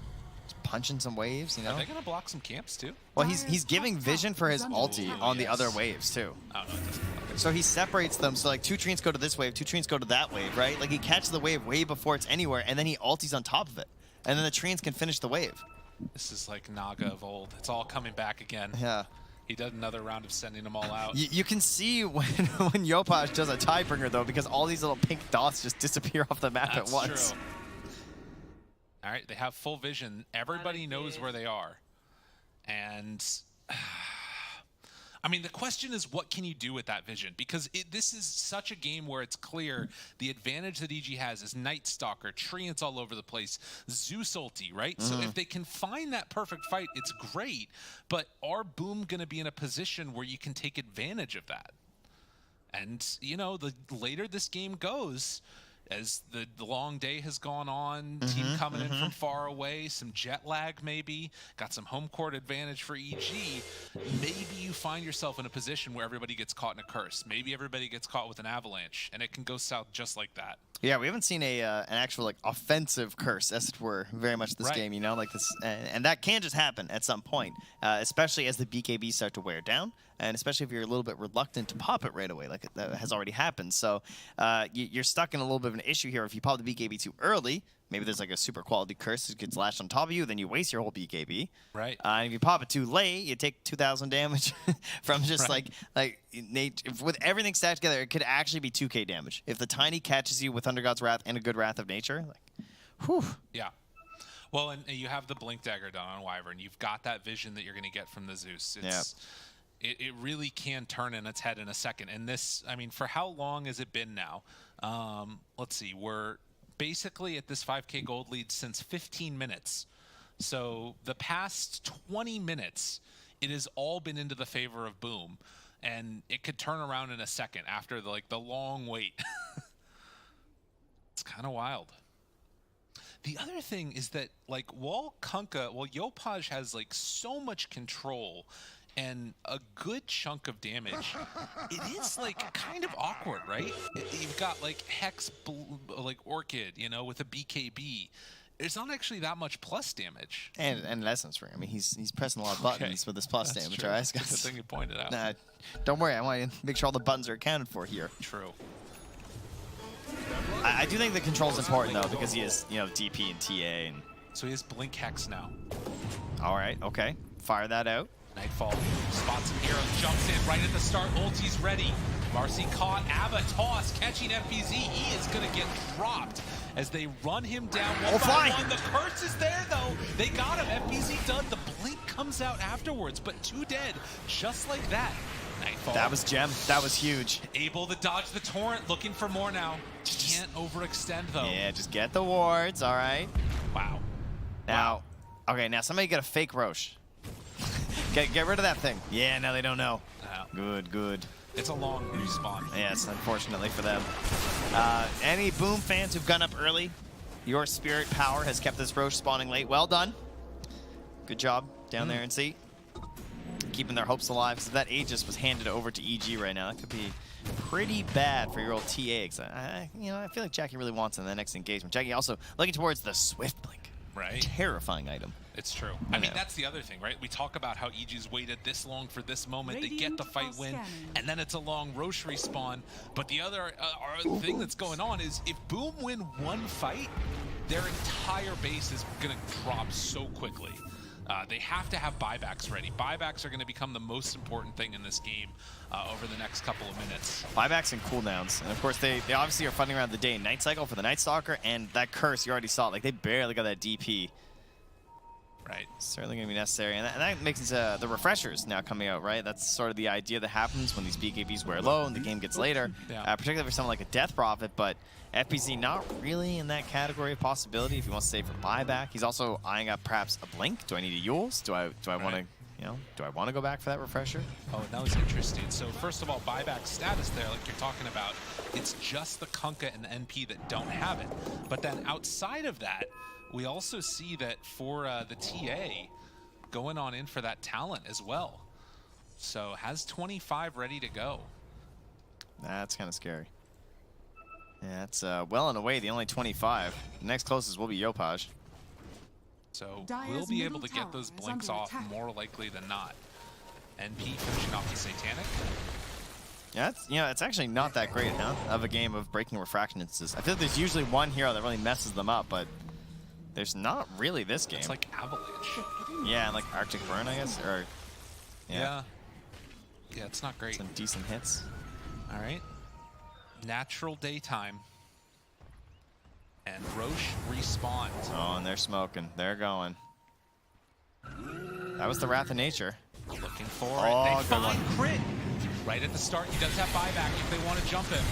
Just punching some waves, you know? Are they going to block some camps too? Well, he's giving vision for his ulti on the other waves too. Oh, no, it doesn't. So he separates them, so like 2 treants go to this wave, 2 treants go to that wave, right? Like he catches the wave way before it's anywhere, and then he ultis on top of it. And then the treants can finish the wave. This is like Naga of old. It's all coming back again. Yeah. He did another round of sending them all out. You can see when Yopaj does a Tiebringer though, because all these little pink dots just disappear off the map at once. That's true. All right, they have full vision. Everybody knows where they are. And I mean, the question is, what can you do with that vision? Because this is such a game where it's clear the advantage that EG has is Night Stalker, treants all over the place, Zeus ulti, right? So if they can find that perfect fight, it's great. But are Boom going to be in a position where you can take advantage of that? And, you know, the later this game goes, as the long day has gone on, team coming in from far away, some jet lag maybe, got some home court advantage for EG, maybe you find yourself in a position where everybody gets caught in a curse. Maybe everybody gets caught with an avalanche, and it can go south just like that. Yeah, we haven't seen an actual like offensive curse, as it were, very much this game, you know, like this, and that can just happen at some point, especially as the BKB start to wear down, and especially if you're a little bit reluctant to pop it right away, like that has already happened. So you're stuck in a little bit of an issue here. If you pop the BKB too early, maybe there's like a super quality curse that gets lashed on top of you, then you waste your whole BKB. Right. And if you pop it too late, you take 2,000 damage from just like with everything stacked together, it could actually be 2K damage. If the Tiny catches you with Thunder God's Wrath and a good Wrath of Nature, like, whew. Yeah. Well, and you have the Blink Dagger done on Wyvern. You've got that vision that you're going to get from the Zeus. It really can turn in its head in a second. And this, I mean, for how long has it been now? Let's see. We're basically at this 5K gold lead since 15 minutes. So the past 20 minutes, it has all been into the favor of Boom. And it could turn around in a second after the long wait. It's kind of wild. The other thing is that while Yopaj has so much control and a good chunk of damage, it is kind of awkward, right? You've got Hex, Orchid, with a BKB. There's not actually that much plus damage. And Essence Ring. I mean, he's pressing a lot of buttons with this plus damage. True. All right, That's a good thing you pointed out. Nah, don't worry. I want to make sure all the buttons are accounted for here. True. I do think the control's important though, because he has DP and TA and. So he has Blink Hex now. All right. Okay. Fire that out. Nightfall spots him here, jumps in right at the start. Ulti's ready. Marcy caught. Abba toss, catching FPZ. He is going to get dropped as they run him down one by one. The curse is there, though. They got him. FPZ done. The blink comes out afterwards, but 2 dead, just like that. Nightfall. That was gem. That was huge. Able to dodge the torrent. Looking for more now. Can't overextend, though. Yeah, just get the wards. All right. Wow. Now, okay. Now somebody get a fake Roche. Get rid of that thing. Yeah, now they don't know. Good. It's a long respawn. Yes, unfortunately for them. Any Boom fans who've gone up early, Your spirit power has kept this Roche spawning late. Well done. Good job down there in C. Keeping their hopes alive. So that Aegis was handed over to EG right now. That could be pretty bad for your old TA. I feel like Jackie really wants in the next engagement. Jackie also looking towards the Swift Blink. Right. Terrifying item. It's true. I mean, that's the other thing, right? We talk about how EG's waited this long for this moment. They get the fight win, and then it's a long Roche respawn. But the other thing that's going on is if Boom win one fight, their entire base is going to drop so quickly. They have to have buybacks ready. Buybacks are going to become the most important thing in this game over the next couple of minutes. Buybacks and cooldowns. And of course, they obviously are fighting around the day and night cycle for the Night Stalker, and that curse, you already saw it. Like, they barely got that DP. Right. Certainly going to be necessary. And that makes the refreshers now coming out, right? That's sort of the idea that happens when these BKBs wear low and the game gets later, particularly for someone like a Death Prophet. But FBZ not really in that category of possibility if he wants to save for buyback. He's also eyeing up perhaps a Blink. Do I need a Yules? Do I want to, do I want to go back for that refresher? Oh, that was interesting. So first of all, buyback status there, like you're talking about, it's just the Kunkka and the NP that don't have it. But then outside of that, we also see that for the TA going on in for that talent as well. So has 25 ready to go. That's kind of scary. Yeah, it's well and away the only 25. The next closest will be Yopaj. So we'll be able to get those blinks off more likely than not. NP finishing off the Satanic. Yeah, it's actually not that great, huh? Of a game of breaking refraction instances. I feel like there's usually one hero that really messes them up, but there's not really this game. It's like Avalanche. Yeah, and like Arctic Burn, I guess, or yeah, it's not great. Some decent hits. All right, natural daytime, and Roche respawns. Oh, and they're smoking. They're going. That was the Wrath of Nature. Looking for it. They find crit. Right at the start, he does have buyback if they want to jump him.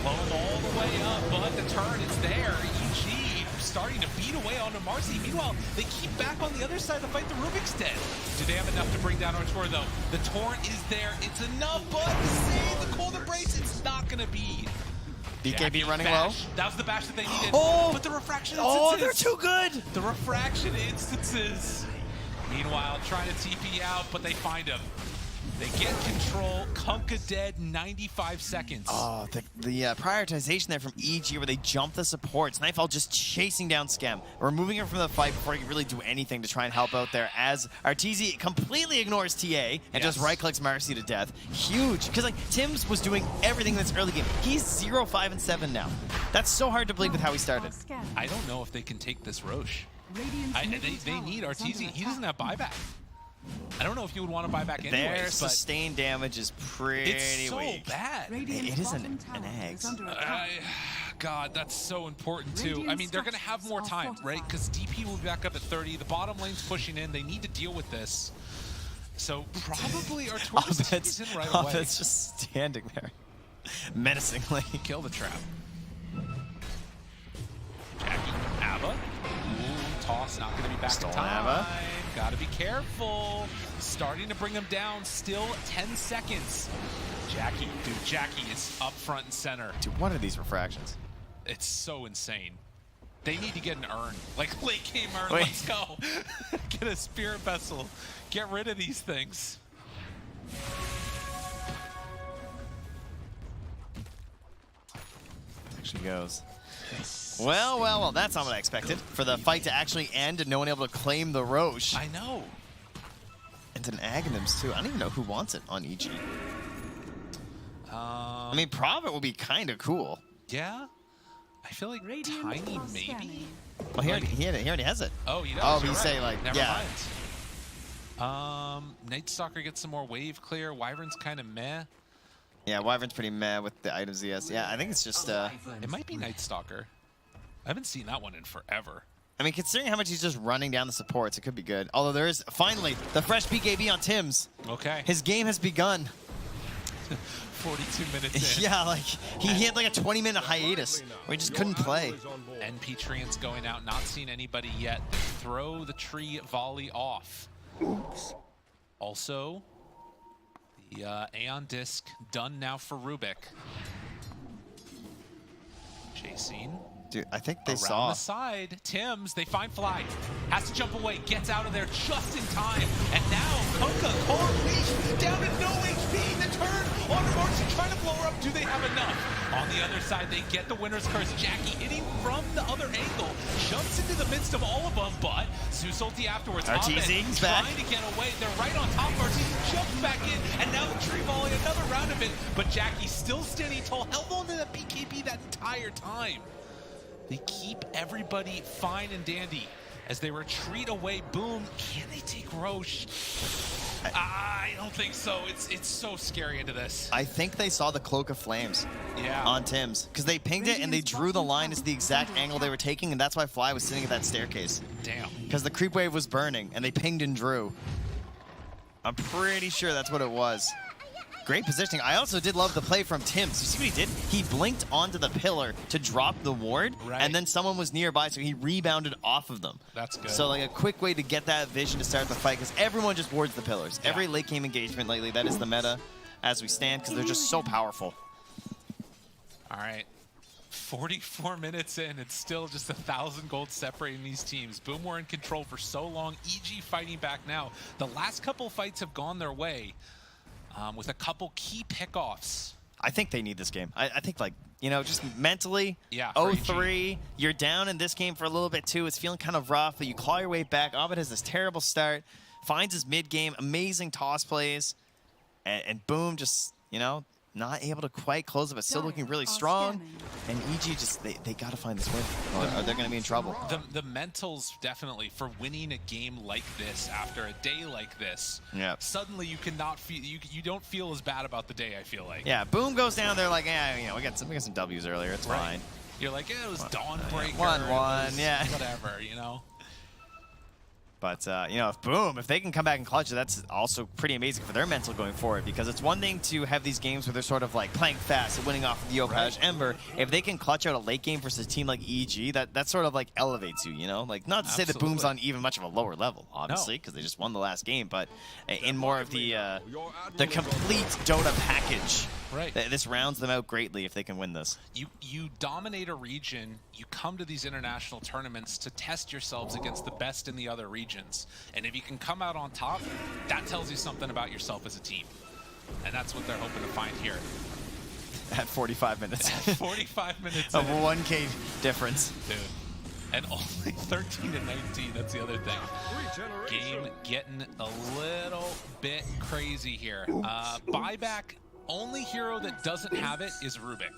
Blow him all the way up, but the turn is there. EG starting to beat away onto Marcy. Meanwhile, they keep back on the other side of the fight. The Rubik's dead. Do they have enough to bring down Artur, though? The torrent is there. It's enough, but to save the cold embrace, it's not going to be. BKB running bash. low. That was the bash that they needed. Oh! But the refraction instances. Oh, they're too good! The refraction instances. Meanwhile, trying to TP out, but they find him. They get control. Kunkka dead, 95 seconds. Oh, the prioritization there from EG where they jump the supports. Nightfall just chasing down Schem, removing him from the fight before he can really do anything to try and help out there as Arteezy completely ignores TA and just right-clicks Marcy to death. Huge, because like Tim's was doing everything in this early game. He's 0-5 and 7 now. That's so hard to believe with how he started. I don't know if they can take this Roche. They need Arteezy. He doesn't have buyback. I don't know if you would want to buy back anyways, their sustained damage is pretty it's so weak. Bad. It is an egg. God, that's so important too. I mean, they're going to have more time, right? Because DP will be back up at 30. The bottom lane's pushing in. They need to deal with this. So probably Artur is in right away. That's just standing there menacingly. Kill the trap. Jackie, Abba. Ooh, toss, not going to be back in time. Abba. Gotta be careful. Starting to bring him down. Still 10 seconds. Jackie, dude, Jackie is up front and center. Dude, what are these refractions? It's so insane. They need to get an urn. Like late game urn, Wait. let's go. Get a spirit vessel. Get rid of these things. Actually goes. Well, that's not what I expected. For the fight to actually end and no one able to claim the Roche. I know. And an Aghanims too. I don't even know who wants it on EG. I mean, Prophet will be kind of cool. Yeah. I feel like Tiny maybe. Well, he already has it. Oh, he does. Oh, You're you say right. like, Never yeah. mind. Night Stalker gets some more wave clear. Wyvern's kind of meh. Yeah, Wyvern's pretty mad with the items he has. Yeah, I think it's just it might be Night Stalker. I haven't seen that one in forever. I mean, considering how much he's just running down the supports, it could be good. Although there is, finally, the fresh BKB on Tim's. Okay. His game has begun. 42 minutes in. Yeah, like, he had like a 20-minute hiatus where he just couldn't play. NP Treant's going out, not seeing anybody yet. Throw the tree volley off. Oops. Also, the Aeon Disc done now for Rubik. Chasing. Dude, I think they Around saw. the side, Tim's, they find Fly. Has to jump away, gets out of there just in time. And now, Kunkka, core leash, down to no HP. The turn on Marcy trying to blow her up. Do they have enough? On the other side, they get the winner's curse. Jackie hitting from the other angle. Jumps into the midst of all of them, but Zeus ulti afterwards. Arteezy's back. Trying to get away. They're right on top. Arteezy jumps back in, and now the tree volley, another round of it. But Jackie still standing tall, held on to that BKB that entire time. They keep everybody fine and dandy as they retreat away. Boom. Can they take Roche? I don't think so. It's so scary into this. I think they saw the Cloak of Flames Yeah. on Tim's because they pinged it and they drew the line as the exact angle they were taking, and that's why Fly was sitting at that staircase. Damn. Because the creep wave was burning and they pinged and drew. I'm pretty sure that's what it was. Great positioning. I also did love the play from Tim's. You see what he did? He blinked onto the pillar to drop the ward, Right. and then someone was nearby, so he rebounded off of them. That's good. So like a quick way to get that vision to start the fight, because everyone just wards the pillars. Yeah. Every late game engagement lately, that is the meta as we stand, because they're just so powerful. All right. 44 minutes in, it's still just 1,000 gold separating these teams. Boom were in control for so long. EG fighting back now. The last couple fights have gone their way. With a couple key pickoffs. I think they need this game. I think, like, you know, just mentally, Yeah, for 0-3, you're down in this game for a little bit too. It's feeling kind of rough, but you claw your way back. Abed has this terrible start, finds his mid-game, amazing toss plays, and boom, just, you know, not able to quite close it, but still looking really strong. And EG just, they got to find this win, or they're going to be in trouble. The mentals definitely for winning a game like this after a day like this. Yeah. Suddenly you cannot feel you don't feel as bad about the day. I feel like. Yeah, boom goes down. They're like, yeah, you know, we got some W's earlier. It's Right. fine. You're like, yeah, it was Dawnbreaker. 1-1, yeah. Whatever, you know. But, you know, if they can come back and clutch it, that's also pretty amazing for their mental going forward, because it's one thing to have these games where they're sort of like playing fast and winning off of the Opage Ember. If they can clutch out a late game versus a team like EG, that sort of like elevates you, you know? Like, not to say that Boom's on even much of a lower level, obviously, because they just won the last game, but in more of the complete Dota package. Right. This rounds them out greatly if they can win this. You dominate a region, you come to these international tournaments to test yourselves against the best in the other regions. And if you can come out on top, that tells you something about yourself as a team. And that's what they're hoping to find here. At 45 minutes. 45 minutes Of in. 1K difference. Dude. And only 13 to 19, that's the other thing. Game getting a little bit crazy here. Buyback, only hero that doesn't have it is Rubik.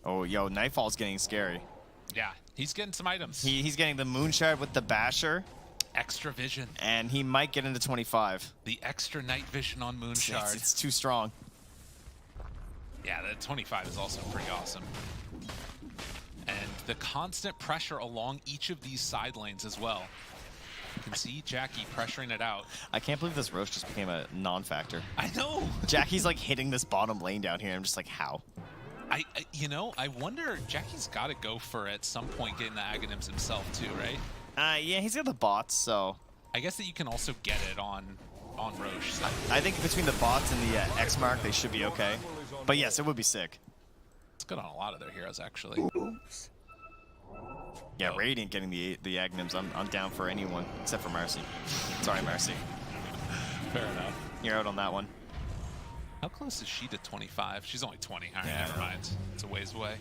Oh, yo, Nightfall's getting scary. Yeah, he's getting some items. He's getting the Moonshard with the Basher, Extra vision. and he might get into 25. The extra night vision on Moonshard. It's too strong. Yeah, the 25 is also pretty awesome. And the constant pressure along each of these side lanes as well. You can see Jackie pressuring it out. I can't believe this Roche just became a non-factor. I know. Jackie's like hitting this bottom lane down here. I'm just like, how? You know, I wonder, Jackie's got to go for at some point getting the Aghanims himself too, right? Yeah, he's got the bots, so I guess that you can also get it on Roche. So. I think between the bots and the X mark, they should be okay. But yes, it would be sick. It's good on a lot of their heroes, actually. Yeah, Radiant getting the Aghanims, I'm down for anyone except for Marcy. Sorry, Marcy. Fair enough. You're out on that one. How close is she to 25? She's only 20. All right, Yeah. never mind. It's a ways away.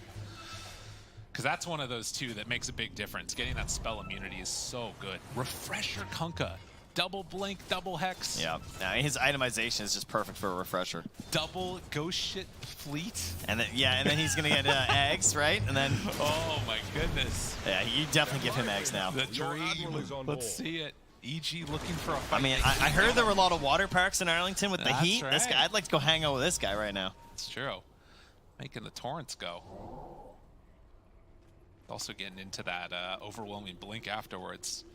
Because that's one of those two that makes a big difference. Getting that spell immunity is so good. Refresher Kunkka. Double blink, double hex. Yeah, his itemization is just perfect for a refresher. Double ghost shit fleet. And then he's gonna get eggs, right? And then Oh my goodness. yeah, you definitely give him eggs now. The dream. Let's see it. EG looking for a fight. I mean, I heard there were a lot of water parks in Arlington with the That's heat. This right. guy, I'd like to go hang out with this guy right now. It's true. Making the torrents go. Also getting into that overwhelming blink afterwards.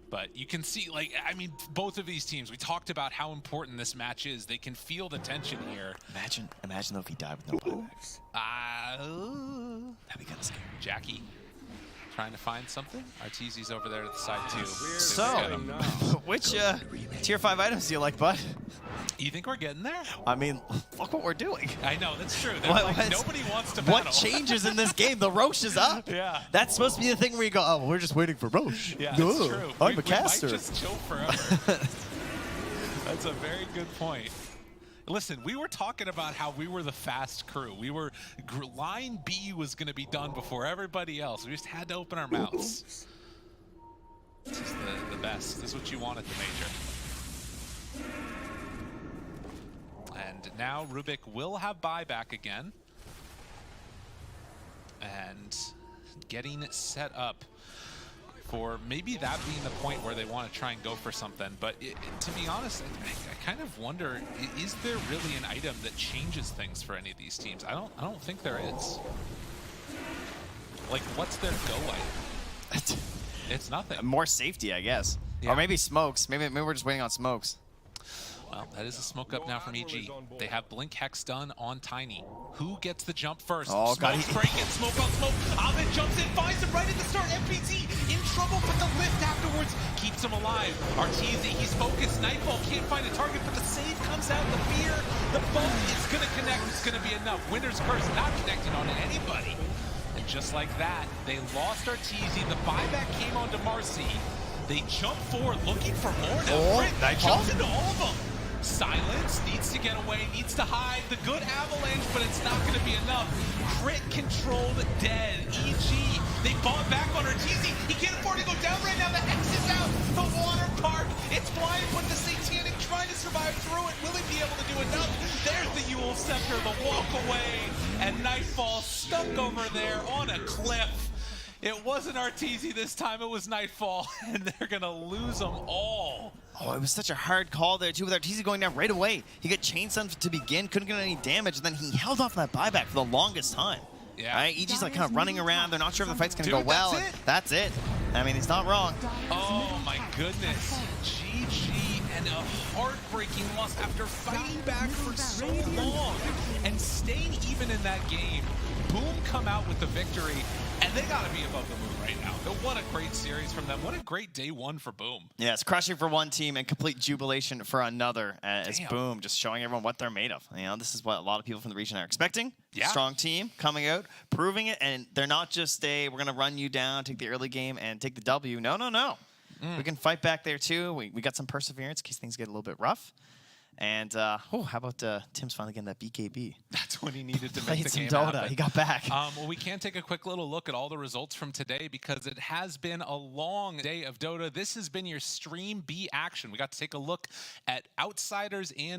But you can see, like, I mean, both of these teams, we talked about how important this match is. They can feel the tension here. Imagine though if he died with no buybacks. That'd be kind of scary. Jackie trying to find something. Arteezy's over there to the side too. So, which tier 5 items do you like, bud? You think we're getting there? I mean, look what we're doing. I know, that's true. What- Nobody wants to battle. What changes in this game? The Roche is up. Yeah. That's supposed to be the thing where you go, oh, well, we're just waiting for Roche. Yeah, Duh. that's true. I'm we a caster. might just chill forever. That's a very good point. Listen, we were talking about how we were the fast crew. Line B was going to be done before everybody else. We just had to open our mouths. This is the best. This is what you want at the major. And now Rubik will have buyback again. And getting set up for maybe that being the point where they want to try and go for something. But to be honest, I kind of wonder, is there really an item that changes things for any of these teams? I don't think there is. Like, what's their go item? It's nothing. More safety, I guess. Yeah. Or maybe smokes. Maybe we're just waiting on smokes. Well, that is a smoke up now from EG. They have Blink Hex done on Tiny. Who gets the jump first? Oh, God. Smoke's breaking, smoke on smoke. Ahmed jumps in, finds him right at the start. MPT in trouble, but the lift afterwards keeps him alive. Arteezy, he's focused. Nightfall can't find a target, but the save comes out. The fear, the bolt is going to connect. It's going to be enough. Winner's Curse not connecting on anybody. And just like that, they lost Arteezy. The buyback came onto Marcy. They jump forward looking for more. Now Crit jumps into all of them. Silence needs to get away, needs to hide. The good avalanche, but it's not going to be enough. Crit controlled, dead. EG, they bought back on Arteezy. He can't afford to go down right now. The Hex is out. The water park, it's blind, but the Satanic trying to survive through it. Will he be able to do enough? There's the Yule Scepter, the walk away, and Nightfall stuck over there on a cliff. It wasn't Arteezy this time, it was Nightfall, and they're going to lose them all. Oh, it was such a hard call there, too, with Arteezy going down right away. He got chainstunned to begin, couldn't get any damage, and then he held off that buyback for the longest time. Yeah. Right? EG's like kind of running around. They're not sure if the fight's going to go Dude, well. that's and it. That's it. I mean, he's not wrong. Oh my goodness. GG, and a heartbreaking loss after fighting back for so long and staying even in that game. Boom come out with the victory, and they got to be above the moon right now. What a great series from them. What a great day one for Boom. Yeah, it's crushing for one team and complete jubilation for another. As Damn. Boom just showing everyone what they're made of. You know, this is what a lot of people from the region are expecting. Yeah. Strong team coming out, proving it, and they're not just we're going to run you down, take the early game, and take the W. No, no, no. We can fight back there, too. We got some perseverance in case things get a little bit rough. And, how about Tim's finally getting that BKB? That's what he needed to Played make the some game Dota. happen. He got back. Well, we can take a quick little look at all the results from today because it has been a long day of Dota. This has been your Stream B action. We got to take a look at Outsiders and